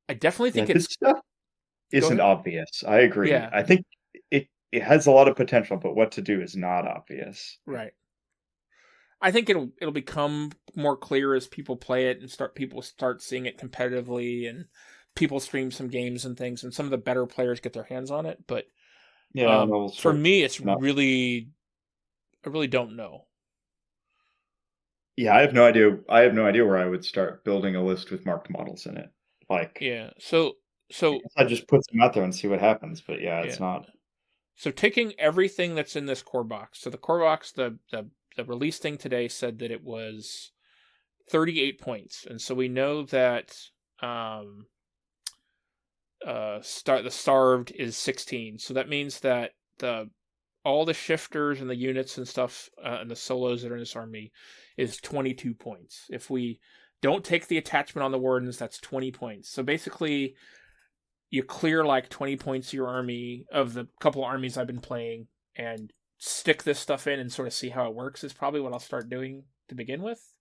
S1: I definitely think
S2: this stuff isn't obvious. I agree.
S1: Yeah.
S2: I think it has a lot of potential, but what to do is not obvious.
S1: Right. I think it'll become more clear as people play it and people start seeing it competitively, and people stream some games and things, and some of the better players get their hands on it. But for me, it's really, I really don't know.
S2: Yeah, I have no idea. I have no idea where I would start building a list with marked models in it. Like,
S1: so
S2: I just put them out there and see what happens. But it's not.
S1: So taking everything that's in this core box. So the core box, the release thing today said that it was 38 points, and so we know that the starved is 16. So that means that all the shifters and the units and stuff and the solos that are in this army is 22 points. If we don't take the attachment on the wardens, that's 20 points. So basically, you clear like 20 points of your army, of the couple armies I've been playing, and stick this stuff in and sort of see how it works is probably what I'll start doing to begin with.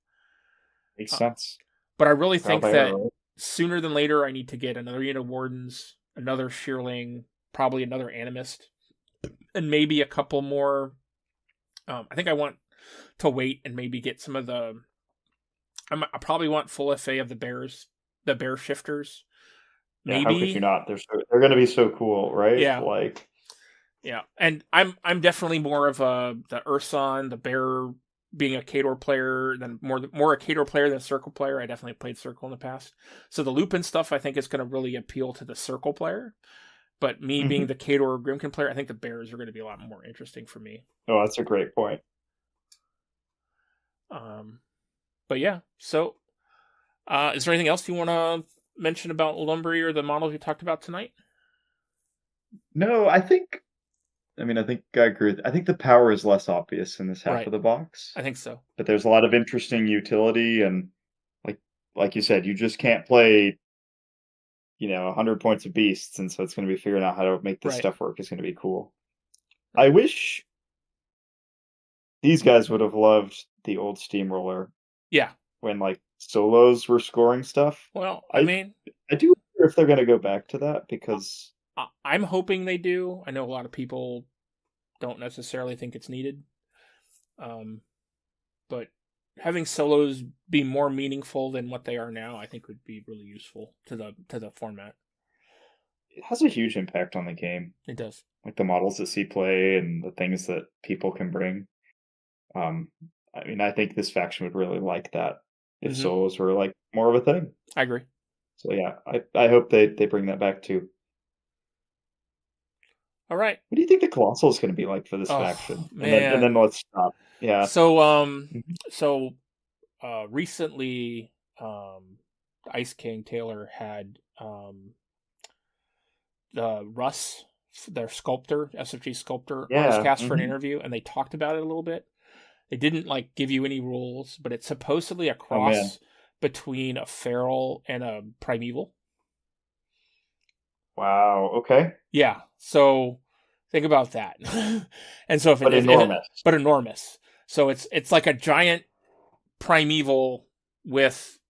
S2: Makes sense.
S1: But I really think that sooner than later, I need to get another unit of wardens, another shearling, probably another animist, and maybe a couple more. I think I want to wait and maybe get some of the. I probably want full FA of the bear shifters. Maybe.
S2: How could you not? They're going to be so cool, right?
S1: Yeah. Yeah, and I'm definitely more of the Urson, the bear, being a Khador player than more a Khador player than a Circle player. I definitely played Circle in the past, so the Lupin stuff I think is going to really appeal to the Circle player. But me being the Khador Grimkin player, I think the bears are going to be a lot more interesting for me.
S2: Oh, that's a great point.
S1: But yeah, so is there anything else you want to mention about Old Umbrey or the models we talked about tonight?
S2: No, I think I agree. I think the power is less obvious in this half of the box.
S1: I think so.
S2: But there's a lot of interesting utility, and like you said, you just can't play 100 points of beasts, and so it's going to be figuring out how to make this stuff work. It's going to be cool. Right. I wish these guys would have loved the old Steamroller.
S1: Yeah.
S2: When solos were scoring stuff.
S1: Well, I do
S2: wonder if they're going to go back to that, because
S1: I'm hoping they do. I know a lot of people don't necessarily think it's needed. But having solos be more meaningful than what they are now, I think would be really useful to the format.
S2: It has a huge impact on the game.
S1: It does.
S2: Like the models that see play and the things that people can bring. I think this faction would really like that if solos were more of a thing.
S1: I agree.
S2: So yeah, I hope they bring that back too.
S1: All right.
S2: What do you think the Colossal is going to be like for this faction?
S1: Man.
S2: And then let's stop. Yeah.
S1: So, recently, Ice King Taylor had Russ, their sculptor, SFG sculptor, on his cast for an interview, and they talked about it a little bit. They didn't give you any rules, but it's supposedly a cross between a feral and a primeval.
S2: Wow. Okay.
S1: Yeah. So think about that. And so enormous. So it's like a giant primeval with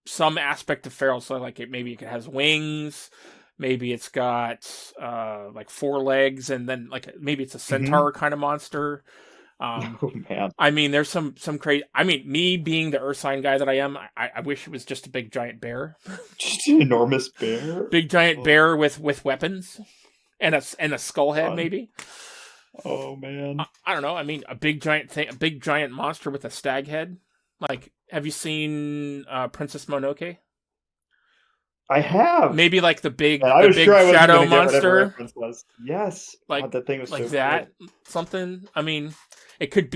S1: some aspect of feral. So maybe it has wings. Maybe it's got 4 legs, and then maybe it's a centaur kind of monster.
S2: Oh man.
S3: I mean, there's some crazy. I mean, me being the Earth sign guy that I am, I wish it was just a big giant bear.
S2: Just an enormous bear.
S3: Big giant bear with weapons, and a skull head
S2: Fun.
S3: maybe.
S2: Oh man.
S3: I don't know. I mean, a big giant monster with a stag head. Like, have you seen Princess Mononoke?
S2: I have.
S3: Maybe like the big
S2: sure
S3: shadow monster.
S2: Yes.
S3: Like
S2: God, that thing was
S3: like
S2: so
S3: that.
S2: cool.
S3: Something. I mean, it could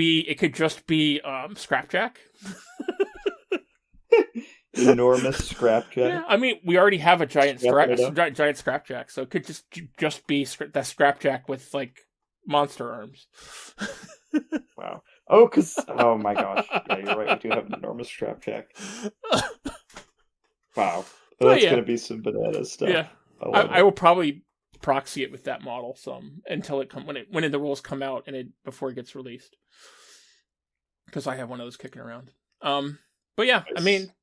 S3: just be Scrapjack.
S2: Enormous Scrapjack.
S3: Yeah, I mean, we already have a giant
S2: Scrap
S3: giant Scrapjack, so it could just be that Scrapjack with like monster arms.
S2: Wow. Oh my gosh. Yeah, you're right. We do have an enormous Scrapjack. Wow.
S3: But
S2: That's
S3: yeah.
S2: going to be some banana stuff.
S3: Yeah, I will probably proxy it with that model some until when the rules come out and before it gets released, because I have one of those kicking around. But yeah, nice. I mean,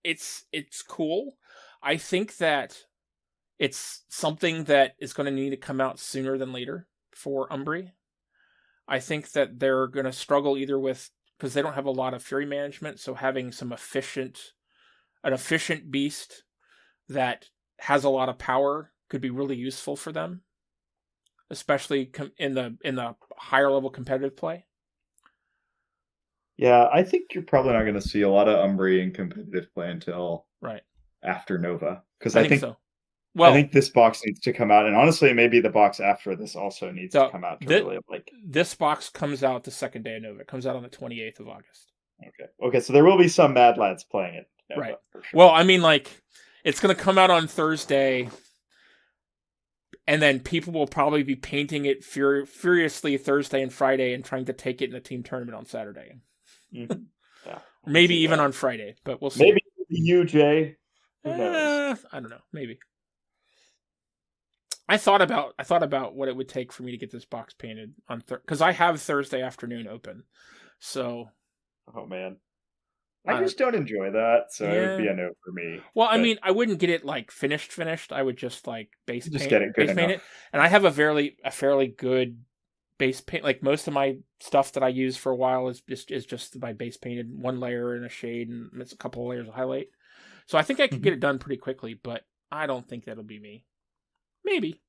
S3: it's cool. I think that it's something that is going to need to come out sooner than later for Umbrey. I think that they're going to struggle either with, because they don't have a lot of fury management, so having an efficient beast that has a lot of power could be really useful for them, especially in the higher level competitive play.
S2: Yeah, I think you're probably not going to see a lot of Umbrey in competitive play until after Nova, because I think so. Well, I think this box needs to come out, and honestly, maybe the box after this also needs to come out.
S3: This box comes out the second day of Nova. It comes out on the 28th of August.
S2: Okay, so there will be some Mad Lads playing it.
S3: Nova, right. For sure. Well, I mean, like, it's going to come out on Thursday, and then people will probably be painting it furiously Thursday and Friday and trying to take it in the team tournament on Saturday.
S2: Mm-hmm. Yeah,
S3: maybe even on Friday, but we'll see.
S2: Maybe you, Jay. Who knows?
S3: I don't know. Maybe. I thought about what it would take for me to get this box painted on because I have Thursday afternoon open. So.
S2: Oh man. I just don't enjoy that, so it would be a no for me.
S3: Well, I mean, I wouldn't get it like finished. I would just like base paint
S2: it,
S3: and I have a fairly good base paint. Like most of my stuff that I use for a while is just my base painted, one layer and a shade, and it's a couple of layers of highlight. So I think I could get it done pretty quickly, but I don't think that'll be me. Maybe.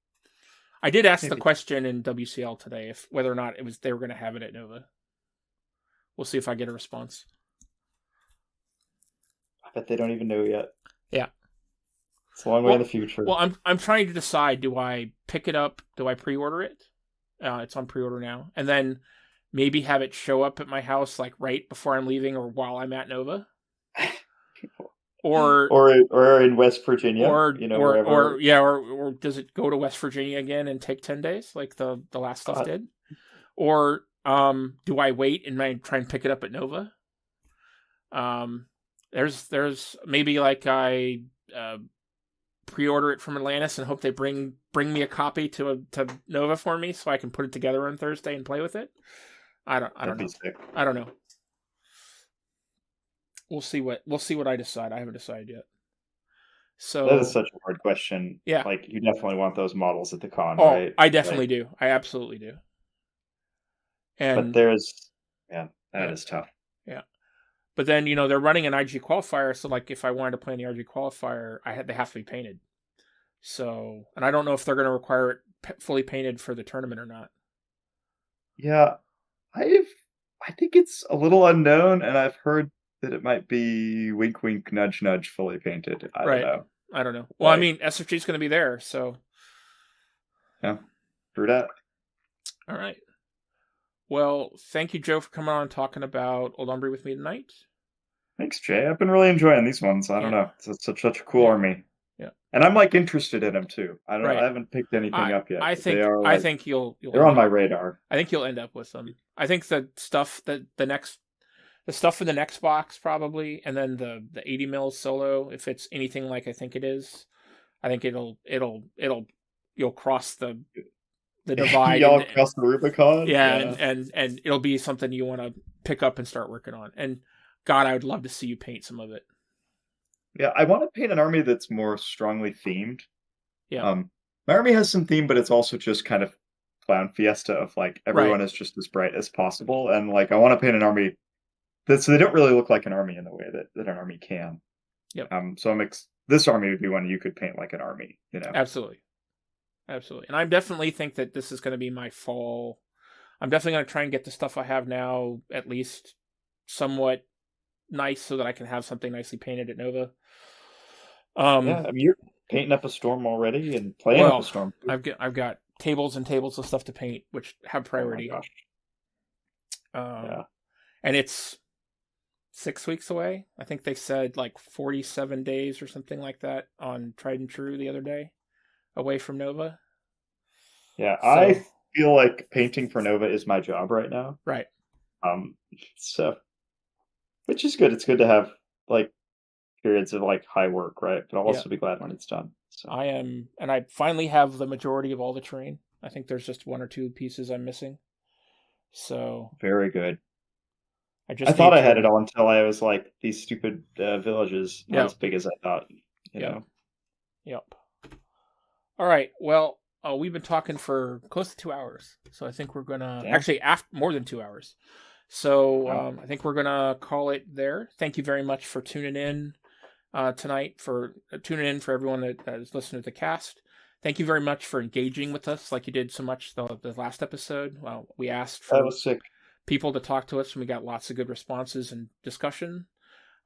S3: I did ask the question in WCL today if whether or not they were going to have it at Nova. We'll see if I get a response.
S2: I bet they don't even know yet.
S3: Yeah.
S2: It's a long way in the future.
S3: Well, I'm trying to decide, do I pick it up? Do I pre-order it? It's on pre-order now. And then maybe have it show up at my house like right before I'm leaving or while I'm at Nova. Or
S2: in West Virginia,
S3: or
S2: wherever.
S3: Or does it go to West Virginia again and take 10 days like the last stuff did? Or do I wait and try and pick it up at Nova? There's maybe like I pre-order it from Atlantis and hope they bring me a copy to Nova for me so I can put it together on Thursday and play with it. I don't know. I don't know. We'll see what I decide. I haven't decided yet. So
S2: that is such a hard question.
S3: Yeah,
S2: like you definitely want those models at the con,
S3: right? I definitely do. I absolutely do.
S2: But that is tough.
S3: Yeah, but then they're running an IG qualifier, so like if I wanted to play in the IG qualifier, they have to be painted. So, and I don't know if they're going to require it fully painted for the tournament or not.
S2: Yeah, I think it's a little unknown, and I've heard that it might be wink, wink, nudge, nudge, fully painted. I don't know.
S3: Well, I mean, SFG's going to be there, so.
S2: Yeah, true that. All
S3: right. Well, thank you, Joe, for coming on and talking about Old Umbrey with me tonight.
S2: Thanks, Jay. I've been really enjoying these ones. I don't know. It's such a cool army.
S3: Yeah.
S2: And I'm like interested in them too. I don't know. I haven't picked anything up yet.
S3: I think you'll
S2: they're on my radar.
S3: I think you'll end up with them. I think the stuff the stuff in the next box probably, and then the 80 mil solo, if it's anything like I think it is, I think you'll cross the divide.
S2: Y'all cross the Rubicon.
S3: Yeah. And it'll be something you want to pick up and start working on. And God, I would love to see you paint some of it.
S2: Yeah, I want to paint an army that's more strongly themed.
S3: Yeah.
S2: My army has some theme, but it's also just kind of clown fiesta of like everyone is just as bright as possible, and like I want to paint an army so they don't really look like an army in the way that an army can.
S3: Yep.
S2: So this army would be one you could paint like an army,
S3: Absolutely. And I definitely think that this is going to be my fall. I'm definitely going to try and get the stuff I have now at least somewhat nice so that I can have something nicely painted at Nova.
S2: You're painting up a storm already and playing up a storm.
S3: I've got tables and tables of stuff to paint, which have priority.
S2: Oh my gosh.
S3: And it's 6 weeks away. I think they said like 47 days or something like that on Tried and True the other day, away from Nova.
S2: Yeah, so, I feel like painting for Nova is my job right now.
S3: Right.
S2: So, which is good. It's good to have like periods of like high work, right? But I'll also be glad when it's done. So.
S3: I am, and I finally have the majority of all the terrain. I think there's just 1 or 2 pieces I'm missing. So
S2: very good.
S3: I
S2: thought I had it all until I was like these stupid villages, not as big as I thought. You know.
S3: Yep. All right. Well, we've been talking for close to 2 hours, so I think we're gonna actually more than 2 hours. So I think we're gonna call it there. Thank you very much for tuning in tonight. For tuning in for everyone that is listening to the cast. Thank you very much for engaging with us like you did so much the last episode. Well, we asked for people to talk to us, and we got lots of good responses and discussion.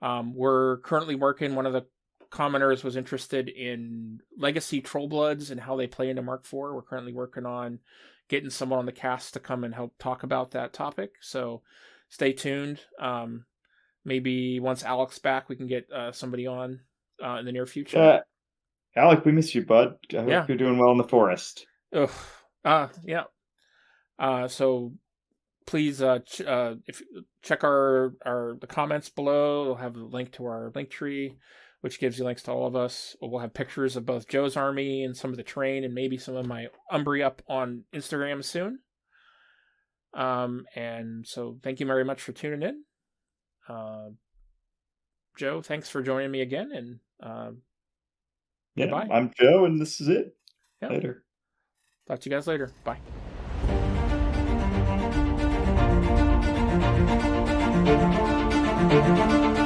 S3: We're currently working. One of the commenters was interested in Legacy Trollbloods and how they play into Mark IV. We're currently working on getting someone on the cast to come and help talk about that topic. So stay tuned. Maybe once Alec's back, we can get somebody on in the near future.
S2: Alec, we miss you, bud. I hope you're doing well in the forest.
S3: Yeah. So please if check the comments below. We'll have a link to our link tree, which gives you links to all of us. We'll have pictures of both Joe's army and some of the terrain, and maybe some of my Umbrey up on Instagram soon. And so thank you very much for tuning in. Joe, thanks for joining me again, and goodbye.
S2: I'm Joe, and this is it. Later.
S3: Talk to you guys later. Bye.
S4: Thank you.